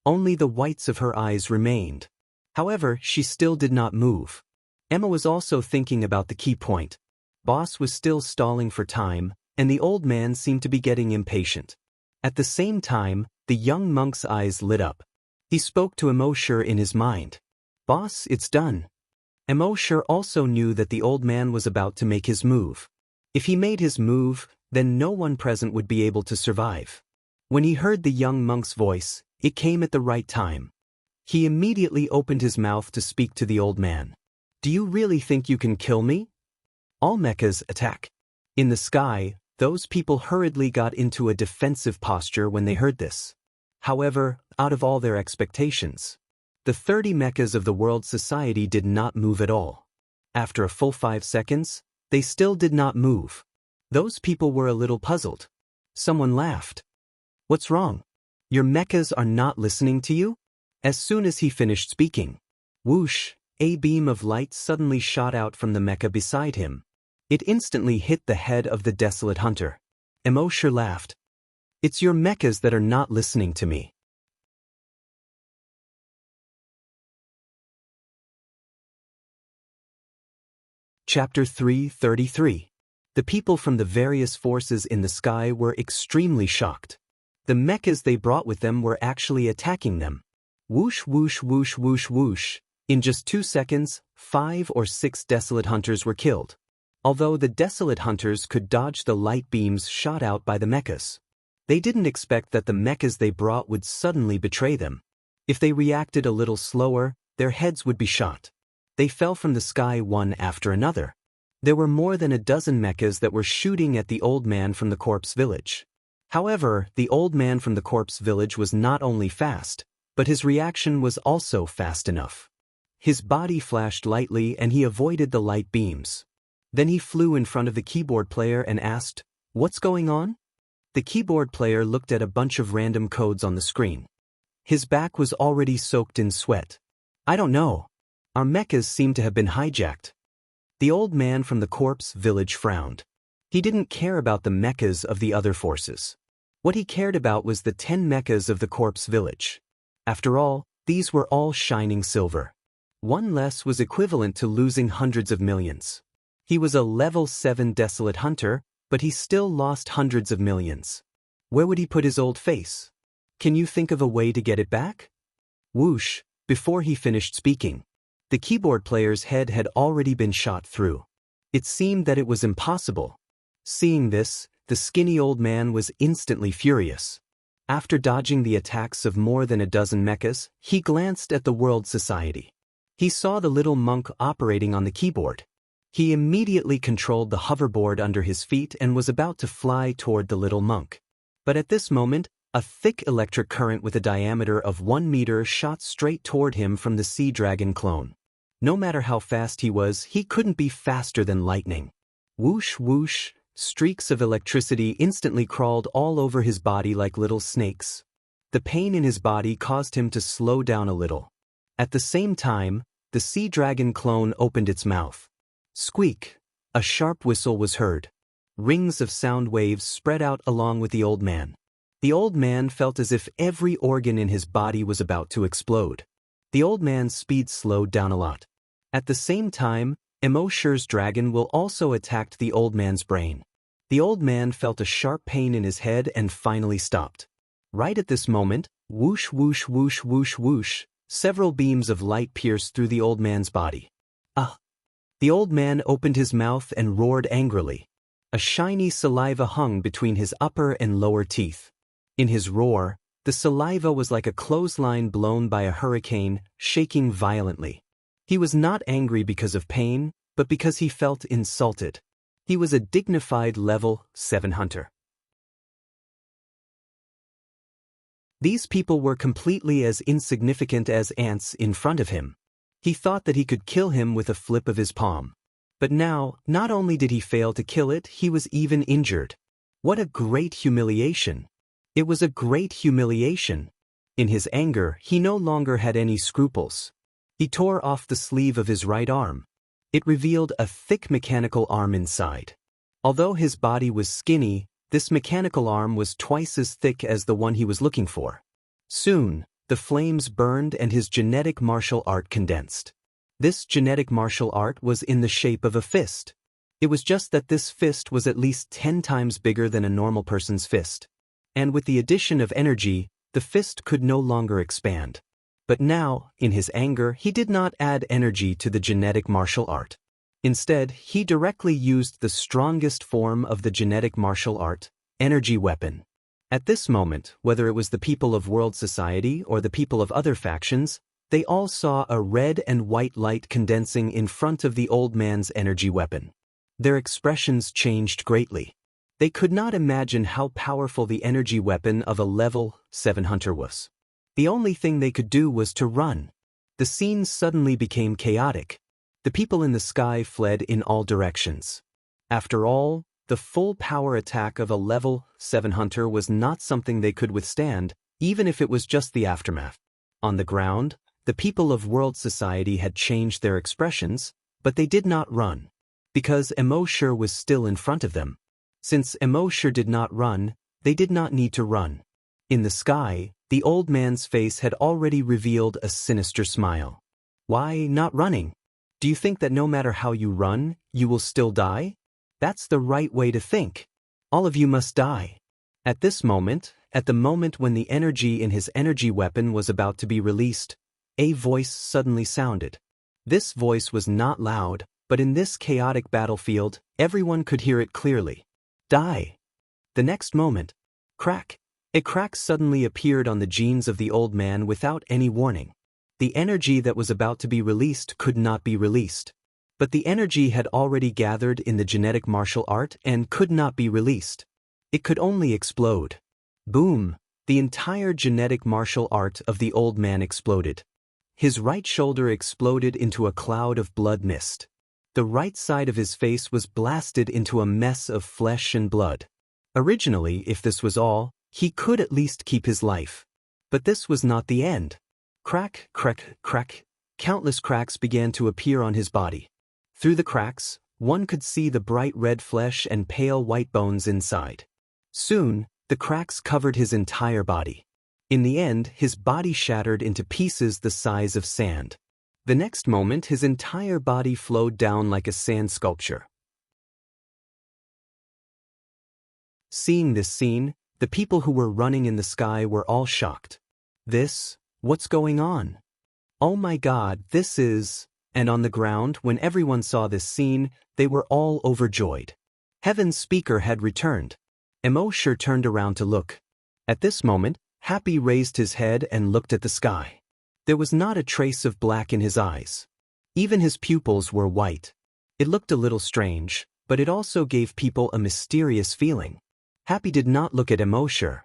Only the whites of her eyes remained. However, she still did not move. Emma was also thinking about the key point. Boss was still stalling for time, and the old man seemed to be getting impatient. At the same time, the young monk's eyes lit up. He spoke to Emosure in his mind. Boss, it's done. Emosure also knew that the old man was about to make his move. If he made his move, then no one present would be able to survive. When he heard the young monk's voice, it came at the right time. He immediately opened his mouth to speak to the old man. Do you really think you can kill me? All mechas attack. In the sky, those people hurriedly got into a defensive posture when they heard this. However, out of all their expectations, the 30 mechas of the world society did not move at all. After a full 5 seconds, they still did not move. Those people were a little puzzled. Someone laughed. What's wrong? Your mechas are not listening to you? As soon as he finished speaking, whoosh, a beam of light suddenly shot out from the mecha beside him. It instantly hit the head of the desolate hunter. Emosure laughed. It's your mechas that are not listening to me. Chapter 333. The people from the various forces in the sky were extremely shocked. The mechas they brought with them were actually attacking them. Whoosh whoosh whoosh whoosh whoosh. In just 2 seconds, 5 or 6 desolate hunters were killed. Although the desolate hunters could dodge the light beams shot out by the mechas, they didn't expect that the mechas they brought would suddenly betray them. If they reacted a little slower, their heads would be shot. They fell from the sky one after another. There were more than a dozen mechas that were shooting at the old man from the corpse village. However, the old man from the corpse village was not only fast, but his reaction was also fast enough. His body flashed lightly and he avoided the light beams. Then he flew in front of the keyboard player and asked, "What's going on?" The keyboard player looked at a bunch of random codes on the screen. His back was already soaked in sweat. I don't know. Our mechas seem to have been hijacked. The old man from the corpse village frowned. He didn't care about the mechas of the other forces. What he cared about was the 10 mechas of the corpse village. After all, these were all shining silver. One less was equivalent to losing hundreds of millions. He was a level 7 desolate hunter, but he still lost hundreds of millions. Where would he put his old face? Can you think of a way to get it back? Whoosh, before he finished speaking. The keyboard player's head had already been shot through. It seemed that it was impossible. Seeing this, the skinny old man was instantly furious. After dodging the attacks of more than a dozen mechas, he glanced at the World Society. He saw the little monk operating on the keyboard. He immediately controlled the hoverboard under his feet and was about to fly toward the little monk. But at this moment, a thick electric current with a diameter of 1 meter shot straight toward him from the sea dragon clone. No matter how fast he was, he couldn't be faster than lightning. Whoosh whoosh, streaks of electricity instantly crawled all over his body like little snakes. The pain in his body caused him to slow down a little. At the same time, the sea dragon clone opened its mouth. Squeak! A sharp whistle was heard. Rings of sound waves spread out along with the old man. The old man felt as if every organ in his body was about to explode. The old man's speed slowed down a lot. At the same time, Immortal's dragon will also attacked the old man's brain. The old man felt a sharp pain in his head and finally stopped. Right at this moment, whoosh whoosh whoosh whoosh whoosh, several beams of light pierced through the old man's body. Ah! The old man opened his mouth and roared angrily. A shiny saliva hung between his upper and lower teeth. In his roar, the saliva was like a clothesline blown by a hurricane, shaking violently. He was not angry because of pain, but because he felt insulted. He was a dignified level 7 hunter. These people were completely as insignificant as ants in front of him. He thought that he could kill him with a flip of his palm. But now, not only did he fail to kill it, he was even injured. What a great humiliation! It was a great humiliation. In his anger, he no longer had any scruples. He tore off the sleeve of his right arm. It revealed a thick mechanical arm inside. Although his body was skinny, this mechanical arm was twice as thick as the one he was looking for. Soon, the flames burned and his genetic martial art condensed. This genetic martial art was in the shape of a fist. It was just that this fist was at least 10 times bigger than a normal person's fist. And with the addition of energy, the fist could no longer expand. But now, in his anger, he did not add energy to the genetic martial art. Instead, he directly used the strongest form of the genetic martial art, energy weapon. At this moment, whether it was the people of World Society or the people of other factions, they all saw a red and white light condensing in front of the old man's energy weapon. Their expressions changed greatly. They could not imagine how powerful the energy weapon of a level 7 hunter was. The only thing they could do was to run. The scene suddenly became chaotic. The people in the sky fled in all directions. After all, the full power attack of a level 7 hunter was not something they could withstand, even if it was just the aftermath. On the ground, the people of World Society had changed their expressions, but they did not run. Because Immortal was still in front of them. Since Immortal did not run, they did not need to run. In the sky, the old man's face had already revealed a sinister smile. Why not running? Do you think that no matter how you run, you will still die? That's the right way to think. All of you must die. At this moment, at the moment when the energy in his energy weapon was about to be released, a voice suddenly sounded. This voice was not loud, but in this chaotic battlefield, everyone could hear it clearly. Die. The next moment, crack. A crack suddenly appeared on the genes of the old man without any warning. The energy that was about to be released could not be released. But the energy had already gathered in the genetic martial art and could not be released. It could only explode. Boom! The entire genetic martial art of the old man exploded. His right shoulder exploded into a cloud of blood mist. The right side of his face was blasted into a mess of flesh and blood. Originally, if this was all, he could at least keep his life. But this was not the end. Crack, crack, crack. countless cracks began to appear on his body. Through the cracks, one could see the bright red flesh and pale white bones inside. Soon, the cracks covered his entire body. In the end, his body shattered into pieces the size of sand. The next moment, his entire body flowed down like a sand sculpture. Seeing this scene, the people who were running in the sky were all shocked. What's going on? Oh my God, this is... And on the ground, when everyone saw this scene, they were all overjoyed. Heaven's speaker had returned. Immortal turned around to look. At this moment, Happy raised his head and looked at the sky. There was not a trace of black in his eyes. Even his pupils were white. It looked a little strange, but it also gave people a mysterious feeling. Happy did not look at Immortal.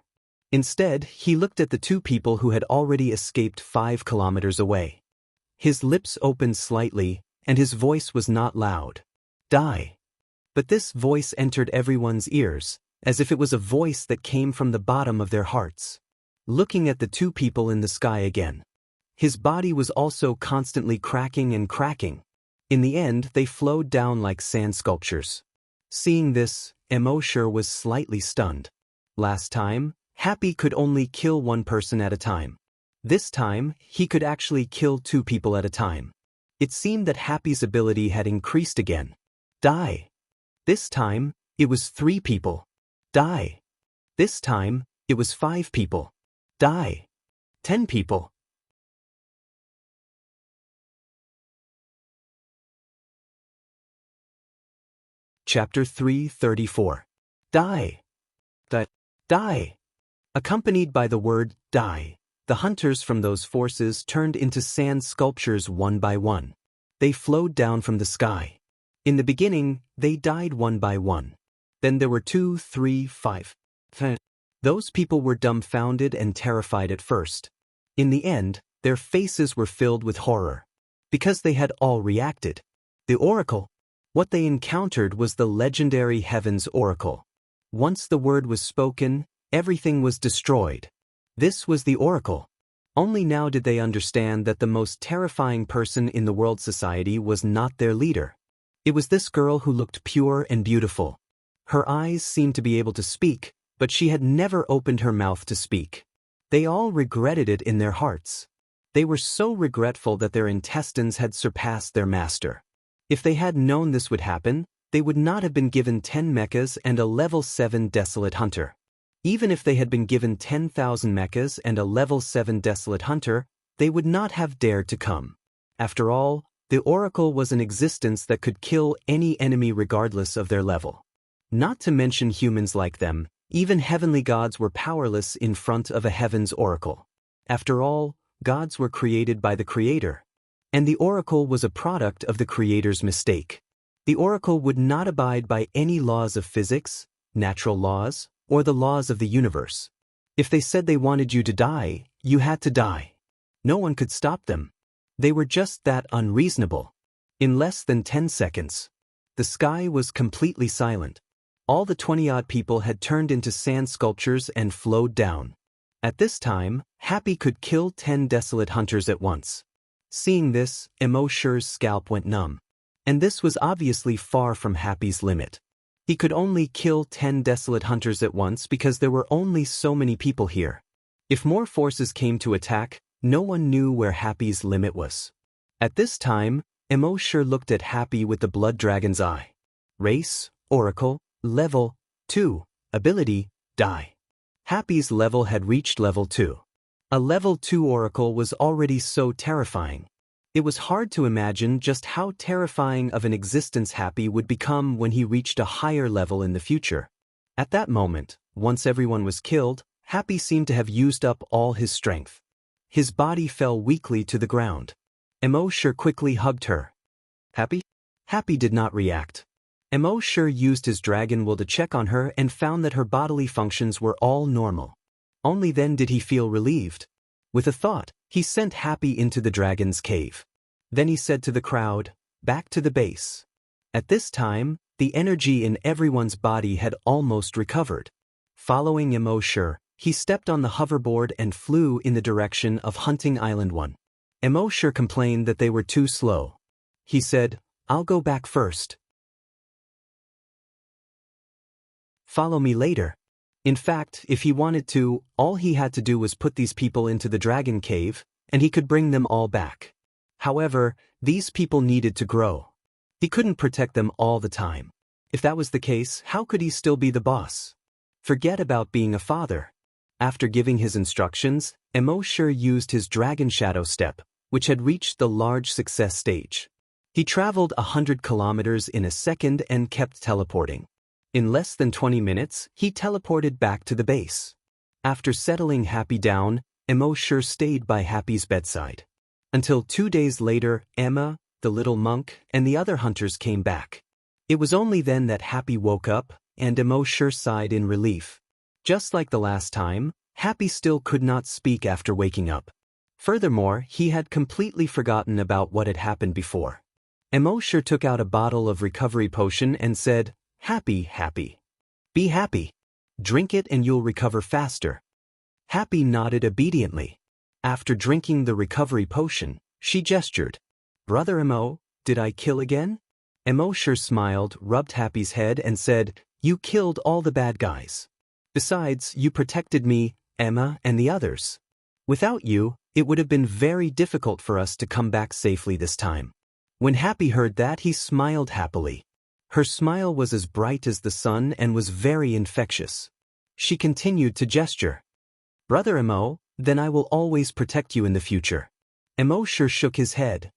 Instead, he looked at the two people who had already escaped 5 kilometers away. His lips opened slightly, and his voice was not loud. Die. But this voice entered everyone's ears, as if it was a voice that came from the bottom of their hearts. Looking at the two people in the sky again. His body was also constantly cracking and cracking. In the end, they flowed down like sand sculptures. Seeing this, Immortal was slightly stunned. Last time, Happy could only kill one person at a time. This time, he could actually kill 2 people at a time. It seemed that Happy's ability had increased again. Die. This time, it was 3 people. Die. This time, it was 5 people. Die. 10 people. Chapter 334. Die. Die. Accompanied by the word die, the hunters from those forces turned into sand sculptures one by one. They flowed down from the sky. In the beginning, they died one by one. Then there were 2, 3, 5. Those people were dumbfounded and terrified at first. In the end, their faces were filled with horror. Because they had all reacted. The oracle. What they encountered was the legendary Heaven's Oracle. Once the word was spoken, everything was destroyed. This was the oracle. Only now did they understand that the most terrifying person in the world society was not their leader. It was this girl who looked pure and beautiful. Her eyes seemed to be able to speak, but she had never opened her mouth to speak. They all regretted it in their hearts. They were so regretful that their intestines had surpassed their master. If they had known this would happen, they would not have been given 10 mechas and a level 7 desolate hunter. Even if they had been given 10,000 mechas and a level 7 desolate hunter, they would not have dared to come. After all, the oracle was an existence that could kill any enemy regardless of their level. Not to mention humans like them, even heavenly gods were powerless in front of a heaven's oracle. After all, gods were created by the Creator. And the oracle was a product of the Creator's mistake. The oracle would not abide by any laws of physics, natural laws, or the laws of the universe. If they said they wanted you to die, you had to die. No one could stop them. They were just that unreasonable. In less than 10 seconds, the sky was completely silent. All the 20-odd people had turned into sand sculptures and flowed down. At this time, Happy could kill 10 desolate hunters at once. Seeing this, Immortal's scalp went numb. And this was obviously far from Happy's limit. He could only kill 10 desolate hunters at once because there were only so many people here. If more forces came to attack, no one knew where Happy's limit was. At this time, Immortal looked at Happy with the blood dragon's eye. Race, oracle, level 2, ability, die. Happy's level had reached level 2. A level 2 oracle was already so terrifying. It was hard to imagine just how terrifying of an existence Happy would become when he reached a higher level in the future. At that moment, once everyone was killed, Happy seemed to have used up all his strength. His body fell weakly to the ground. Immortal quickly hugged her. Happy? Happy did not react. Immortal used his dragon will to check on her and found that her bodily functions were all normal. Only then did he feel relieved. With a thought, he sent Happy into the dragon's cave. Then he said to the crowd, "Back to the base." At this time, the energy in everyone's body had almost recovered. Following Immortal, he stepped on the hoverboard and flew in the direction of Hunting Island 1. Immortal complained that they were too slow. He said, "I'll go back first. Follow me later." In fact, if he wanted to, all he had to do was put these people into the dragon cave, and he could bring them all back. However, these people needed to grow. He couldn't protect them all the time. If that was the case, how could he still be the boss? Forget about being a father. After giving his instructions, Immortal used his dragon shadow step, which had reached the large success stage. He traveled 100 kilometers in a second and kept teleporting. In less than 20 minutes, he teleported back to the base. After settling Happy down, Immortal stayed by Happy's bedside. Until 2 days later, Emma, the little monk, and the other hunters came back. It was only then that Happy woke up, and Immortal sighed in relief. Just like the last time, Happy still could not speak after waking up. Furthermore, he had completely forgotten about what had happened before. Immortal took out a bottle of recovery potion and said, "Happy, Happy. Be happy. Drink it and you'll recover faster." Happy nodded obediently. After drinking the recovery potion, she gestured. "Brother Emo, did I kill again?" Immortal smiled, rubbed Happy's head and said, "You killed all the bad guys. Besides, you protected me, Emma, and the others. Without you, it would have been very difficult for us to come back safely this time." When Happy heard that, he smiled happily. Her smile was as bright as the sun and was very infectious. She continued to gesture. "Brother Emo, then I will always protect you in the future." Immortal shook his head.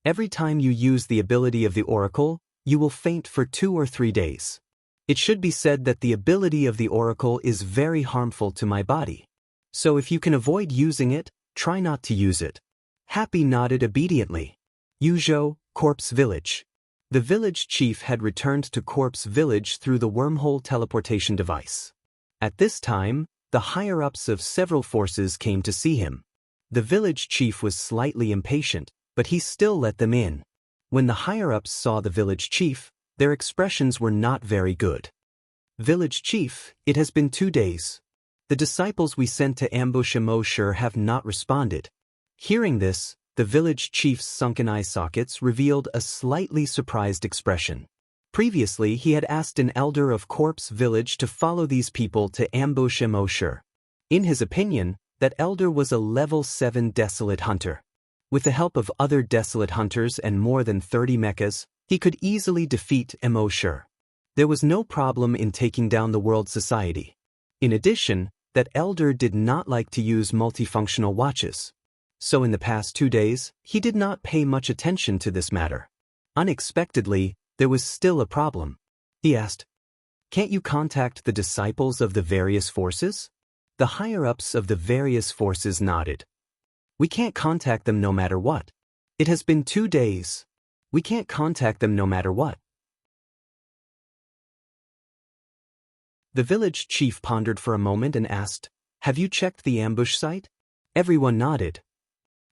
"Every time you use the ability of the Oracle, you will faint for 2 or 3 days. It should be said that the ability of the Oracle is very harmful to my body. So if you can avoid using it, try not to use it." Happy nodded obediently. Yuzhou, Corpse Village. The village chief had returned to Corpse Village through the wormhole teleportation device. At this time, the higher-ups of several forces came to see him. The village chief was slightly impatient, but he still let them in. When the higher-ups saw the village chief, their expressions were not very good. "Village chief, it has been 2 days. The disciples we sent to ambush Immortal have not responded." Hearing this, the village chief's sunken eye sockets revealed a slightly surprised expression. Previously, he had asked an elder of Corpse Village to follow these people to ambush Immortal. In his opinion, that elder was a level 7 desolate hunter. With the help of other desolate hunters and more than 30 mechas, he could easily defeat Immortal. There was no problem in taking down the world society. In addition, that elder did not like to use multifunctional watches. So in the past 2 days, he did not pay much attention to this matter. Unexpectedly, there was still a problem. He asked, "Can't you contact the disciples of the various forces?" The higher-ups of the various forces nodded. "We can't contact them no matter what. It has been 2 days. We can't contact them no matter what." The village chief pondered for a moment and asked, "Have you checked the ambush site?" Everyone nodded.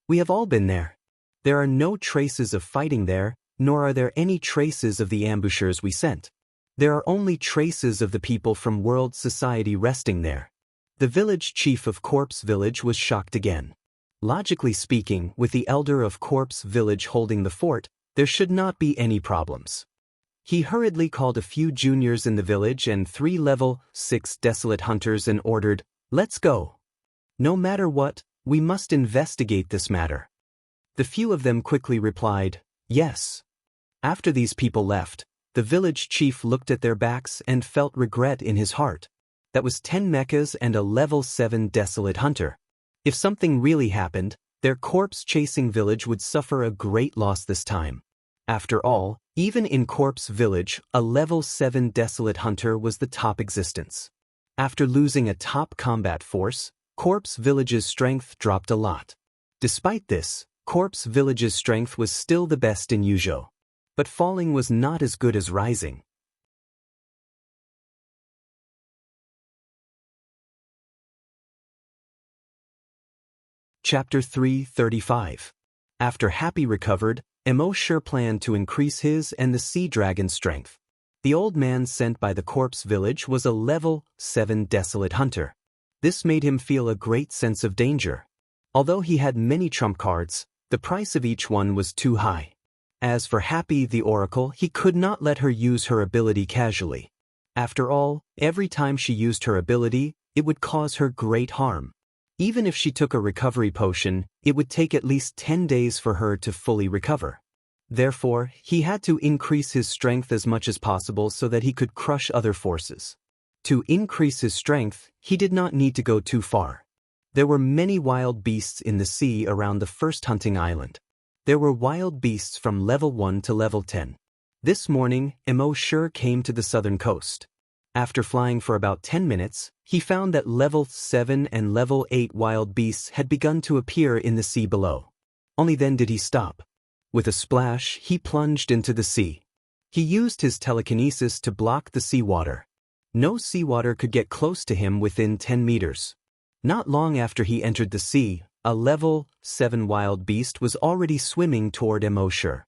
"We have all been there. There are no traces of fighting there, nor are there any traces of the ambushers we sent. There are only traces of the people from world society resting there." The village chief of Corpse Village was shocked again. Logically speaking, with the elder of Corpse Village holding the fort, there should not be any problems. He hurriedly called a few juniors in the village and 3 level 6 desolate hunters and ordered, "Let's go. No matter what, we must investigate this matter." The few of them quickly replied, "Yes." After these people left, the village chief looked at their backs and felt regret in his heart. That was 10 mechas and a level 7 desolate hunter. If something really happened, their corpse-chasing village would suffer a great loss this time. After all, even in Corpse Village, a level 7 desolate hunter was the top existence. After losing a top combat force, Corpse Village's strength dropped a lot. Despite this, Corpse Village's strength was still the best in Yuzhou. But falling was not as good as rising. Chapter 335. After Happy recovered, Immortal planned to increase his and the sea dragon's strength. The old man sent by the Corpse Village was a level 7 desolate hunter. This made him feel a great sense of danger. Although he had many trump cards, The price of each one was too high. As for Happy the Oracle, he could not let her use her ability casually. After all, every time she used her ability, it would cause her great harm. Even if she took a recovery potion, it would take at least 10 days for her to fully recover. Therefore, he had to increase his strength as much as possible so that he could crush other forces. To increase his strength, he did not need to go too far. There were many wild beasts in the sea around the first hunting island. There were wild beasts from level 1 to level 10. This morning, Immortal came to the southern coast. After flying for about 10 minutes, he found that level 7 and level 8 wild beasts had begun to appear in the sea below. Only then did he stop. With a splash, he plunged into the sea. He used his telekinesis to block the seawater. No seawater could get close to him within 10 meters. Not long after he entered the sea, a level 7 wild beast was already swimming toward Immortal.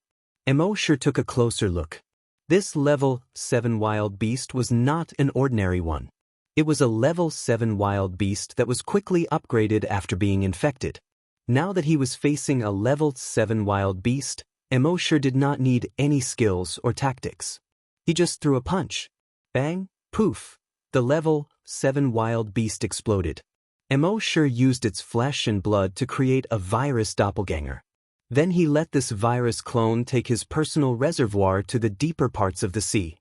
Immortal took a closer look. This level 7 wild beast was not an ordinary one. It was a level 7 wild beast that was quickly upgraded after being infected. Now that he was facing a level 7 wild beast, Immortal did not need any skills or tactics. He just threw a punch. Bang, poof, the level 7 wild beast exploded. Immortal used its flesh and blood to create a virus doppelganger. Then he let this virus clone take his personal reservoir to the deeper parts of the sea.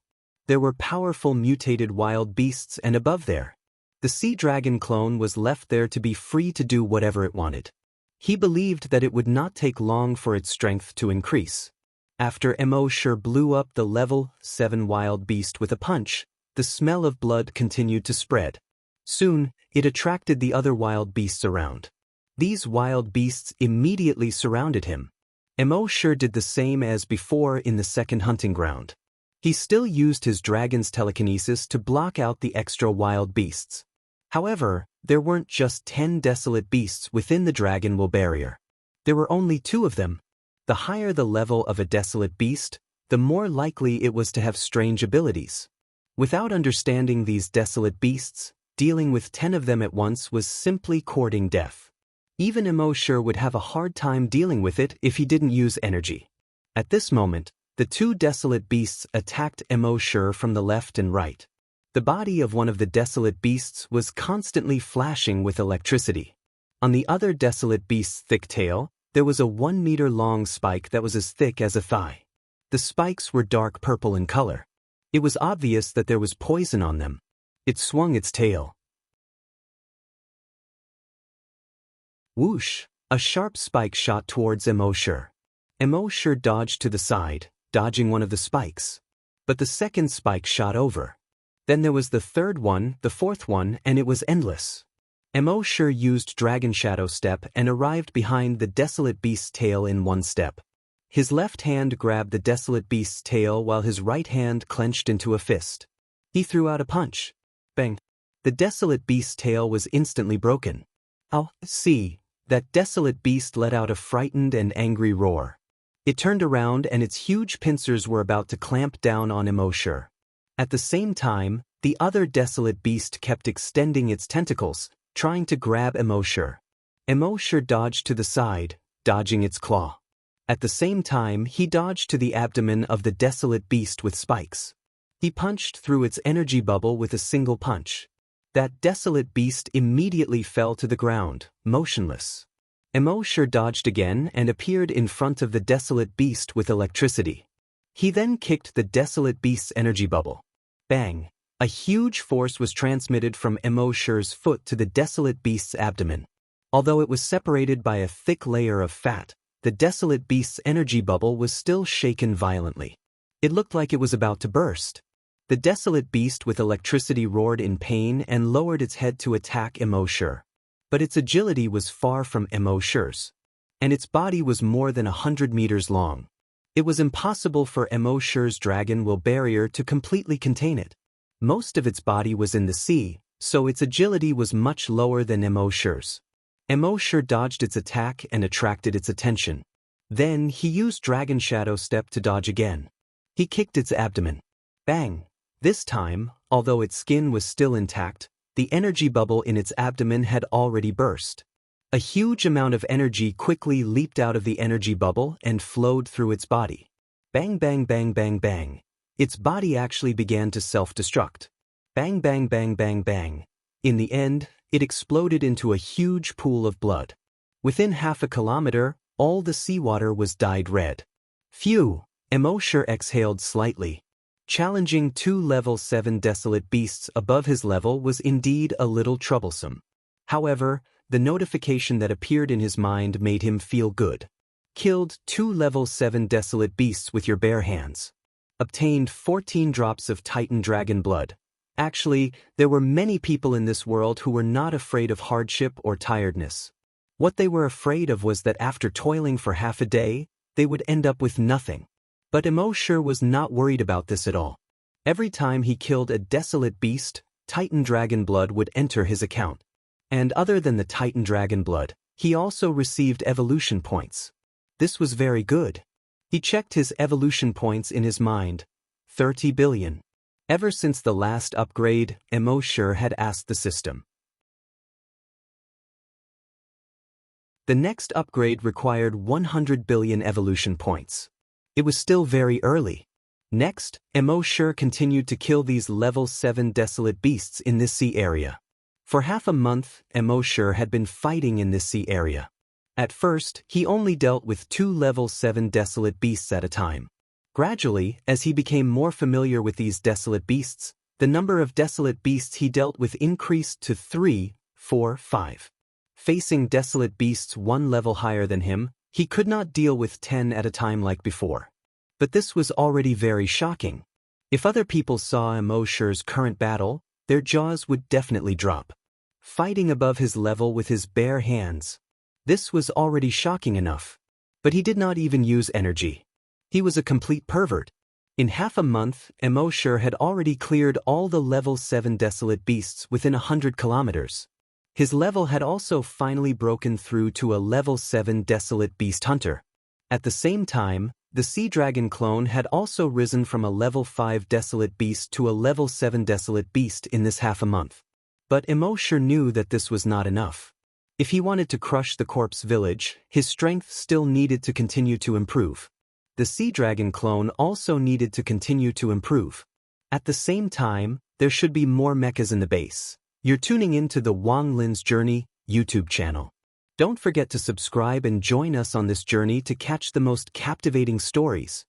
There were powerful mutated wild beasts and above there. The sea dragon clone was left there to be free to do whatever it wanted. He believed that it would not take long for its strength to increase. After Immortal blew up the level 7 wild beast with a punch, the smell of blood continued to spread. Soon, it attracted the other wild beasts around. These wild beasts immediately surrounded him. Immortal did the same as before in the second hunting ground. He still used his dragon's telekinesis to block out the extra wild beasts. However, there weren't just 10 desolate beasts within the dragon will barrier. There were only 2 of them. The higher the level of a desolate beast, the more likely it was to have strange abilities. Without understanding these desolate beasts, dealing with 10 of them at once was simply courting death. Even Immortal would have a hard time dealing with it if he didn't use energy. At this moment, the 2 desolate beasts attacked Immortal from the left and right. The body of one of the desolate beasts was constantly flashing with electricity. On the other desolate beast's thick tail, there was a 1-meter-long spike that was as thick as a thigh. The spikes were dark purple in color. It was obvious that there was poison on them. It swung its tail. Whoosh! A sharp spike shot towards Immortal. Immortal dodged to the side, dodging one of the spikes. But the second spike shot over. Then there was the third one, the fourth one, and it was endless. Immortal used Dragon Shadow Step and arrived behind the desolate beast's tail in 1 step. His left hand grabbed the desolate beast's tail while his right hand clenched into a fist. He threw out a punch. Bang! The desolate beast's tail was instantly broken. "Ow, see!" That desolate beast let out a frightened and angry roar. It turned around and its huge pincers were about to clamp down on Immortal. At the same time, the other desolate beast kept extending its tentacles, trying to grab Immortal. Immortal dodged to the side, dodging its claw. At the same time, he dodged to the abdomen of the desolate beast with spikes. He punched through its energy bubble with a single punch. That desolate beast immediately fell to the ground, motionless. Immortal dodged again and appeared in front of the desolate beast with electricity. He then kicked the desolate beast's energy bubble. Bang! A huge force was transmitted from Immortal's foot to the desolate beast's abdomen. Although it was separated by a thick layer of fat, the desolate beast's energy bubble was still shaken violently. It looked like it was about to burst. The desolate beast with electricity roared in pain and lowered its head to attack Immortal. But its agility was far from Immortal's. And its body was more than 100 meters long. It was impossible for Immortal's dragon will barrier to completely contain it. Most of its body was in the sea, so its agility was much lower than Immortal's. Immortal dodged its attack and attracted its attention. Then he used Dragon Shadow Step to dodge again. He kicked its abdomen. Bang! This time, although its skin was still intact, the energy bubble in its abdomen had already burst. A huge amount of energy quickly leaped out of the energy bubble and flowed through its body. Bang bang bang bang bang. Its body actually began to self-destruct. Bang bang bang bang bang. In the end, it exploded into a huge pool of blood. Within half a kilometer, all the seawater was dyed red. Phew, Immortal exhaled slightly. Challenging 2 level 7 desolate beasts above his level was indeed a little troublesome. However, the notification that appeared in his mind made him feel good. Killed 2 level 7 desolate beasts with your bare hands. Obtained 14 drops of Titan dragon blood. Actually, there were many people in this world who were not afraid of hardship or tiredness. What they were afraid of was that after toiling for half a day, they would end up with nothing. But Immortal was not worried about this at all. Every time he killed a desolate beast, Titan dragon blood would enter his account. And other than the Titan dragon blood, he also received evolution points. This was very good. He checked his evolution points in his mind. 30 billion. Ever since the last upgrade, Immortal had asked the system. The next upgrade required 100 billion evolution points. It was still very early. Next, Immortal continued to kill these level 7 desolate beasts in this sea area. For half a month, Immortal had been fighting in this sea area. At first, he only dealt with 2 level 7 desolate beasts at a time. Gradually, as he became more familiar with these desolate beasts, the number of desolate beasts he dealt with increased to 3, 4, 5. Facing desolate beasts 1 level higher than him, he could not deal with 10 at a time like before. But this was already very shocking. If other people saw Immortal's current battle, their jaws would definitely drop. Fighting above his level with his bare hands. This was already shocking enough. But he did not even use energy. He was a complete pervert. In half a month, Immortal had already cleared all the level 7 desolate beasts within 100 kilometers. His level had also finally broken through to a level 7 desolate beast hunter. At the same time, the sea dragon clone had also risen from a level 5 desolate beast to a level 7 desolate beast in this half a month. But Immortal knew that this was not enough. If he wanted to crush the corpse village, his strength still needed to continue to improve. The sea dragon clone also needed to continue to improve. At the same time, there should be more mechas in the base. You're tuning into the Wang Lin's Journey YouTube channel. Don't forget to subscribe and join us on this journey to catch the most captivating stories.